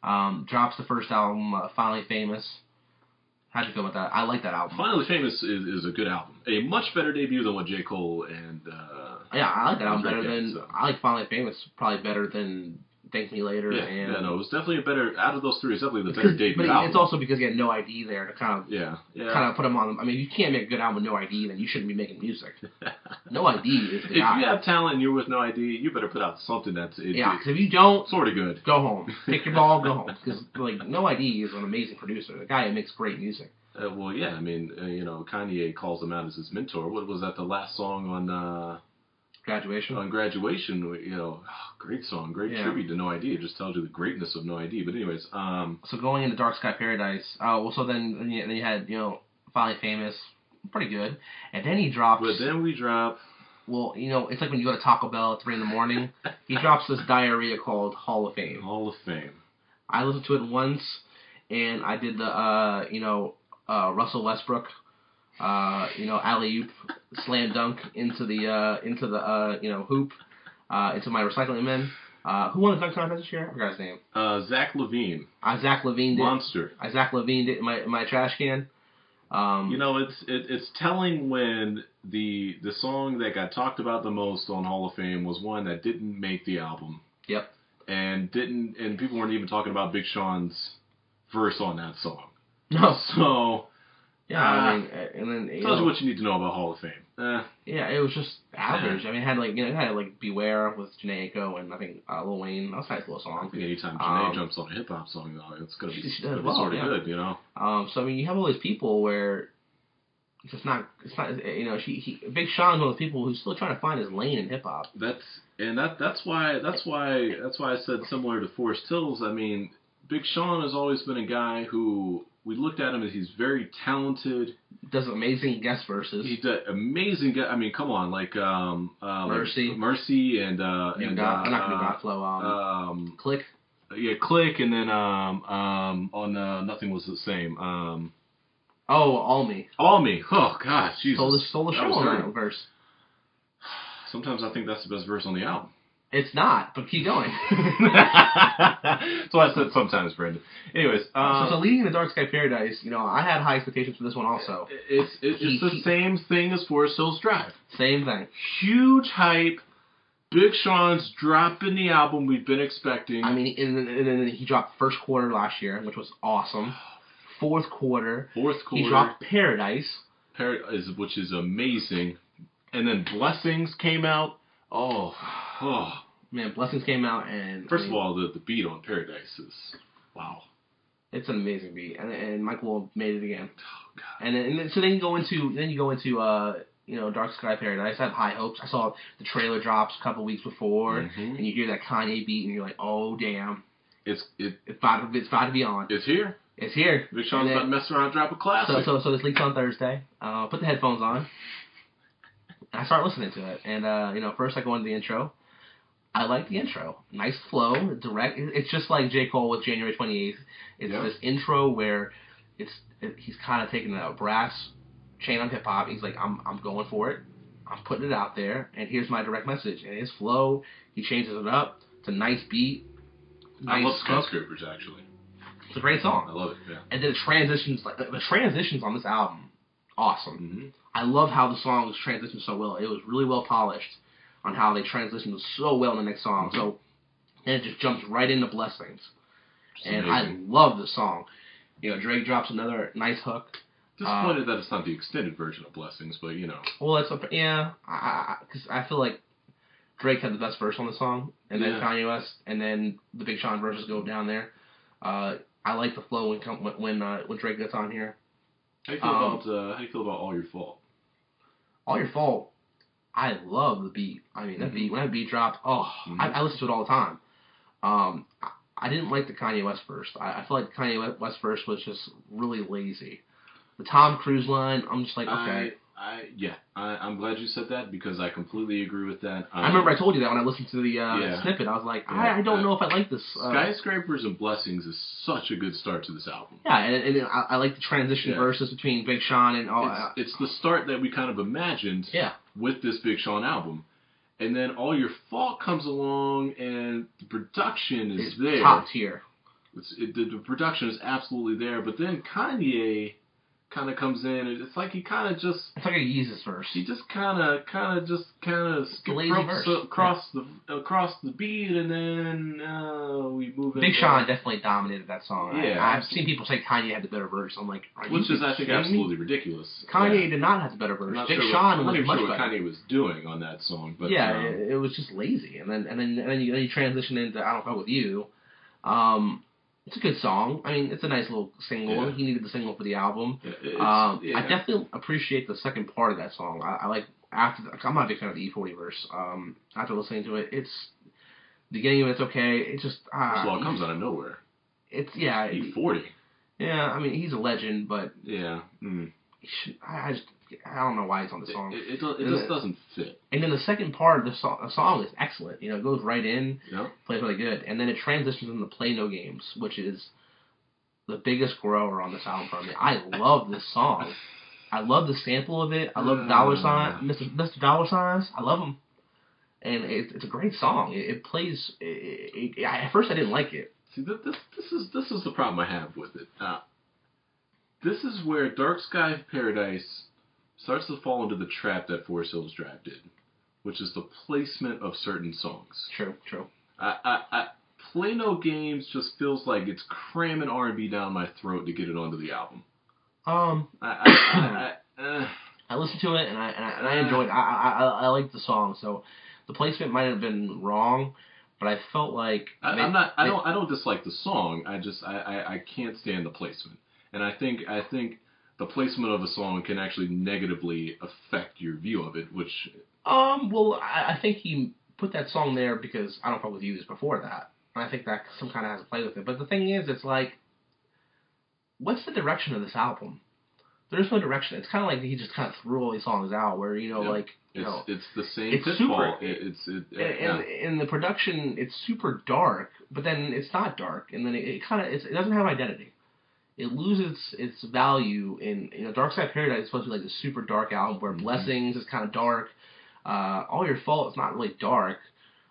Drops the first album, Finally Famous. How'd you feel about that? I like that album. Finally Famous is a good album. A much better debut than what J. Cole and... yeah, I like that album better Drake than... so. I like Finally Famous probably better than Thank Me Later. Yeah, no, it was definitely a better... Out of those three, it's definitely the better debut album. It's also because he had No ID there to kind of... Yeah. Kind of put him on... I mean, you can't make a good album with No ID, then you shouldn't be making music. No ID is the guy. If you have talent and you're with No ID, you better put out something that's... because if you don't... Sort of good. Go home. Take your ball, go home. Because, like, No ID is an amazing producer. The guy who makes great music. Well, yeah, I mean, Kanye calls him out as his mentor. What was that, the last song on... Graduation? On Graduation, great song, great tribute to No ID. It just tells you the greatness of No ID. But anyways... So going into Dark Sky Paradise, so then you had, Finally Famous, pretty good. And then he drops... But then we drop... Well, it's like when you go to Taco Bell at 3 in the morning. He drops this diarrhea called Hall of Fame. Hall of Fame. I listened to it once, and I did the, Russell Westbrook, alley-oop, slam dunk into the hoop, into my recycling men. Who won the dunk contest this year? I forgot his name. Zach LaVine. Zach LaVine did. Monster. Zach LaVine did my trash can. It's telling when the song that got talked about the most on Hall of Fame was one that didn't make the album. Yep. And people weren't even talking about Big Sean's verse on that song. No. So yeah, and then tells you what you need to know about Hall of Fame. Yeah, it was just average. I mean, it had Beware with Janae Aiko and I think Lil Wayne. That was a nice little song. I think anytime Janae jumps on a hip hop song, though, it's gonna be sort of good, So I mean, you have all these people where it's not Big Sean's one of the people who's still trying to find his lane in hip hop. That's why I said similar to Forest Hills. I mean, Big Sean has always been a guy who we looked at him as he's very talented. Does amazing guest verses. He does amazing. I mean, come on, Mercy, and not New God Flow. Click. Yeah, Click, and then on Nothing Was the Same. All Me. All Me. Oh gosh, Jesus. Stole the show on that verse. Sometimes I think that's the best verse on the album. It's not, but keep going. That's why I said sometimes, Brandon. Anyways, so leading the Dark Sky Paradise, I had high expectations for this one also. It's the same thing as Forest Hills Drive. Same thing. Huge hype. Big Sean's dropping the album we've been expecting. I mean, and then he dropped first quarter last year, which was awesome. Fourth quarter. He dropped Paradise. Which is amazing. And then Blessings came out. Oh. Man, Blessings came out and... First of all, the beat on Paradise is... Wow. It's an amazing beat. And Michael made it again. Oh, God. And then you go into Dark Sky Paradise. I have high hopes. I saw the trailer drops a couple weeks before, and you hear that Kanye beat, and you're like, oh, damn. It's about to be on. It's here. It's here. Big Sean's about to mess around and drop a classic. So this leaks on Thursday. Put the headphones on. And I start listening to it. And, first I go into the intro. I like the intro. Nice flow, direct. It's just like J. Cole with January 28th. It's this intro where he's kind of taking a brass chain on hip-hop. He's like, I'm going for it. I'm putting it out there. And here's my direct message. And his flow, he changes it up. It's a nice beat. I love Skyscrapers, actually. It's a great song. I love it, yeah. And then the transitions on this album, awesome. Mm-hmm. I love how the songs transitioned so well. It was really well polished on how they transitioned so well in the next song. Mm-hmm. So then it just jumps right into Blessings. And amazing. I love the song. Drake drops another nice hook. Disappointed that it's not the extended version of Blessings, but Well, because I feel like Drake had the best verse on the song, and then Kanye West, and then the Big Sean verses go down there. I like the flow when Drake gets on here. How do you feel about All Your Fault? All Your Fault. I love the beat. I mean, that beat, when that beat dropped, I listen to it all the time. I didn't like the Kanye West verse. I feel like the Kanye West verse was just really lazy. The Tom Cruise line, I'm just like, okay. I'm glad you said that because I completely agree with that. I remember I told you that when I listened to the snippet. I was like, I don't know if I like this. Skyscrapers and Blessings is such a good start to this album. Yeah, and I like the transition verses between Big Sean and all. It's the start that we kind of imagined with this Big Sean album. And then All Your Fault comes along and the production is there. Top tier. the production is absolutely there, but then Kanye kind of comes in, and it's like he kind of just... It's like a Yeezus verse. He just kind of skip across the beat, and then we move in. Big Sean definitely dominated that song. Yeah, I've seen people say Kanye had the better verse. I'm like, which is, I think, absolutely ridiculous. Kanye did not have the better verse. Big Sean was much better. What Kanye was doing on that song, but yeah, it was just lazy. And then you transition into I Don't Fuck With You. It's a good song. I mean, it's a nice little single. Yeah. He needed the single for the album. I definitely appreciate the second part of that song. I like I'm not a big fan of the E40 verse. After listening to it, it's the beginning of it's okay. It's just first of all, it comes out of nowhere. It's E40. Yeah, I mean he's a legend, but yeah, I don't know why he's on the song. It just doesn't fit. And then the second part of the song is excellent. You know, it goes right in, yep. Plays really good, and then it transitions into Play No Games, which is the biggest grower on this album for me. I love this song. I love the sample of it. I love Mr. Dollar Signs. I love him, and it's a great song. It plays. At first, I didn't like it. See, this is the problem I have with it. This is where Dark Sky Paradise starts to fall into the trap that Forest Hills Drive did, which is the placement of certain songs. True. Play No Games just feels like it's cramming R&B down my throat to get it onto the album. I listened to it and I enjoyed it. I liked the song, so the placement might have been wrong, but I felt like I don't dislike the song. I can't stand the placement, and I think the placement of a song can actually negatively affect your view of it, which... Well, I think he put that song there because I Don't Fuck With You is before that. And I think that some kind of has to play with it. But the thing is, it's like, what's the direction of this album? There's no direction. It's kind of like he just kind of threw all these songs out where, it's the same pitfall. And the production, it's super dark, but then it's not dark. And then it doesn't have identity. It loses its value in, Dark Side Paradise is supposed to be like the super dark album where Blessings is kind of dark. All Your Fault is not really dark,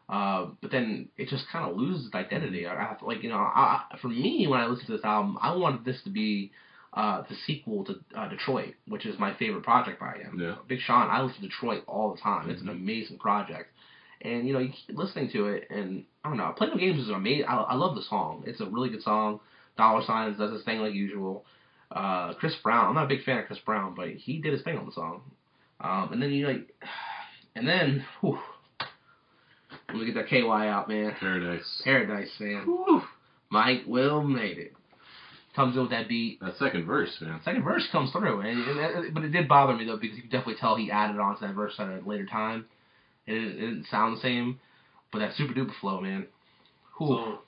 but then it just kind of loses its identity. I have to, for me, when I listen to this album, I wanted this to be the sequel to Detroit, which is my favorite project by him. Yeah. Big Sean, I listen to Detroit all the time. It's an amazing project. And, you keep listening to it, and I don't know, Play No Games is amazing. I love the song. It's a really good song. Dollar Signs does his thing like usual. Chris Brown, I'm not a big fan of Chris Brown, but he did his thing on the song. And then let me get that KY out, man. Paradise, man. Whew. Mike Will made it. Comes in with that beat. That second verse, man. Second verse comes through, but it did bother me though because you can definitely tell he added on to that verse at a later time. It didn't sound the same, but that super duper flow, man. Whew.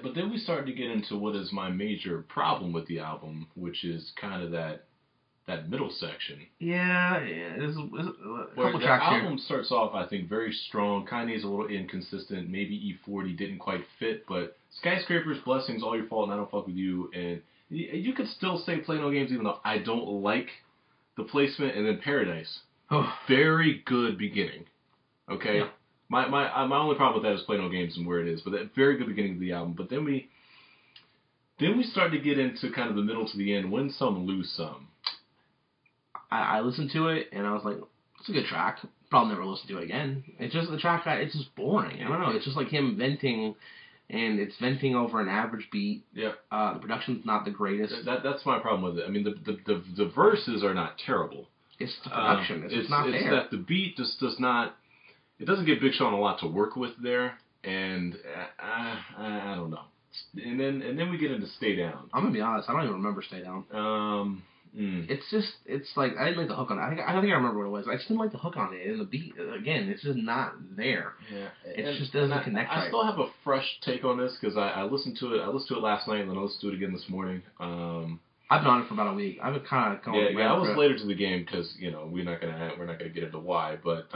But then we started to get into what is my major problem with the album, which is kind of that middle section. Yeah. There's a couple tracks here. The album starts off, I think, very strong. Kanye's a little inconsistent. Maybe E40 didn't quite fit, but Skyscrapers, Blessings, All Your Fault, and I Don't Fuck With You, and you could still say Play No Games, even though I don't like the placement. And then Paradise, very good beginning. Okay. Yeah. My only problem with that is Play No Games and where it is, but that very good beginning of the album. But then we started to get into kind of the middle to the end, Win Some, Lose Some. I listened to it and I was like, it's a good track. Probably never listen to it again. It's just the track. It's just boring. I don't know. It's just like him venting, and it's venting over an average beat. Yeah. The production's not the greatest. That's my problem with it. I mean, the verses are not terrible. It's the production. It's not there. It's that the beat just does not. It doesn't give Big Sean a lot to work with there, and I don't know. And then we get into Stay Down. I'm gonna be honest. I don't even remember Stay Down. It's like I didn't like the hook on it. I don't think I remember what it was. I just didn't like the hook on it, and the beat again. It's just not there. Yeah, it just doesn't connect. I still have a fresh take on this because I listened to it. I listened to it last night, and then I listened to it again this morning. I've been on it for about a week. I've been kind of going. Yeah. I was later to the game because we're not gonna get into why, but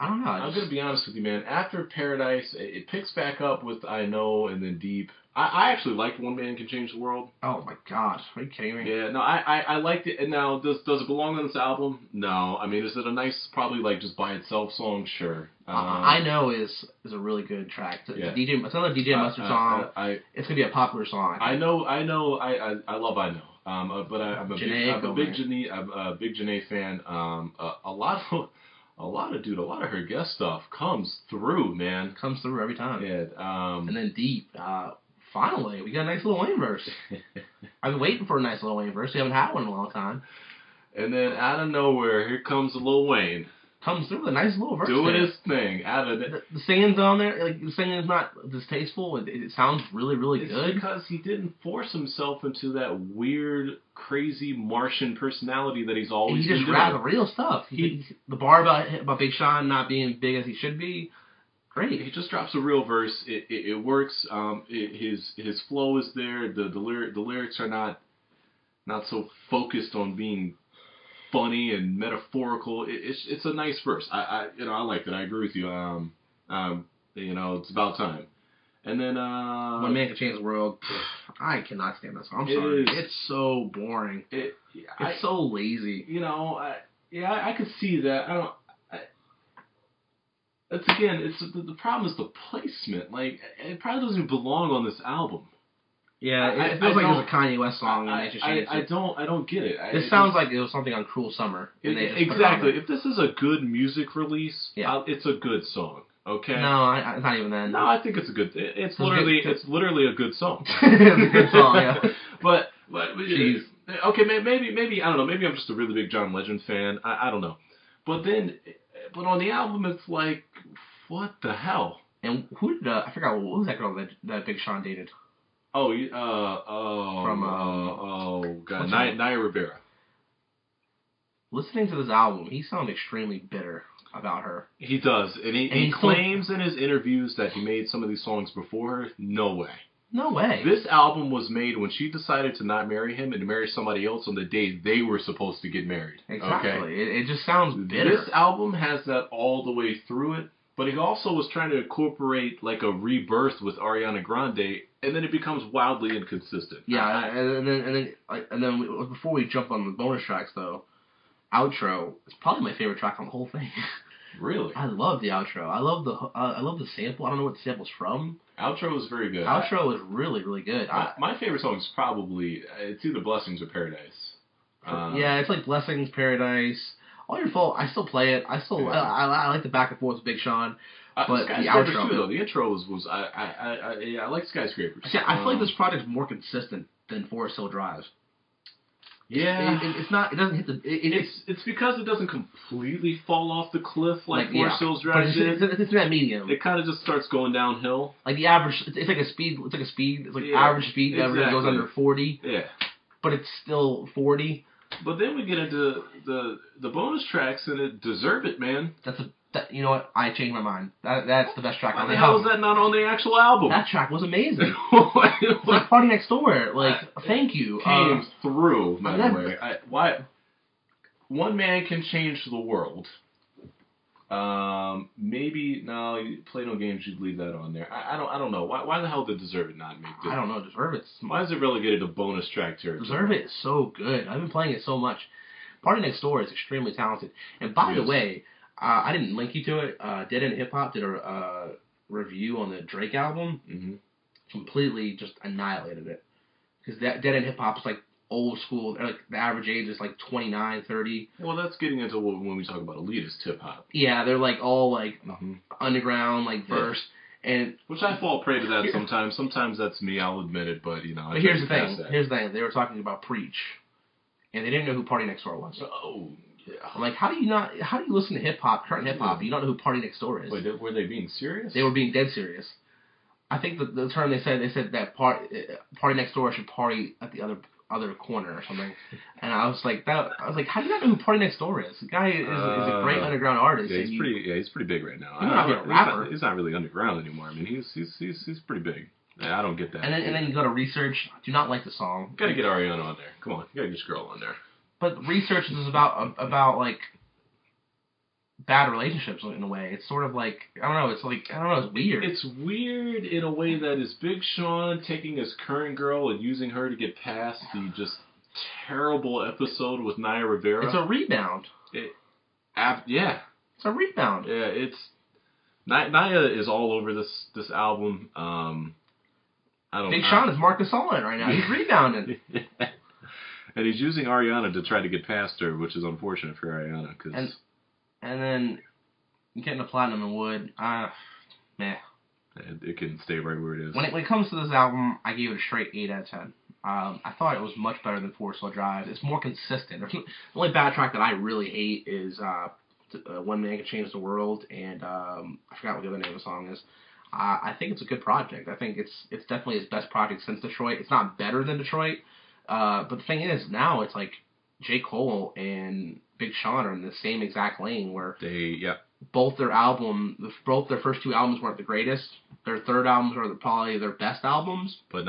I don't know. I'm going to be honest with you, man. After Paradise, it picks back up with I Know and then Deep. I actually liked One Man Can Change the World. Oh, my God. Are you kidding me? Yeah, no, I liked it. And now, does it belong on this album? No. I mean, is it a nice, probably like just by itself song? Sure. I Know is a really good track. It's another DJ Mustard song. It's going to be a popular song. I know. I love I Know. But I'm a big Janae fan. A lot of her guest stuff comes through, man. Comes through every time. Yeah. And then Deep. Finally, we got a nice Lil Wayne verse. I've been waiting for a nice Lil Wayne verse. We haven't had one in a long time. And then out of nowhere, here comes Lil Wayne. Comes through with a nice little verse. Doing his thing. The singing's on there. Like, the singing is not distasteful. It sounds really, really good. It's because he didn't force himself into that weird, crazy Martian personality that he's always been doing. He just rapped the real stuff. The bar about Big Sean not being big as he should be. Great. He just drops a real verse. It works. His flow is there. The lyrics are not so focused on being funny and metaphorical. It's a nice verse. I liked it. I agree with you. It's about time. And then One Man Can Change the World. I cannot stand that song. I'm sorry. It's so boring. It's so lazy. I could see that. The problem is the placement. Like, it probably doesn't belong on this album. Yeah, it feels like it was a Kanye West song. I don't get it. This sounds like it was something on Cruel Summer. Exactly. If this is a good music release, it's a good song. Okay. No, not even then. No, I think it's a good. It's literally a good song. It's a good song. Yeah. but okay, maybe I don't know. Maybe I'm just a really big John Legend fan. I don't know. But on the album, it's like, what the hell? And who did I forgot what was that girl that Big Sean dated? God, Naya Rivera. Listening to this album, he sounds extremely bitter about her. He does, and he claims in his interviews that he made some of these songs before her. No way. No way. This album was made when she decided to not marry him and to marry somebody else on the day they were supposed to get married. Exactly. Okay? It just sounds bitter. This album has that all the way through it, but he also was trying to incorporate like a rebirth with Ariana Grande, and then it becomes wildly inconsistent. Yeah, and then before we jump on the bonus tracks though, outro is probably my favorite track on the whole thing. Really? I love the outro. I love the sample. I don't know what the sample's from. Outro was very good. Outro was really, really good. My favorite song is probably, it's either Blessings or Paradise. Yeah, it's like Blessings, Paradise. All Your Fault, I still play it. I like the back and forth with Big Sean. But the outro too, though. The intro was I like Skyscrapers. See, I feel like this project's more consistent than Forest Hill Drive. Yeah, it's not. It doesn't hit the. It's because it doesn't completely fall off the cliff like Forest Hills Drive did. It's in that medium. It kind of just starts going downhill. Like the average, it's like a speed. It's like a speed. It's like average speed. Exactly. Never goes under 40. Yeah, but it's still 40. But then we get into the bonus tracks, and it deserve it, man. You know what? I changed my mind. That's the best track on the album. How was that not on the actual album? That track was amazing. It's like Party Next Door. Like, thank you. Came through, by the way. Why? One Man Can Change the World. Maybe Play No Games. You'd leave that on there. I don't know. Why the hell did Deserve It not make this? I don't know. Deserve It. Why is it relegated to bonus track territory? Deserve It is so good. I've been playing it so much. Party Next Door is extremely talented. And by the way, I didn't link you to it. Dead End Hip Hop did a review on the Drake album. Mm-hmm. Completely just annihilated it. Because Dead End Hip Hop is like old school. Like the average age is like 29, 30. Well, that's getting into when we talk about elitist hip hop. Yeah, they're like all like underground, like verse. And which I fall prey to that sometimes. Sometimes that's me. I'll admit it. But But here's the thing. Here's the thing. They were talking about Preach, and they didn't know who Party Next Door was. Oh. Yeah. I'm like, how do you listen to hip hop, current hip hop? You don't know who Party Next Door is. Wait, were they being serious? They were being dead serious. I think the term they said that Party Next Door should party at the other corner or something. And I was like, how do you not know who Party Next Door is? The guy is a great underground artist. Yeah, he's pretty big right now. He's not a rapper. He's not really underground anymore. I mean, he's pretty big. Yeah, I don't get that. And then you go to Research. Do not like the song. Gotta get Ariana on there. Come on, you gotta get your girl on there. But Research is about like bad relationships in a way. It's sort of like, I don't know, it's weird. It's weird in a way that is Big Sean taking his current girl and using her to get past the just terrible episode with Naya Rivera. It's a rebound. Yeah. It's a rebound. Yeah, it's... Naya is all over this album. Big Sean is Marcus Gasol right now. He's rebounding. And he's using Ariana to try to get past her, which is unfortunate for Ariana. And then getting the platinum in Wood, meh. It can stay right where it is. When it comes to this album, I gave it a straight 8 out of 10. I thought it was much better than Forest Hill Drive. It's more consistent. The only bad track that I really hate is One Man Can Change the World, and I forgot what the other name of the song is. I think it's a good project. I think it's definitely his best project since Detroit. It's not better than Detroit, but the thing is, now it's like J. Cole and Big Sean are in the same exact lane where both their first 2 albums weren't the greatest. Their third albums are probably their best albums, but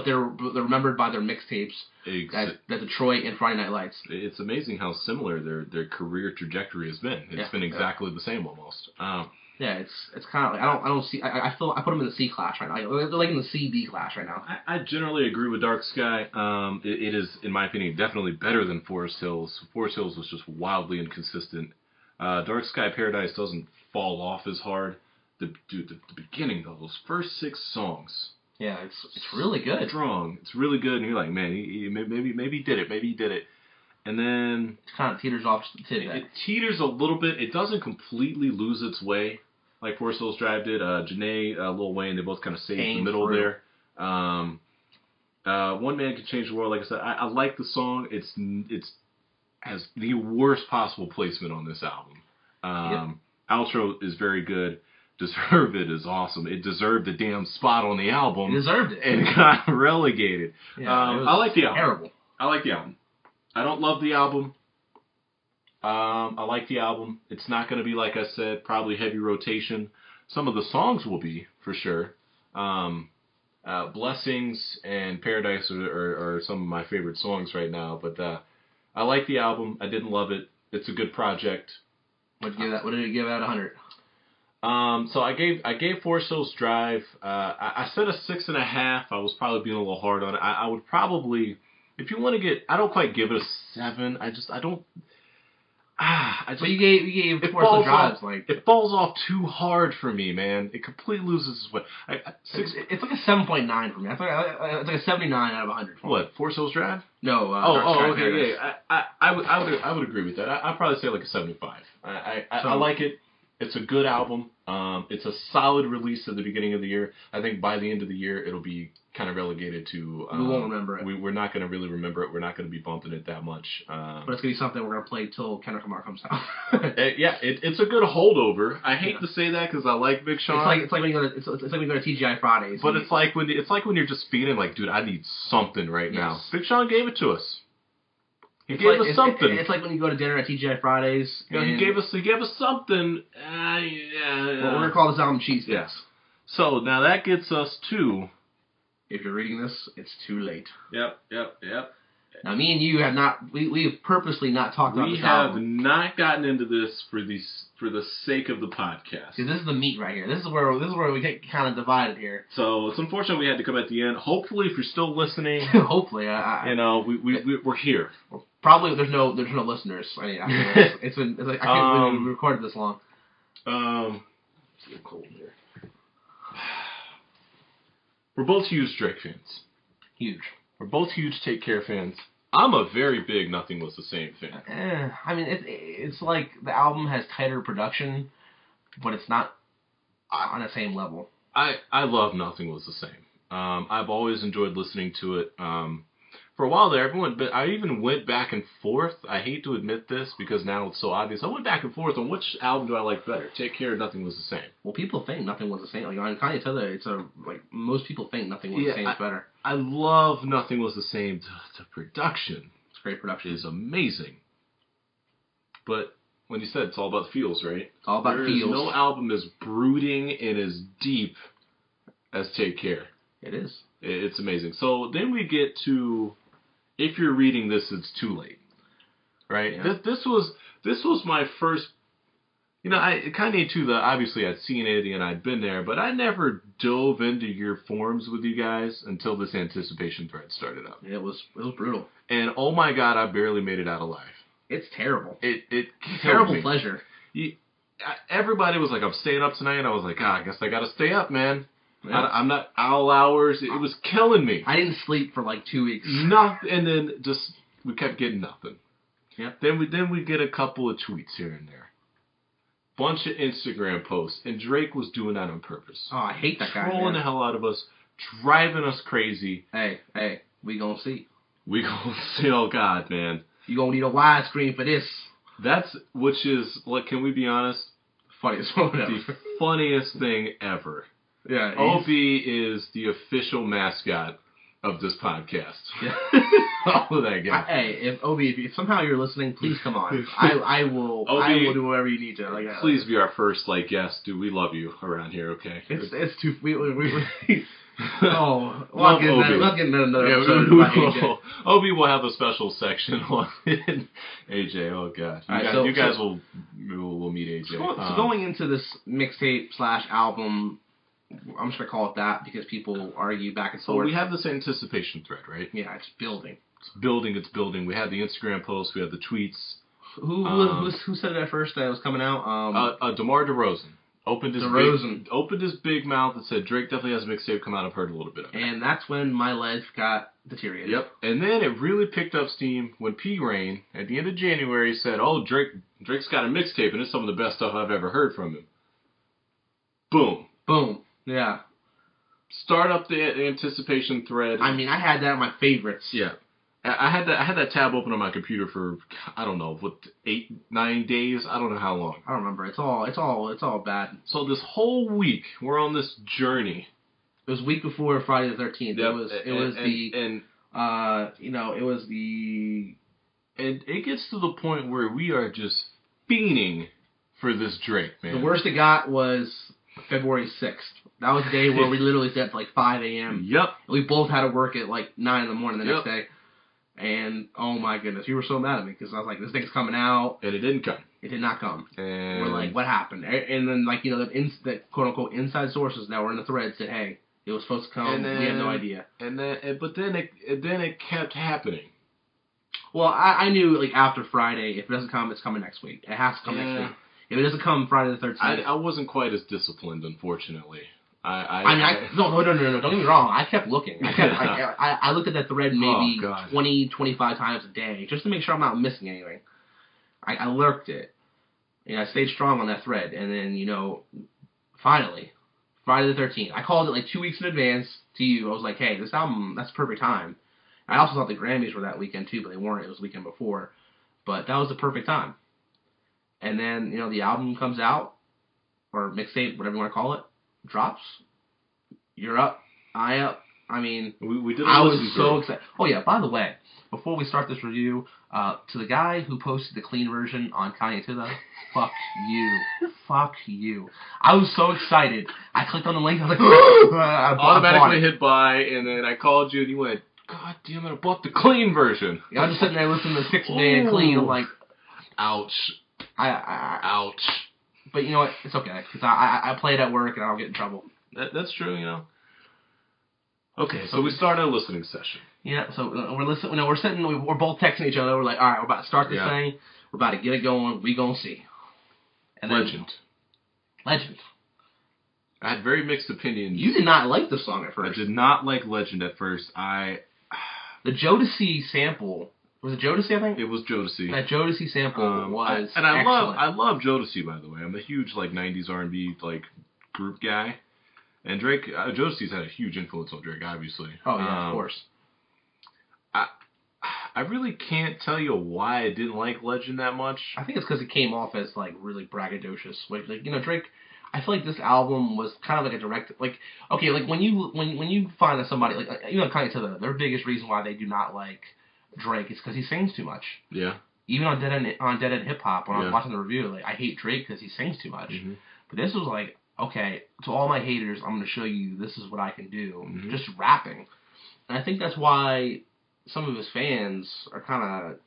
they're remembered by their mixtapes. That Detroit and Friday Night Lights. It's amazing how similar their career trajectory has been. It's been exactly the same almost. Yeah, it's kind of like I don't see. I feel I put them in the C class right now. They're like in the C/D class right now. I generally agree with Dark Sky. It is, in my opinion, definitely better than Forest Hills. Forest Hills was just wildly inconsistent. Dark Sky Paradise doesn't fall off as hard. The beginning though, those first 6 songs. Yeah, it's really good. Strong. It's really good, and you're like, man, maybe he did it. Maybe he did it. And then it kind of teeters off. It teeters a little bit. It doesn't completely lose its way like Forest Hills Drive did. Janae, Lil Wayne, they both kind of stayed in the middle there. One Man Can Change the World. Like I said, I like the song. It's has the worst possible placement on this album. Outro is very good. Deserve It is awesome. It deserved the damn spot on the album. It deserved it. And it got relegated. Yeah, I like the album. Terrible. I like the album. I don't love the album. I like the album. It's not going to be, like I said, probably heavy rotation. Some of the songs will be, for sure. Blessings and Paradise are some of my favorite songs right now. But I like the album. I didn't love it. It's a good project. What did you give out 100? So I gave Forest Hills Drive. I said a 6.5. I was probably being a little hard on it. I would probably, if you want to get, I don't quite give it a 7. But you gave Forest Hills Drive like it falls off too hard for me, man. It completely loses its way. It's like a 7.9 for me. It's like a 79 out of 100. What, Forest Hills Drive? No. Okay, yeah. I would agree with that. I'd probably say like a 75. I like it. It's a good album. It's a solid release at the beginning of the year. I think by the end of the year, it'll be kind of relegated to... we won't remember it. We're not going to really remember it. We're not going to be bumping it that much. But it's going to be something we're going to play till Kendrick Lamar comes out. It's a good holdover. I hate to say that because I like Big Sean. It's like when you go to TGI Fridays. But it's like when you're just feeling like, dude, I need something right now. Big Sean gave it to us. He gave us something. It's like when you go to dinner at TGI Fridays. He gave us something. Well, we're gonna call this album Cheese Sticks. Yes. So now that gets us to. If you're reading this, it's too late. Yep. Now, me and you have not. We have purposely not talked about this album. We have not gotten into this for the sake of the podcast. See, this is the meat right here. This is where we get kind of divided here. So it's unfortunate we had to come at the end. Hopefully, if you're still listening, hopefully, we're here. Probably there's no listeners. I mean, it's like I can't believe we recorded this long. It's getting cold here. We're both huge Drake fans. Huge. We're both huge Take Care fans. I'm a very big Nothing Was the Same fan. I mean, it's like the album has tighter production, but it's not on the same level. I love Nothing Was the Same. I've always enjoyed listening to it. For a while there, but I even went back and forth. I hate to admit this because now it's so obvious. I went back and forth on which album do I like better. Take Care or Nothing Was the Same. Well, people think Nothing Was the Same. Like on Kanye said that most people think Nothing Was the Same is better. I love Nothing Was the Same. The production. It's great production. Is amazing. But when you said it's all about the feels, right? It's all about feels. No album as brooding and as deep as Take Care. It is. It's amazing. So then we get to. If you're reading this, it's too late, right? Yeah. This was my first You know, Kanye too. Obviously, I'd seen it and I'd been there, but I never dove into your forums with you guys until this anticipation thread started up. It was brutal. And oh my God, I barely made it out alive. It's terrible. It terrible me. Pleasure. Everybody was like, "I'm staying up tonight." And I was like, I guess I got to stay up, man. Yeah. I'm not all hours. It was killing me. I didn't sleep for like 2 weeks. Nothing, and then we kept getting nothing. Yeah. Then we get a couple of tweets here and there. Bunch of Instagram posts, and Drake was doing that on purpose. Oh, I hate that guy. Trolling the hell out of us, driving us crazy. Hey, we gonna see. We gonna see. Oh God, man. You gonna need a widescreen for this. Which is, like, can we be honest? Funniest one ever. The funniest thing ever. Yeah. Obi is the official mascot of this podcast. Yeah. Oh, that guy. If Obi, if somehow you're listening, please come on. I will do whatever you need to. Like, please be our first guest, dude. We love you around here. Okay. It's too. We oh, we'll get into another episode about AJ. Obi will have a special section on AJ. Oh God, you guys will meet AJ. So going into this mixtape / album, I'm just gonna call it that because people argue back and forth. So we have this anticipation thread, right? Yeah, it's building. It's building. We had the Instagram posts. We had the tweets. Who said it at first that it was coming out? DeMar DeRozan. Opened his big mouth and said, Drake definitely has a mixtape come out. I've heard a little bit of it. And that's when my legs got deteriorated. Yep. And then it really picked up steam when P. Rain, at the end of January, said, oh, Drake's got a mixtape, and it's some of the best stuff I've ever heard from him. Boom. Yeah. Start up the anticipation thread. I mean, I had that in my favorites. Yeah. I had that tab open on my computer for, I don't know, 8-9 days. I don't know how long. I don't remember. It's all bad. So this whole week we're on this journey. It was week before Friday the 13th. Yep. And it gets to the point where we are just fiending for this Drake, man. The worst it got was February 6th. That was the day where we literally stayed up to like 5 a.m. Yep. We both had to work at like 9 in the morning the next day. And, oh my goodness, you were so mad at me because I was like, this thing's coming out. And it didn't come. It did not come. And we're like, what happened? And then, like, the quote-unquote inside sources that were in the thread said, hey, it was supposed to come. We had no idea. But then it kept happening. Well, I knew, like, after Friday, if it doesn't come, it's coming next week. It has to come next week. If it doesn't come Friday the 13th. I wasn't quite as disciplined, unfortunately. No. Don't get me wrong. I kept looking. I looked at that thread maybe 20, 25 times a day just to make sure I'm not missing anything. I lurked it. And I stayed strong on that thread. And then, finally, Friday the 13th. I called it like 2 weeks in advance to you. I was like, hey, this album, that's perfect time. I also thought the Grammys were that weekend too, but they weren't. It was the weekend before. But that was the perfect time. And then, the album comes out, or mixtape, whatever you want to call it, drops. You're up. I up. I mean, I was so excited. Oh yeah, by the way, before we start this review, to the guy who posted the clean version on Kanye to fuck you. Fuck you. I was so excited. I clicked on the link, I was like, I automatically hit buy, and then I called you and you went, God damn it, I bought the clean version. Yeah, I'm just sitting there listening to 6 Man Clean. I'm like, ouch. Ouch. But you know what? It's okay because I play it at work and I don't get in trouble. That's true, Okay, so we start a listening session. Yeah, so we're listening. We're sitting. We're both texting each other. We're like, all right, we're about to start this thing. We're about to get it going. We gonna see. And Legend. I had very mixed opinions. You did not like the song at first. I did not like Legend at first. The Jodeci sample. Was it Jodeci, I think? It was Jodeci. That Jodeci sample was and excellent. I love Jodeci, by the way. I'm a huge 90s R&B group guy. And Drake, Jodeci's had a huge influence on Drake, obviously. Oh yeah, of course. I really can't tell you why I didn't like Legend that much. I think it's because it came off as really braggadocious. Drake. I feel like this album was kind of like a direct, when you find that somebody Kanye said their biggest reason why they do not like Drake is because he sings too much. Yeah. Even on Dead End Hip Hop, when I was watching the review, I hate Drake because he sings too much. Mm-hmm. But this was like, okay, to all my haters, I'm going to show you this is what I can do, just rapping. And I think that's why some of his fans are kind of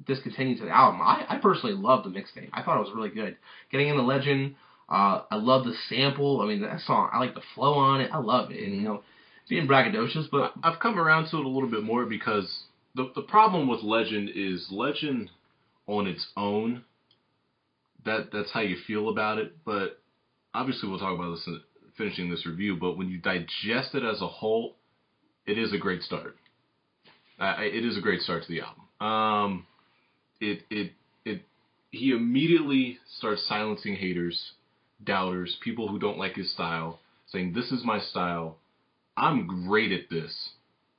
discontinued to the album. I personally loved the mixtape. I thought it was really good. Getting into Legend, I love the sample. I mean, that song, I like the flow on it. I love it. And, you know, being braggadocious, but I've come around to it a little bit more because the problem with Legend is Legend on its own. That's how you feel about it. But obviously, we'll talk about this in finishing this review. But when you digest it as a whole, it is a great start. It is a great start to the album. He immediately starts silencing haters, doubters, people who don't like his style, saying, "This is my style. I'm great at this.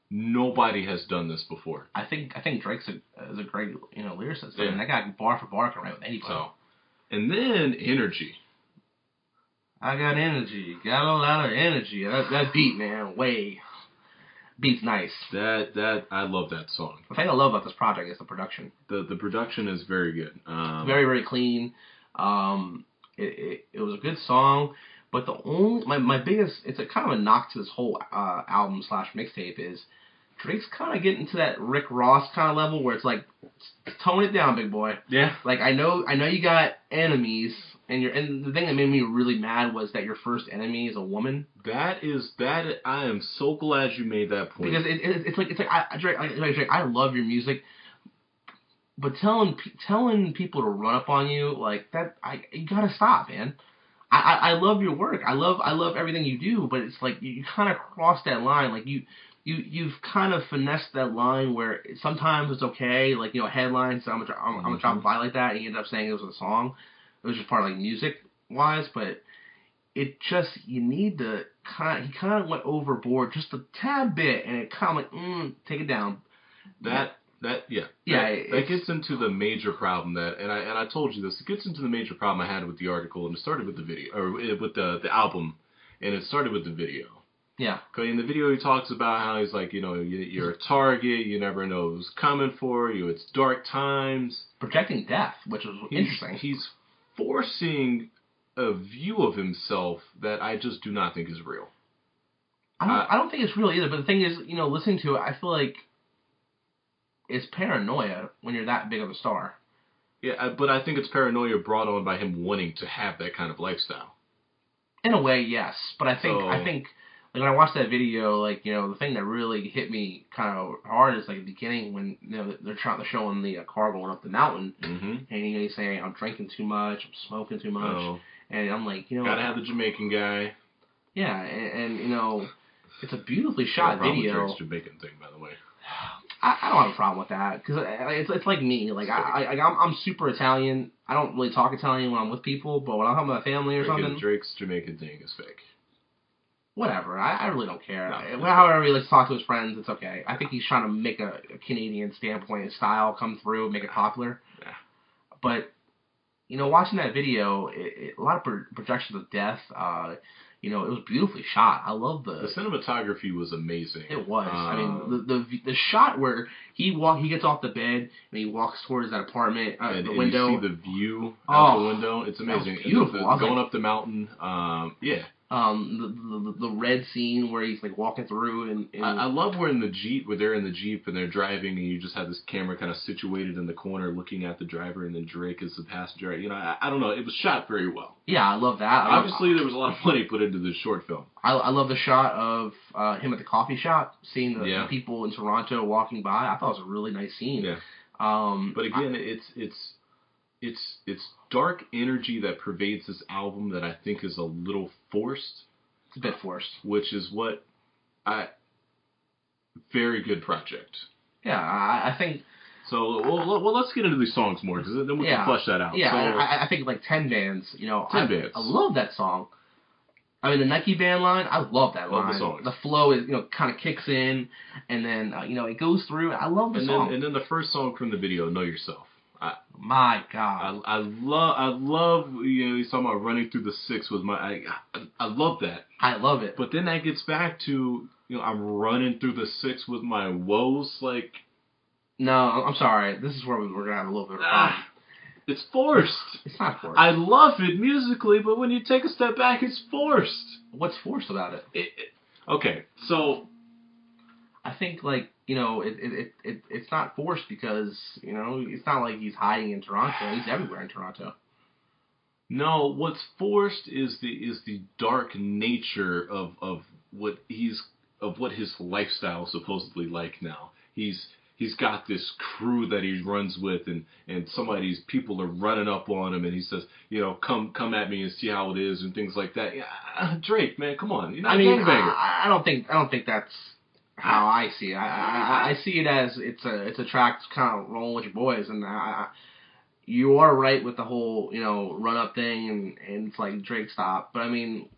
Nobody has done this before." I think Drake's is a great, you know, lyricist. I mean, that guy bar for bar can write with anybody. So, and then energy. I got energy. Got a lot of energy. That beat, man, beat's nice. That I love that song. The thing I love about this project is the production. The production is very good. Very, very clean. It was a good song, but the only my biggest, it's a kind of a knock to this whole album / mixtape is Drake's kind of getting to that Rick Ross kind of level where it's like, tone it down, big boy. Yeah. Like I know you got enemies, and the thing that made me really mad was that your first enemy is a woman. That I am so glad you made that point. Because it's like Drake, I love your music, but telling people to run up on you like that, you gotta stop, man. I love your work. I love everything you do, but it's like you kind of cross that line. Like you've kind of finessed that line where sometimes it's okay, like, you know, headlines. So I'm gonna drop by like that, and you end up saying it was a song. It was just part of like music wise, but it just, you need to he kind of went overboard just a tad bit, and it kind of like take it down. That gets into the major problem and I told you this. It gets into the major problem I had with the article, and it started with the video or with the album, and it started with the video. Yeah. Okay, in the video he talks about how he's like, you know, you're a target, you never know who's coming for you, it's dark times. Projecting death, which is interesting. He's forcing a view of himself that I just do not think is real. I don't think it's real either, but the thing is, you know, listening to it, I feel like it's paranoia when you're that big of a star. Yeah, but I think it's paranoia brought on by him wanting to have that kind of lifestyle. In a way, yes, but I think like when I watched that video, like, you know, the thing that really hit me kind of hard is like at the beginning when, you know, they're showing the car going up the mountain, and, you know, he's saying, "I'm drinking too much, I'm smoking too much," and I'm like, you know, gotta have the Jamaican guy. Yeah, and you know, it's a beautifully shot video. Drake's Jamaican thing, by the way. I don't have a problem with that because it's like me. Like I'm super Italian. I don't really talk Italian when I'm with people, but when I'm with my family or something, Drake's Jamaican thing is fake. Whatever. I really don't care. No, however he likes to talk to his friends, it's okay. I think he's trying to make a Canadian standpoint style come through, make it popular. Yeah. But you know, watching that video, a lot of projections of death. You know, it was beautifully shot. I love the cinematography was amazing. It was. I mean, the shot where he gets off the bed and he walks towards that apartment, the window. You see the view out the window. It's amazing. Beautiful. Going up the mountain. Yeah. The red scene where he's like walking through and I love where they're in the Jeep and they're driving and you just have this camera kind of situated in the corner looking at the driver and then Drake is the passenger. You know, I don't know. It was shot very well. Yeah, I love that. Obviously, there was a lot of money put into this short film. I love the shot of him at the coffee shop, seeing the people in Toronto walking by. I thought it was a really nice scene. Yeah. But again, it's dark energy that pervades this album that I think is a little forced. It's a bit forced. Which is very good project. Yeah, I think. So, well, let's get into these songs more, because then we can flesh that out. Yeah, so, I think like 10 bands, you know. 10 bands. I love that song. I mean, the Nike band line, I love that line. The song. The flow is, you know, kind of kicks in, and then, you know, it goes through. I love the song. And then the first song from the video, Know Yourself. My God. I love, you know, he's talking about running through the six with my, I love that. I love it. But then that gets back to, you know, I'm running through the six with my woes, like. No, I'm sorry. This is where we're going to have a little bit of a problem. It's forced. It's not forced. I love it musically, but when you take a step back, it's forced. What's forced about it? Okay, so I think like it's not forced because it's not like he's hiding in Toronto. He's everywhere in Toronto. No, what's forced is the dark nature of what his lifestyle is supposedly like now. He's got this crew that he runs with, and some of these people are running up on him, and he says, come at me and see how it is, and things like that. Yeah, Drake, man, come on, you're not a gangbanger. I don't think that's how I see it. I see it as it's a track kind of rolling with your boys, and you are right with the whole run up thing, and it's like Drake stop. But I mean,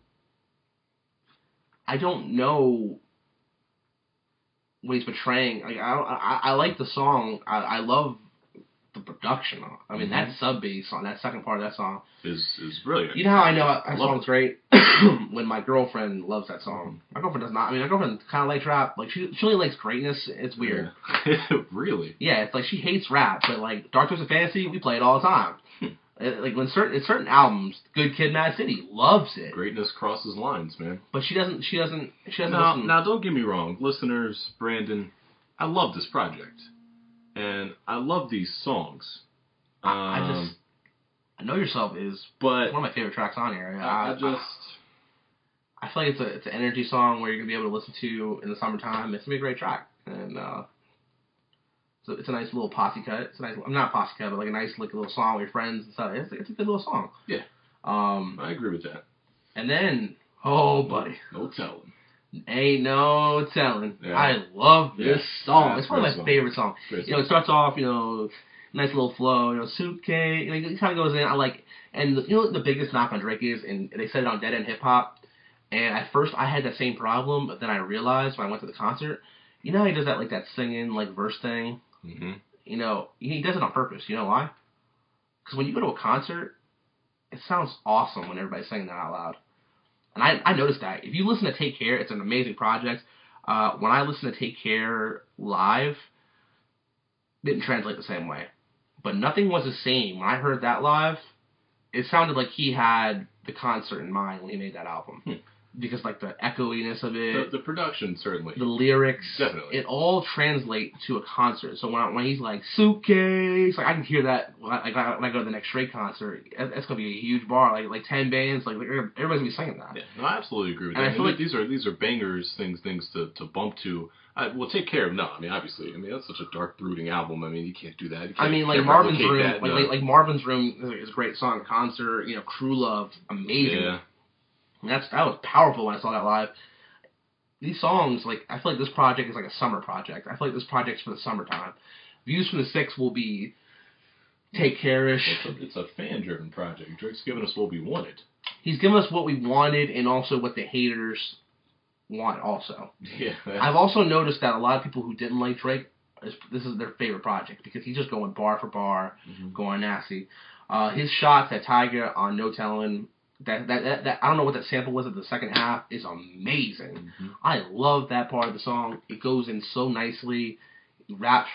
I don't know what he's portraying. Like I like the song. I love the production. I mean that sub bass on that second part of that song is brilliant. You know how I know that song's great? When my girlfriend loves that song. My girlfriend does not. I mean, my girlfriend kind of likes rap. Like she only likes greatness. It's weird. Yeah. Really? Yeah, it's like she hates rap, but like Dark Twisted Fantasy, we play it all the time. Like when certain albums, Good Kid, Mad City loves it. Greatness crosses lines, man. But she doesn't. Now, don't get me wrong, listeners. Brandon, I love this project, and I love these songs. I Know Yourself is one of my favorite tracks on here. I feel like it's an energy song where you're gonna be able to listen to in the summertime. It's gonna be a great track, and so it's a nice little posse cut. It's a nice, I'm not a posse cut, but like a nice little song with your friends and stuff. It's a good little song. Yeah. I agree with that. And then, oh buddy, no telling. Ain't no telling. Yeah. I love this song. Yeah, it's one of my favorite songs. It starts off, nice little flow, suitcase. It kind of goes in. I like, and the biggest knock on Drake is, and they said it on Dead End Hip Hop. And at first I had the same problem, but then I realized when I went to the concert, how he does that singing verse thing. Mm-hmm. He does it on purpose. You know why? Because when you go to a concert, it sounds awesome when everybody's singing that out loud. And I noticed that. If you listen to Take Care, it's an amazing project. When I listen to Take Care live, it didn't translate the same way. But Nothing Was the Same. When I heard that live, it sounded like he had the concert in mind when he made that album. Because the echoiness of it, the production certainly, the lyrics, definitely, it all translate to a concert. So when he's like suitcase, I can hear that when I go to the next Drake concert. That's gonna be a huge bar, like 10 bands, everybody's gonna be singing that. Yeah, no, I absolutely agree with that. And I feel like these are bangers, things to bump to. Well, Take Care of no. I mean, obviously, that's such a dark, brooding album. I mean, you can't do that. Marvin's Room, like Marvin's Room is a great song. Concert, Crew Love, amazing. Yeah. That was powerful when I saw that live. These songs, I feel like this project is like a summer project. I feel like this project's for the summertime. Views from the Six will be Take Care-ish. It's a fan-driven project. Drake's giving us what we wanted. He's given us what we wanted and also what the haters want also. Yeah. I've also noticed that a lot of people who didn't like Drake, this is their favorite project because he's just going bar for bar, going nasty. His shots at Tyga on No Tellin', that I don't know what that sample was at the second half, is amazing. I love that part of the song. It goes in so nicely. The rap's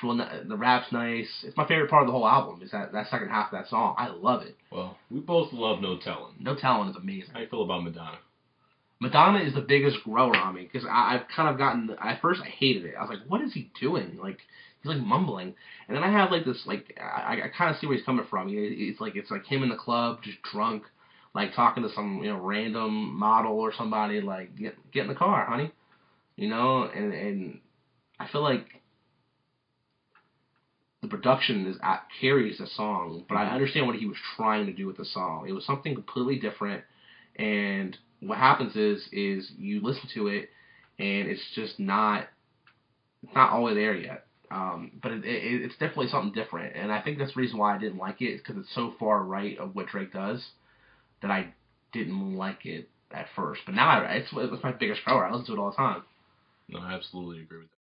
nice. It's my favorite part of the whole album is that second half of that song. I love it. Well, we both love No Tellin'. No Tellin' is amazing. How do you feel about Madonna? Madonna is the biggest grower on me because I've kind of gotten. At first, I hated it. I was like, "What is he doing?" He's mumbling, and then I have this I kind of see where he's coming from. It's like him in the club, just drunk, talking to some random model or somebody. Get in the car, honey, and I feel like the production carries the song, but I understand what he was trying to do with the song. It was something completely different, and what happens is you listen to it, and it's just not all the way there yet. But it's definitely something different, and I think that's the reason why I didn't like it, because it's so far right of what Drake does that I didn't like it at first. But now it's my biggest grower. I listen to it all the time. No, I absolutely agree with that.